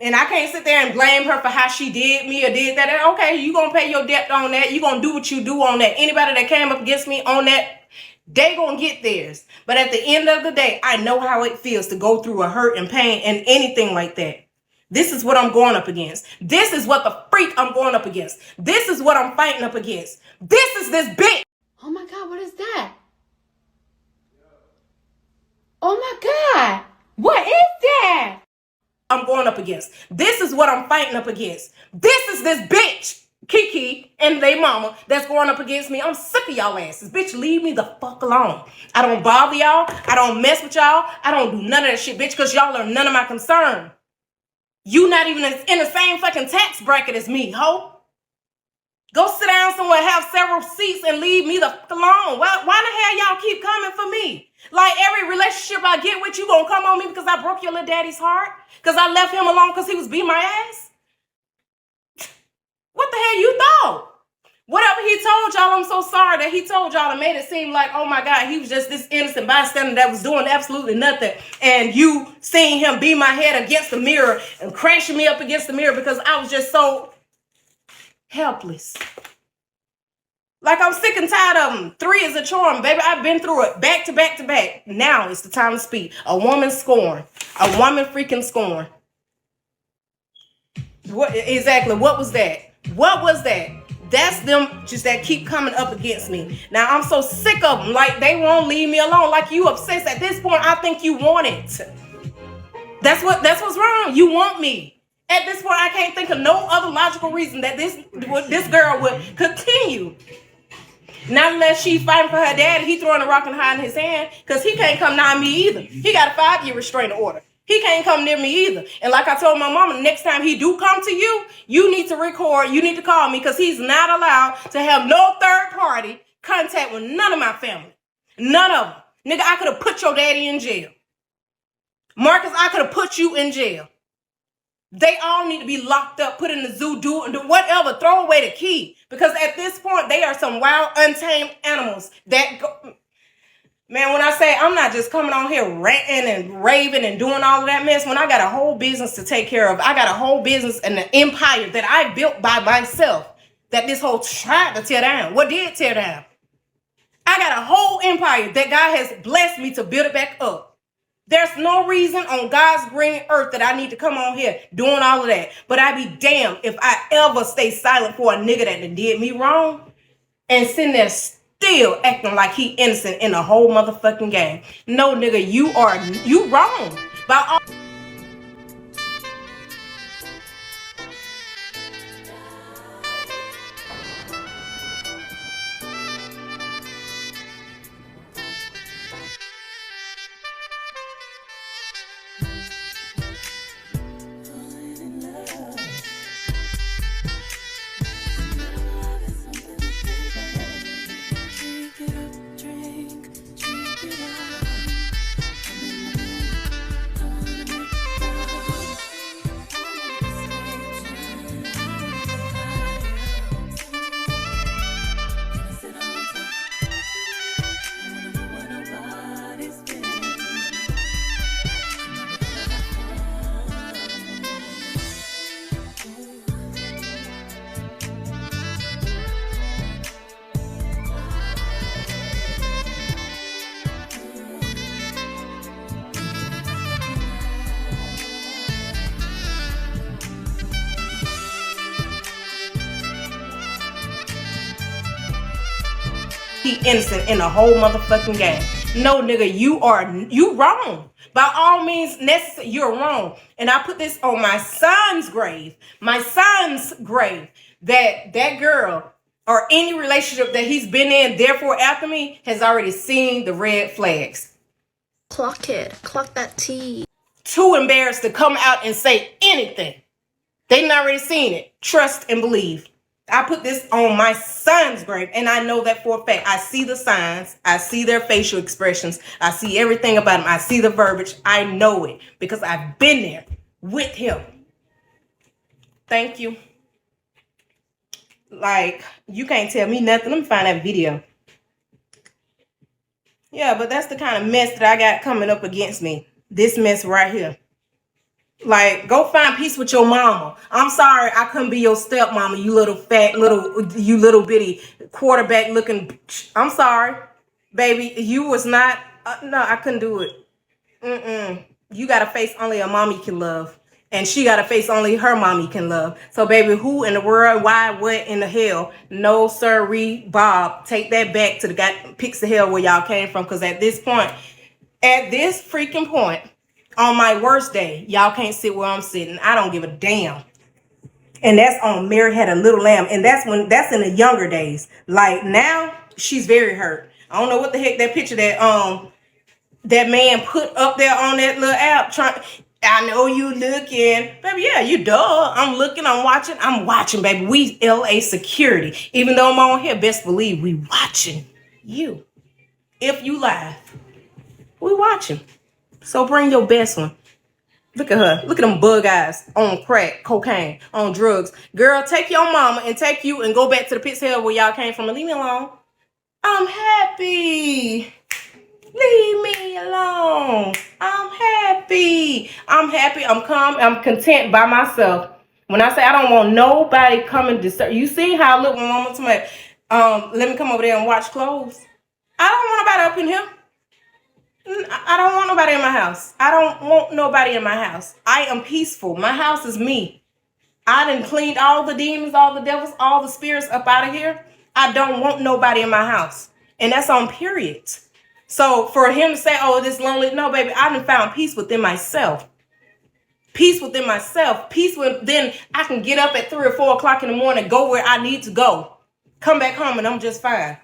And I can't sit there and blame her for how she did me or did that. Okay, you going to pay your debt on that. You going to do what you do on that. Anybody that came up against me on that, they going to get theirs. But at the end of the day, I know how it feels to go through a hurt and pain and anything like that. This is what I'm going up against. This is what the freak I'm going up against. This is what I'm fighting up against. This is this bitch. Oh my God, what is that? Oh my God, what is that? I'm going up against. This is what I'm fighting up against. This is this bitch, Kiki, and they mama that's going up against me. I'm sick of y'all asses. Bitch, leave me the fuck alone. I don't bother y'all. I don't mess with y'all. I don't do none of that shit, bitch, because y'all are none of my concern. You not even in the same fucking tax bracket as me, ho. Go sit down somewhere, have several seats, and leave me the fuck alone. Why the hell y'all keep coming for me? Like every relationship I get with, you gonna come on me because I broke your little daddy's heart? Because I left him alone because he was beating my ass? What the hell you thought? Whatever he told y'all, I'm so sorry that he told y'all and made it seem like, oh my God, he was just this innocent bystander that was doing absolutely nothing. And you seeing him beat my head against the mirror and crashing me up against the mirror because I was just so helpless. Like I'm sick and tired of them. 3 is a charm, baby. I've been through it back to back to back. Now it's the time to speak. A woman scorn. A woman freaking scorn. What exactly? What was that? What was that? That's them just that keep coming up against me. Now I'm so sick of them. Like they won't leave me alone. Like you obsessed. At this point, I think you want it. That's what's wrong. You want me. At this point, I can't think of no other logical reason that this girl would continue. Not unless she's fighting for her daddy, he throwing a rock and hiding his hand, because he can't come nigh me either. He got a 5-year restraining order. He can't come near me either. And like I told my mama, next time he do come to you, you need to record, you need to call me, because he's not allowed to have no third party contact with none of my family. None of them. Nigga, I could have put your daddy in jail. Marcus, I could have put you in jail. They all need to be locked up, put in the zoo, do whatever, throw away the key. Because at this point, they are some wild, untamed animals that go. Man, when I say I'm not just coming on here ranting and raving and doing all of that mess, when I got a whole business to take care of, I got a whole business and an empire that I built by myself that this whole tried to tear down. What did tear down? I got a whole empire that God has blessed me to build it back up. There's no reason on God's green earth that I need to come on here doing all of that. But I be damned if I ever stay silent for a nigga that did me wrong and sitting there still acting like he innocent in the whole motherfucking game. No, nigga, you wrong. By all he innocent in the whole motherfucking game. No, nigga, you wrong. By all means necessary, you're wrong. And I put this on my son's grave. My son's grave. That girl or any relationship that he's been in, therefore after me, has already seen the red flags. Clock it. Clock that T. Too embarrassed to come out and say anything. They've already seen it. Trust and believe. I put this on my son's grave, and I know that for a fact. I see the signs. I see their facial expressions. I see everything about him. I see the verbiage. I know it because I've been there with him. Thank you. Like, you can't tell me nothing. Let me find that video. Yeah, but that's the kind of mess that I got coming up against me. This mess right here. Like, go find peace with your mama. I'm sorry I couldn't be your stepmama, you little fat, you little bitty quarterback looking. I'm sorry, baby. You was not, no, I couldn't do it. You got a face only a mommy can love. And she got a face only her mommy can love. So, baby, who in the world, why, what in the hell? No, sirree, Bob. Take that back to the guy, picks the hell where y'all came from. Because at this freaking point, on my worst day, y'all can't sit where I'm sitting. I don't give a damn. And that's on Mary Had a Little Lamb. And that's in the younger days. Like, now, she's very hurt. I don't know what the heck that picture that man put up there on that little app. I know you looking. Baby, yeah, you duh. I'm looking, I'm watching, baby. We LA security. Even though I'm on here, best believe we watching you. If you live, we watching. So bring your best one. Look at her. Look at them bug eyes on crack, cocaine, on drugs. Girl, take your mama and take you and go back to the pits hell where y'all came from and leave me alone. I'm happy. Leave me alone. I'm happy. I'm calm. I'm content by myself. When I say I don't want nobody coming to disturb. You see how I look when mama told me, let me come over there and watch clothes. I don't want nobody up in here. I don't want nobody in my house. I don't want nobody in my house. I am peaceful. My house is me. I done cleaned all the demons, all the devils, all the spirits up out of here. I don't want nobody in my house. And that's on period. So for him to say, oh, this lonely, no, baby, I done found peace within myself. Peace within myself. Peace within, I can get up at 3 or 4 o'clock in the morning, go where I need to go. Come back home and I'm just fine.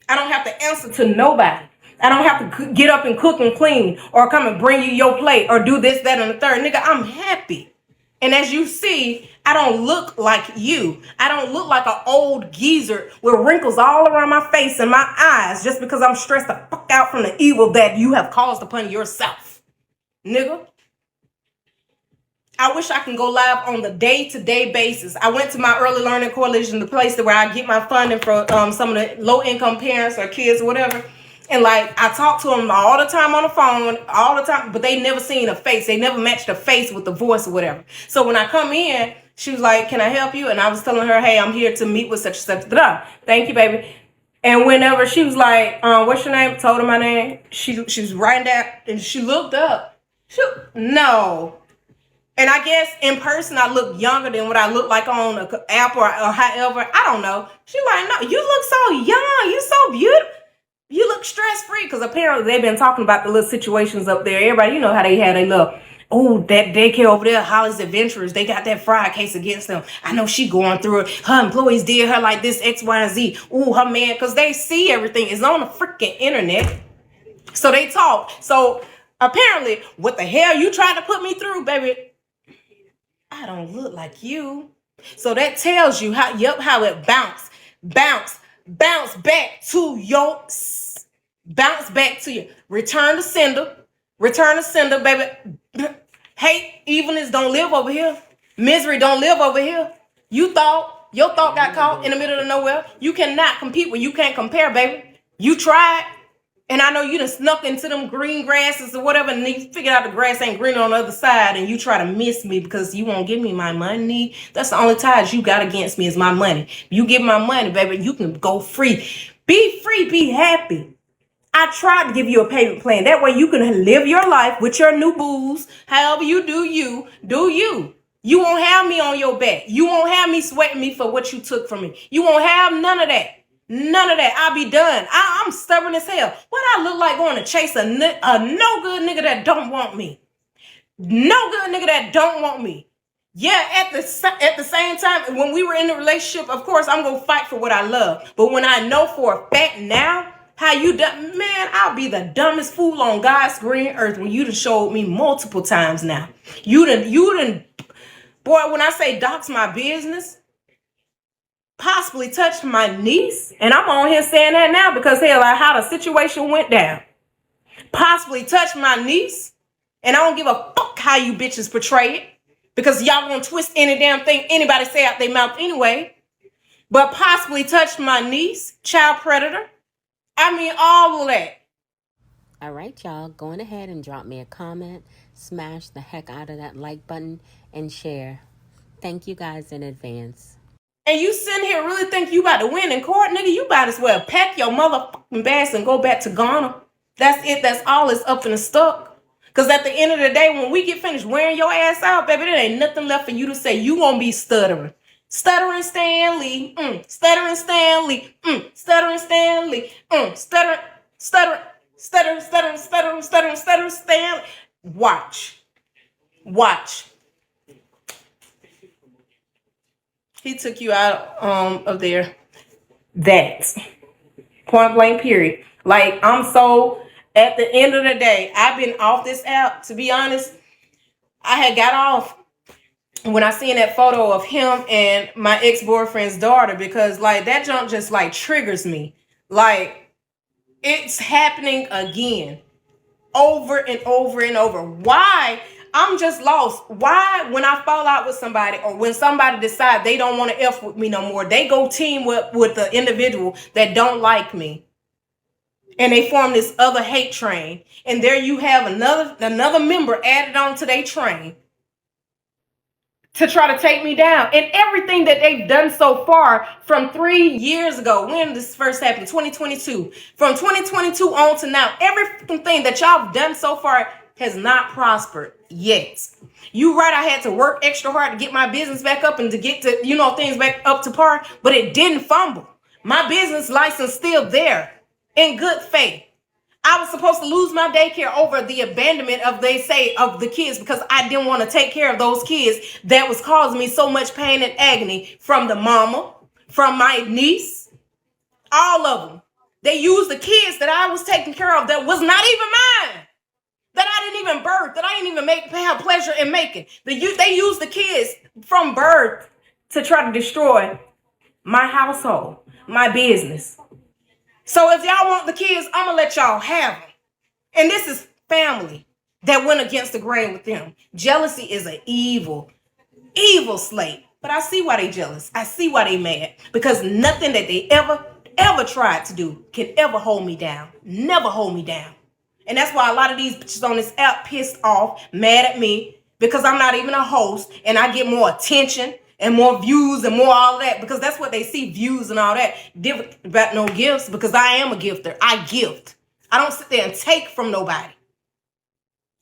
I don't have to answer to nobody. I don't have to get up and cook and clean or come and bring you your plate or do this, that, and the third. Nigga, I'm happy. And as you see, I don't look like you. I don't look like an old geezer with wrinkles all around my face and my eyes just because I'm stressed the fuck out from the evil that you have caused upon yourself. Nigga. I wish I can go live on the day-to-day basis. I went to my early learning coalition, the place where I get my funding for some of the low-income parents or kids or whatever. And like, I talk to them all the time on the phone, all the time, but they never seen a face. They never matched a face with the voice or whatever. So when I come in, she was like, can I help you? And I was telling her, hey, I'm here to meet with such and such. Thank you, baby. And whenever she was like, what's your name? Told her my name. She was writing down and she looked up. No. And I guess in person, I look younger than what I look like on an app or however. I don't know. She like, no, you look so young. You so beautiful. You look stress-free. Because apparently they've been talking about the little situations up there. Everybody, you know how they had a little, oh, that daycare over there, Holly's Adventurers. They got that fraud case against them. I know she going through it. Her employees did her like this, X, Y, and Z. Ooh, her man. Because they see everything. It's on the freaking internet. So they talk. So apparently, what the hell you trying to put me through, baby? I don't look like you. So that tells you how it bounce back to you. Return to sender, baby. Hate, evilness don't live over here. Misery don't live over here. Your thought got caught in the middle of nowhere. You cannot compete when you can't compare, baby. You tried. And I know you done snuck into them green grasses or whatever, and you figured out the grass ain't green on the other side, and you try to miss me because you won't give me my money. That's the only ties you got against me is my money. You give my money, baby, you can go free. Be free, be happy. I tried to give you a payment plan. That way you can live your life with your new booze. However you do you, do you. You won't have me on your back. You won't have me sweating me for what you took from me. You won't have none of that. None of that. I'll be done. I'm stubborn as hell. What I look like going to chase a no good nigga that don't want me? No good nigga that don't want me. Yeah, at the same time, when we were in the relationship, of course, I'm going to fight for what I love. But when I know for a fact now, how you done, man, I'll be the dumbest fool on God's green earth when you done showed me multiple times now. You done, boy, when I say dox my business, possibly touched my niece, and I'm on here saying that now because hell, like how the situation went down. Possibly touched my niece, and I don't give a fuck how you bitches portray it because y'all gonna twist any damn thing anybody say out their mouth anyway. But possibly touched my niece, child predator. I mean, all of that. All right, y'all, go ahead and drop me a comment, smash the heck out of that like button, and share. Thank you guys in advance. And you sitting here really think you about to win in court, nigga? You might as well pack your motherfucking bags and go back to Ghana. That's it. That's all that's up in the stuck. Because at the end of the day, when we get finished wearing your ass out, baby, there ain't nothing left for you to say. You gonna be stuttering. Stuttering Stanley. Stuttering Stanley. Stuttering Stanley. Stuttering Stanley. Watch. He took you out of there. That. Point blank period. Like, I'm so, at the end of the day, I've been off this app. To be honest, I had got off when I seen that photo of him and my ex-boyfriend's daughter because, like, that junk just, like, triggers me. Like, it's happening again. Over and over and over. Why? I'm just lost. Why, when I fall out with somebody or when somebody decide they don't want to F with me no more, they go team with the individual that don't like me. And they form this other hate train. And there you have another member added on to their train to try to take me down. And everything that they've done so far from 3 years ago, when this first happened, 2022, from 2022 on to now, everything that y'all have done so far has not prospered yet. You right, I had to work extra hard to get my business back up and to get to, things back up to par, but it didn't fumble. My business license still there in good faith. I was supposed to lose my daycare over the abandonment of the kids because I didn't want to take care of those kids that was causing me so much pain and agony from the mama, from my niece, all of them. They used the kids that I was taking care of that was not even mine, that I didn't even birth, that I didn't even have pleasure in making. They used the kids from birth to try to destroy my household, my business. So if y'all want the kids, I'm going to let y'all have them. And this is family that went against the grain with them. Jealousy is an evil slate. But I see why they jealous. I see why they mad. Because nothing that they ever tried to do can ever hold me down. Never hold me down. And that's why a lot of these bitches on this app pissed off, mad at me, because I'm not even a host and I get more attention and more views and more all that, because that's what they see, views and all that. Different about no gifts, because I am a gifter. I gift. I don't sit there and take from nobody.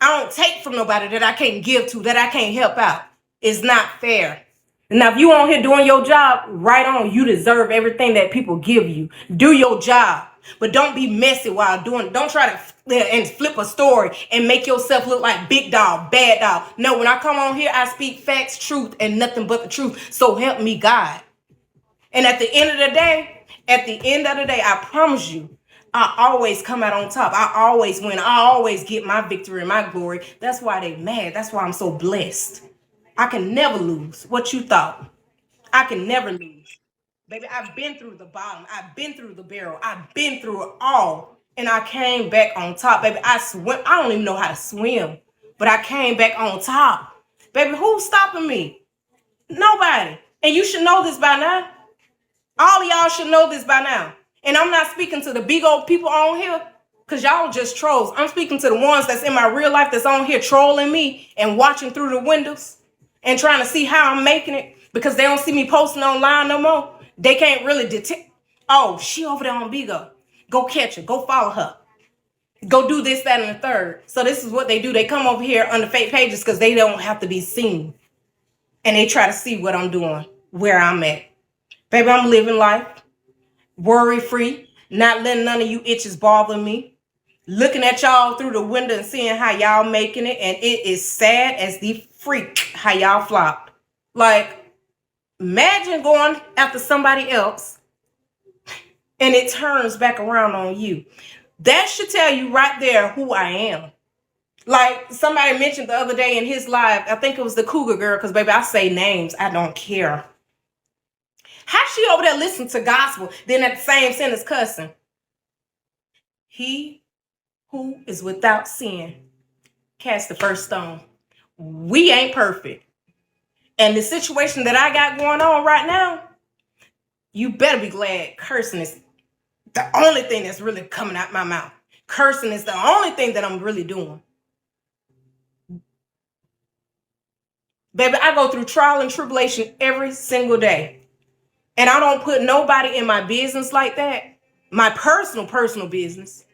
I don't take from nobody that I can't give to, that I can't help out. It's not fair. Now, if you on here doing your job, right on, you deserve everything that people give you. Do your job. But don't be messy while doing it. Don't try to and flip a story and make yourself look like big dog, bad dog. No, when I come on here, I speak facts, truth, and nothing but the truth. So help me God. And at the end of the day, I promise you, I always come out on top. I always win. I always get my victory and my glory. That's why they mad. That's why I'm so blessed. I can never lose. What you thought? I can never lose. Baby, I've been through the bottom. I've been through the barrel. I've been through it all. And I came back on top, baby. I don't even know how to swim. But I came back on top. Baby, who's stopping me? Nobody. And you should know this by now. All of y'all should know this by now. And I'm not speaking to the big old people on here, because y'all just trolls. I'm speaking to the ones that's in my real life that's on here trolling me and watching through the windows and trying to see how I'm making it, because they don't see me posting online no more. They can't really detect. Oh, she over there on Bigo. Go catch her. Go follow her. Go do this, that, and the third. So this is what they do. They come over here under fake pages because they don't have to be seen. And they try to see what I'm doing, where I'm at. Baby, I'm living life. worry-free, not letting none of you itches bother me, looking at y'all through the window and seeing how y'all making it, and it is sad as the freak how y'all flopped. Like, imagine going after somebody else and it turns back around on you. That should tell you right there who I am. Like somebody mentioned the other day in his live, I think it was the Cougar Girl, because baby, I say names, I don't care. How she over there listening to gospel, then at the same sentence cussing? He who is without sin cast the first stone. We ain't perfect. And the situation that I got going on right now, you better be glad cursing is the only thing that's really coming out my mouth. Cursing is the only thing that I'm really doing. Baby, I go through trial and tribulation every single day. And I don't put nobody in my business like that. My personal business.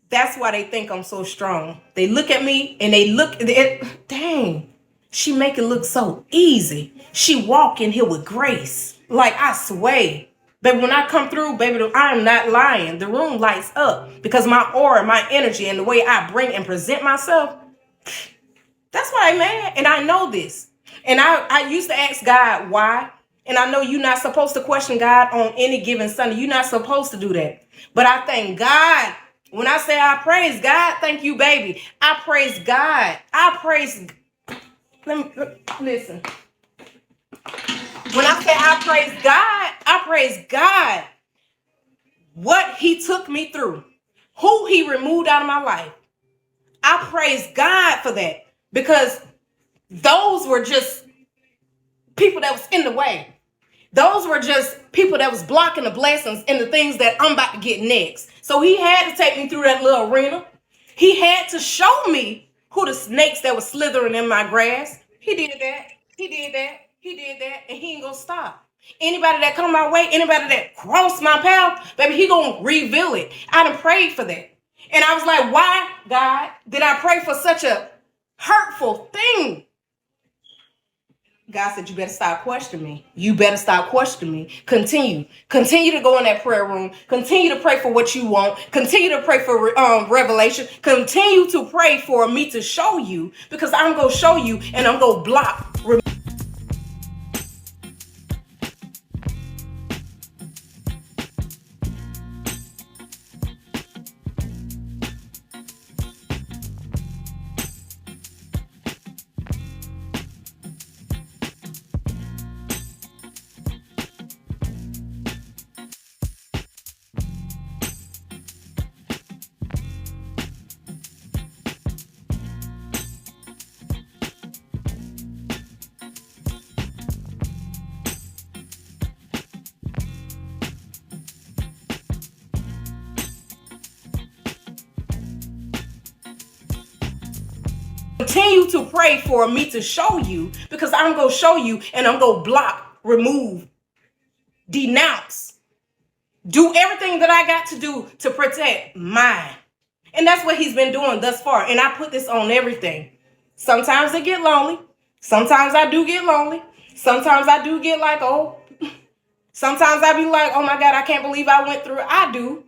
That's why they think I'm so strong. They look at me and they look, dang, she make it look so easy. She walk in here with grace. Like I swear. Baby, when I come through, baby, I'm not lying. The room lights up because my aura, my energy, and the way I bring and present myself, that's why I'm mad. And I know this. And I used to ask God why. And I know you're not supposed to question God on any given Sunday. You're not supposed to do that. But I thank God. When I say I praise God, thank you, baby. I praise God. I praise. Listen. When I say I praise God. What he took me through. Who he removed out of my life. I praise God for that. Because those were just people that was in the way. Those were just people that was blocking the blessings and the things that I'm about to get next. So he had to take me through that little arena. He had to show me who the snakes that was slithering in my grass. He did that. He did that. He did that. And he ain't gonna stop. Anybody that come my way, anybody that cross my path, baby, he gonna reveal it. I done prayed for that. And I was like, why, God, did I pray for such a hurtful thing? God said, you better stop questioning me. You better stop questioning me. Continue to go in that prayer room. Continue to pray for what you want. Continue to pray for revelation. Continue to pray for me to show you, because I'm going to show you and I'm going to block. Continue to pray for me to show you, because I'm going to show you and I'm going to block, remove, denounce, do everything that I got to do to protect mine. And that's what he's been doing thus far. And I put this on everything. Sometimes I get lonely. Sometimes I do get lonely. Sometimes I do get like, oh, sometimes I be like, oh my God, I can't believe I went through it. I do.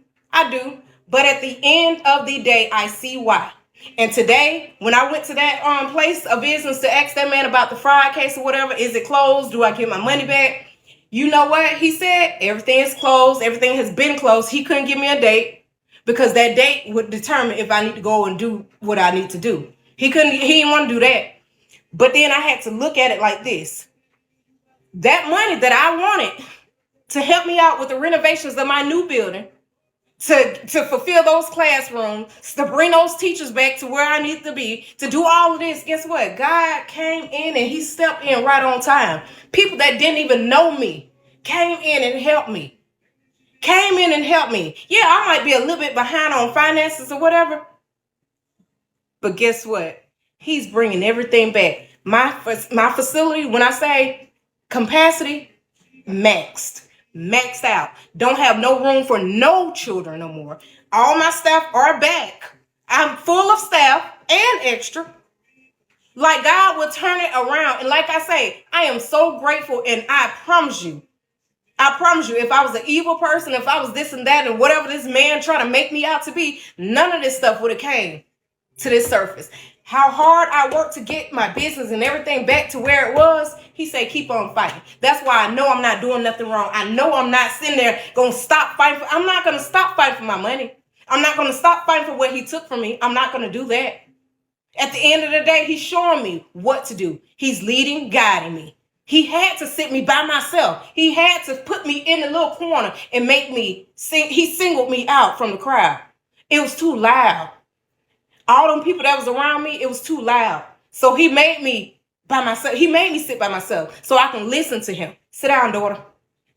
But at the end of the day, I see why. And today, when I went to that place of business to ask that man about the fraud case or whatever, is it closed? Do I get my money back? You know what? He said everything is closed. Everything has been closed. He couldn't give me a date because that date would determine if I need to go and do what I need to do. He didn't want to do that. But then I had to look at it like this. That money that I wanted to help me out with the renovations of my new building, to fulfill those classrooms, to bring those teachers back to where I need to be, to do all of this, guess what? God came in and he stepped in right on time. People that didn't even know me came in and helped me. Yeah, I might be a little bit behind on finances or whatever, but guess what? He's bringing everything back. My facility, when I say capacity, maxed out. Don't have no room for no children no more. All my staff are back. I'm full of staff and extra. Like God will turn it around. And like I say, I am so grateful, and I promise you, I promise you, if I was an evil person, if I was this and that and whatever this man trying to make me out to be, none of this stuff would have came to this surface. How hard I worked to get my business and everything back to where it was, he said, keep on fighting. That's why I know I'm not doing nothing wrong. I know I'm not sitting there going to stop fighting. I'm not going to stop fighting for my money. I'm not going to stop fighting for what he took from me. I'm not going to do that. At the end of the day, he's showing me what to do. He's leading, guiding me. He had to sit me by myself. He had to put me in a little corner and make me sing. He singled me out from the crowd. It was too loud. All them people that was around me, it was too loud. So he made me by myself. He made me sit by myself so I can listen to him. Sit down, daughter.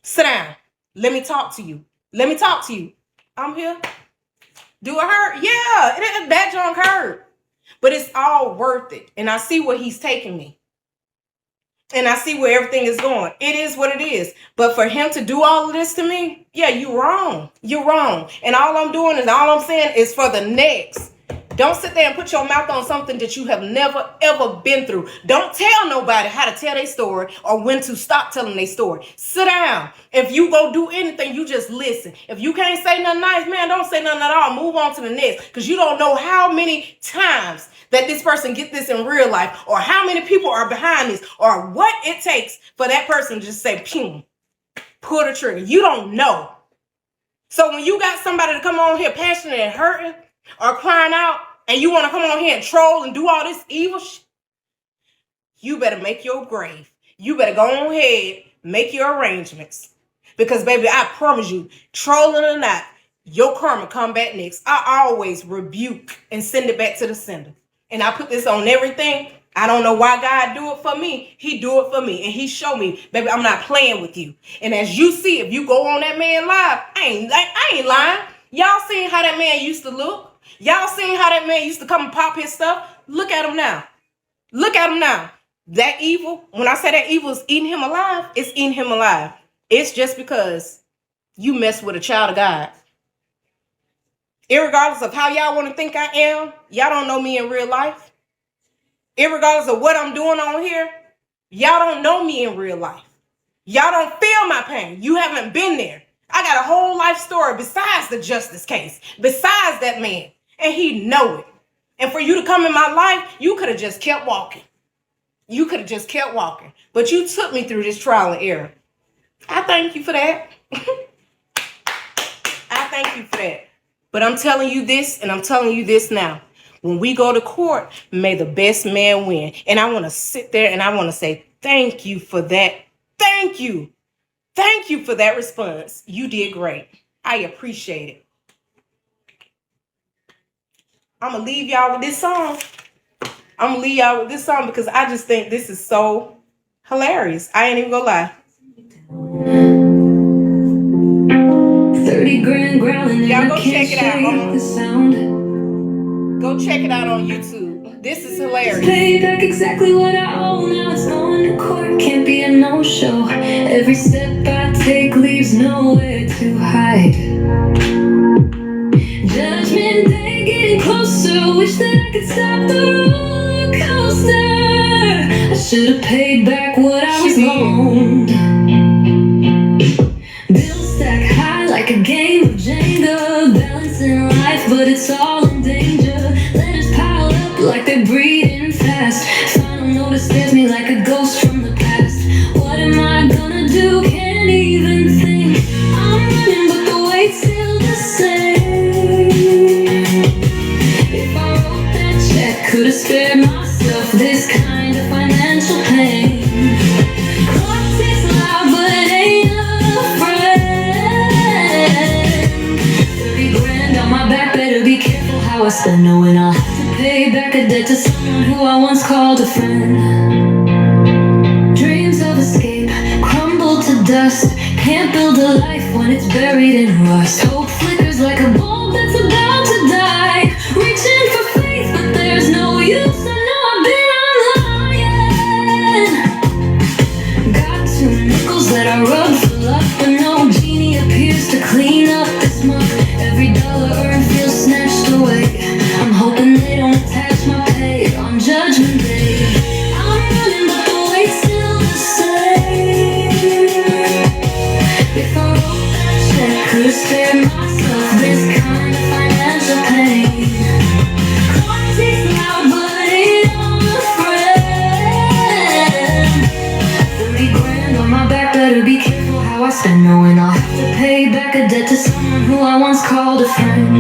Sit down. Let me talk to you. Let me talk to you. I'm here. Do it hurt? Yeah, that junk hurt. But it's all worth it. And I see where he's taking me. And I see where everything is going. It is what it is. But for him to do all of this to me, yeah, you're wrong. You're wrong. And all I'm doing is, all I'm saying is for the next. Don't sit there and put your mouth on something that you have never, ever been through. Don't tell nobody how to tell their story or when to stop telling their story. Sit down. If you go do anything, you just listen. If you can't say nothing nice, man, don't say nothing at all. Move on to the next. Because you don't know how many times that this person get this in real life, or how many people are behind this, or what it takes for that person to just say, pew, pull the trigger. You don't know. So when you got somebody to come on here passionate and hurting or crying out, and you want to come on here and troll and do all this evil shit, you better make your grave. You better go on ahead, make your arrangements. Because, baby, I promise you, trolling or not, your karma come back next. I always rebuke and send it back to the sender. And I put this on everything. I don't know why God do it for me. He do it for me. And he showed me, baby, I'm not playing with you. And as you see, if you go on that man live, I ain't lying. Y'all seen how that man used to look? Y'all seen how that man used to come and pop his stuff? Look at him now. Look at him now. That evil, when I say that evil is eating him alive, it's eating him alive. It's just because you mess with a child of God. Irregardless of how y'all want to think I am, y'all don't know me in real life. Irregardless of what I'm doing on here, y'all don't know me in real life. Y'all don't feel my pain. You haven't been there. I got a whole life story besides the justice case, besides that man, and he know it. And for you to come in my life, you could have just kept walking. You could have just kept walking. But you took me through this trial and error. I thank you for that. I thank you for that. But I'm telling you this, and I'm telling you this now. When we go to court, may the best man win. And I want to sit there and I want to say thank you for that. Thank you. Thank you for that response. You did great. I appreciate it. I'm going to leave y'all with this song. Because I just think this is so hilarious. I ain't even gonna lie. 30 grand growling. Y'all go check it out. Go check it out on YouTube. This is hilarious. Pay back exactly what I owe. Now it's going to court. Can't be a no-show. Every step I take leaves nowhere to hide. Judgment day getting closer. Wish that I could stop the roller coaster. I should have paid back what I was loaned. Bills stack high like a game of Jenga. Balancing life, but it's all in danger. Letters pile up like they're breathing fast. Final notice scares me like a ghost from the past. What am I gonna do? Can't even think. I'm running, but the weight's still the same. If I wrote that check, could have spared myself this kind of financial pain. Clock ticks loud, but it ain't a friend. 30 grand on my back, better be careful how I spend, knowing I'll have to pay back a debt to someone who I once called a friend. Dreams of escape crumble to dust. Can't build a life when it's buried in rust. Hope flickers like a bulb that's about to die. Reaching for faith, but there's no use. I know I've been lying. Got 2 nickels that I rub for luck, but no genie appears to clean up this muck. Every dollar earned feels snatched away. I'm hoping they don't attach my pay on Judgment Day. I'm running, but the weight's still the same. If I wrote that check, could have spared myself this kind of financial pain. Clock ticks loud, but ain't on a friend. 30 grand on my back, better be careful how I spend, knowing I'll have to pay back a debt to someone who I once called a friend.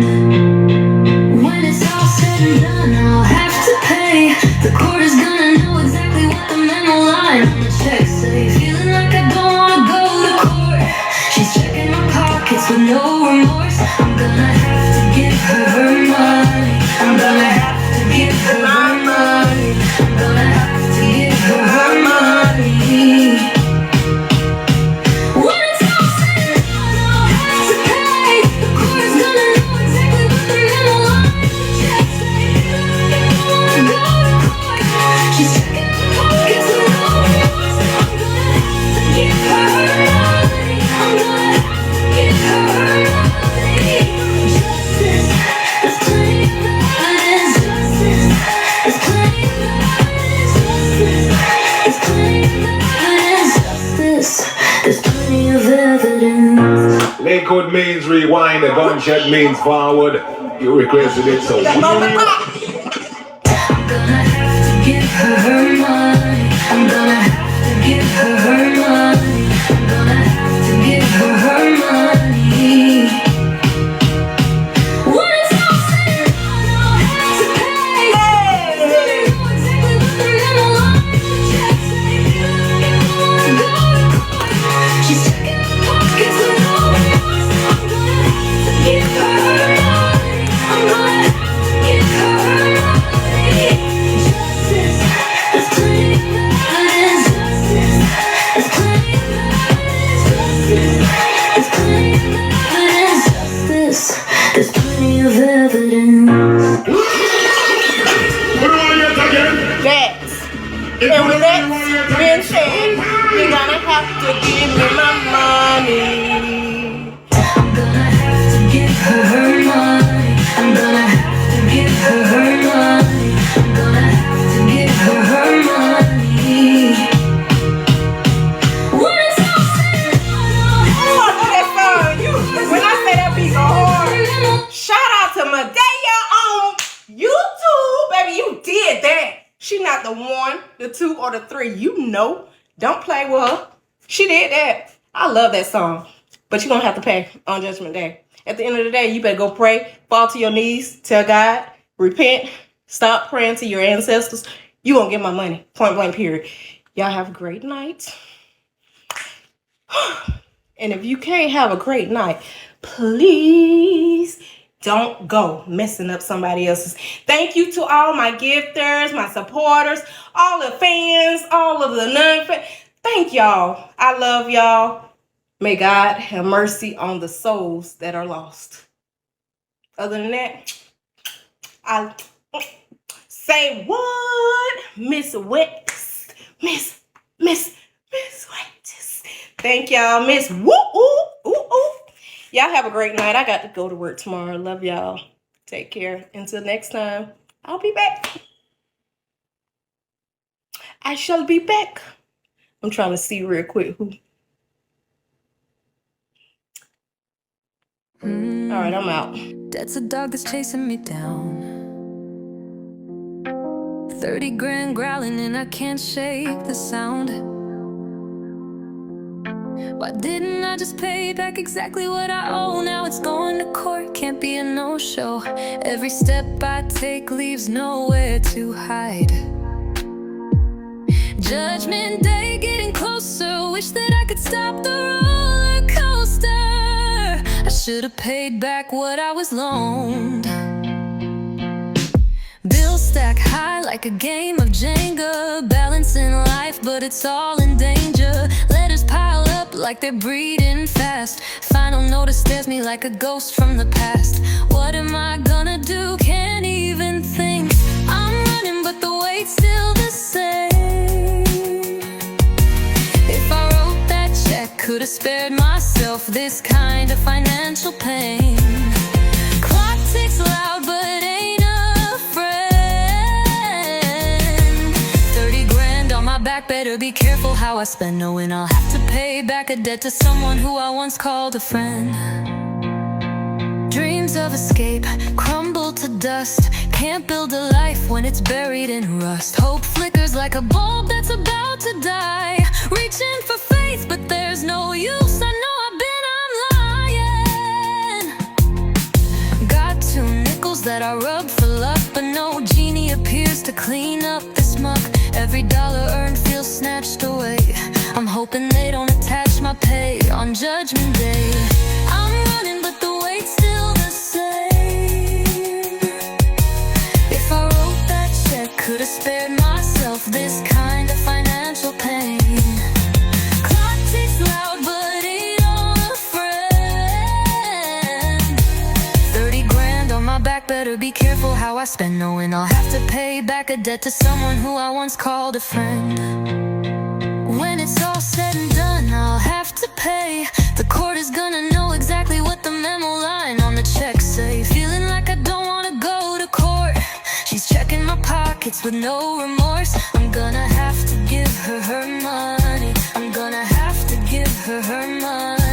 When it's all said and done, I'll have to pay. The court is gonna know exactly what the memo line on the check say. Feeling like I don't wanna go to court. She's checking my pockets with no remorse. I'm gonna have to give her her money. I'm gonna have to give her her money. I'm gonna have to give her her money. When it's all said and done, I'll have to pay. The court is gonna know exactly what the memo line on the check say. Feeling like I don't wanna go to court. She's checking my pockets with no remorse. I'm gonna have to give her her money. I'm gonna have to give her her money. Justice, there's plenty of evidence. Justice, there's plenty of evidence. Justice, there's plenty of evidence. Justice, there's plenty of evidence. Lakewood means rewind, a gunshot means forward. You requested it, so I'm gonna have to give her her money. I'm gonna have to give her her money. I'm gonna have to give her her money. When it's all said and done, I'll have to pay. She's gonna know exactly what the memo line on the check say. Feeling like I don't wanna go to court. She's checking my pockets with no remorse. I'm gonna have to give her her money. I'm gonna have to give her her money. Justice, there's plenty of evidence. Justice, there's plenty of evidence. Justice, there's plenty of evidence. Justice, there's plenty of evidence. That's. And with that being said, you're gonna have to give me my money. I'm gonna have to give her her money. I'm gonna have to give her her money. I'm gonna have to give her her money. When it's all said and done, I'll have to That song, when I say that beat go hard, shout out to Medaya on YouTube, baby. You did that. She not the 1, the 2, or the 3. You know, don't play with her. She did that. I love that song. But you're gonna have to pay on Judgment Day. At the end of the day, you better go pray, fall to your knees, tell God, repent, stop praying to your ancestors. You gonna get my money. Point blank, period. Y'all have a great night. And if you can't have a great night, please don't go messing up somebody else's. Thank you to all my gifters, my supporters, all the fans, all of the non-fans. Thank y'all. I love y'all. May God have mercy on the souls that are lost. Other than that, I say what? Miss West. Miss West. Thank y'all, Miss Woo Ooh Ooh Ooh. Y'all have a great night. I got to go to work tomorrow. Love y'all. Take care. Until next time, I'll be back. I shall be back. I'm trying to see real quick who. All right, I'm out. That's a dog that's chasing me down. 30 grand growling and I can't shake the sound. Why didn't I just pay back exactly what I owe? Now it's going to court, can't be a no-show. Every step I take leaves nowhere to hide. Judgment Day getting closer. Wish that I could stop the roller coaster. I should have paid back what I was loaned. Bills stack high like a game of Jenga. Balancing life, but it's all in danger. Letters pile up like they're breeding fast. Final notice stares me like a ghost from the past. What am I gonna do? Can't even think. I'm running, but the weight's still the same. If I wrote that check, could have spared myself this kind of financial pain. Clock ticks loud, but ain't a friend. 30 grand on my back. back, better be careful how I spend, knowing I'll have to pay back a debt to someone who I once called a friend. Dreams of escape crumble to dust. Can't build a life when it's buried in rust. Hope flickers like a bulb that's about to die. Reaching for faith, but there's no use. I know I'm lying. Got 2 nickels that I rub for luck, but no genie appears to clean up this muck. Every dollar earned feels snatched away. I'm hoping they don't attach my pay on Judgment Day. I'm running, but the weight's still the same. If I wrote that check, could have spared myself this kind of financial pain. Clock ticks loud, but it on a friend. 30 grand on my back, better be careful how I spend, knowing I'll have to pay back a debt to someone who I once called a friend. When it's all said and done, I'll have to pay. The court is gonna know exactly what the memo line on the check say. Feeling like I don't wanna go to court. She's checking my pockets with no remorse. I'm gonna have to give her her money. I'm gonna have to give her her money.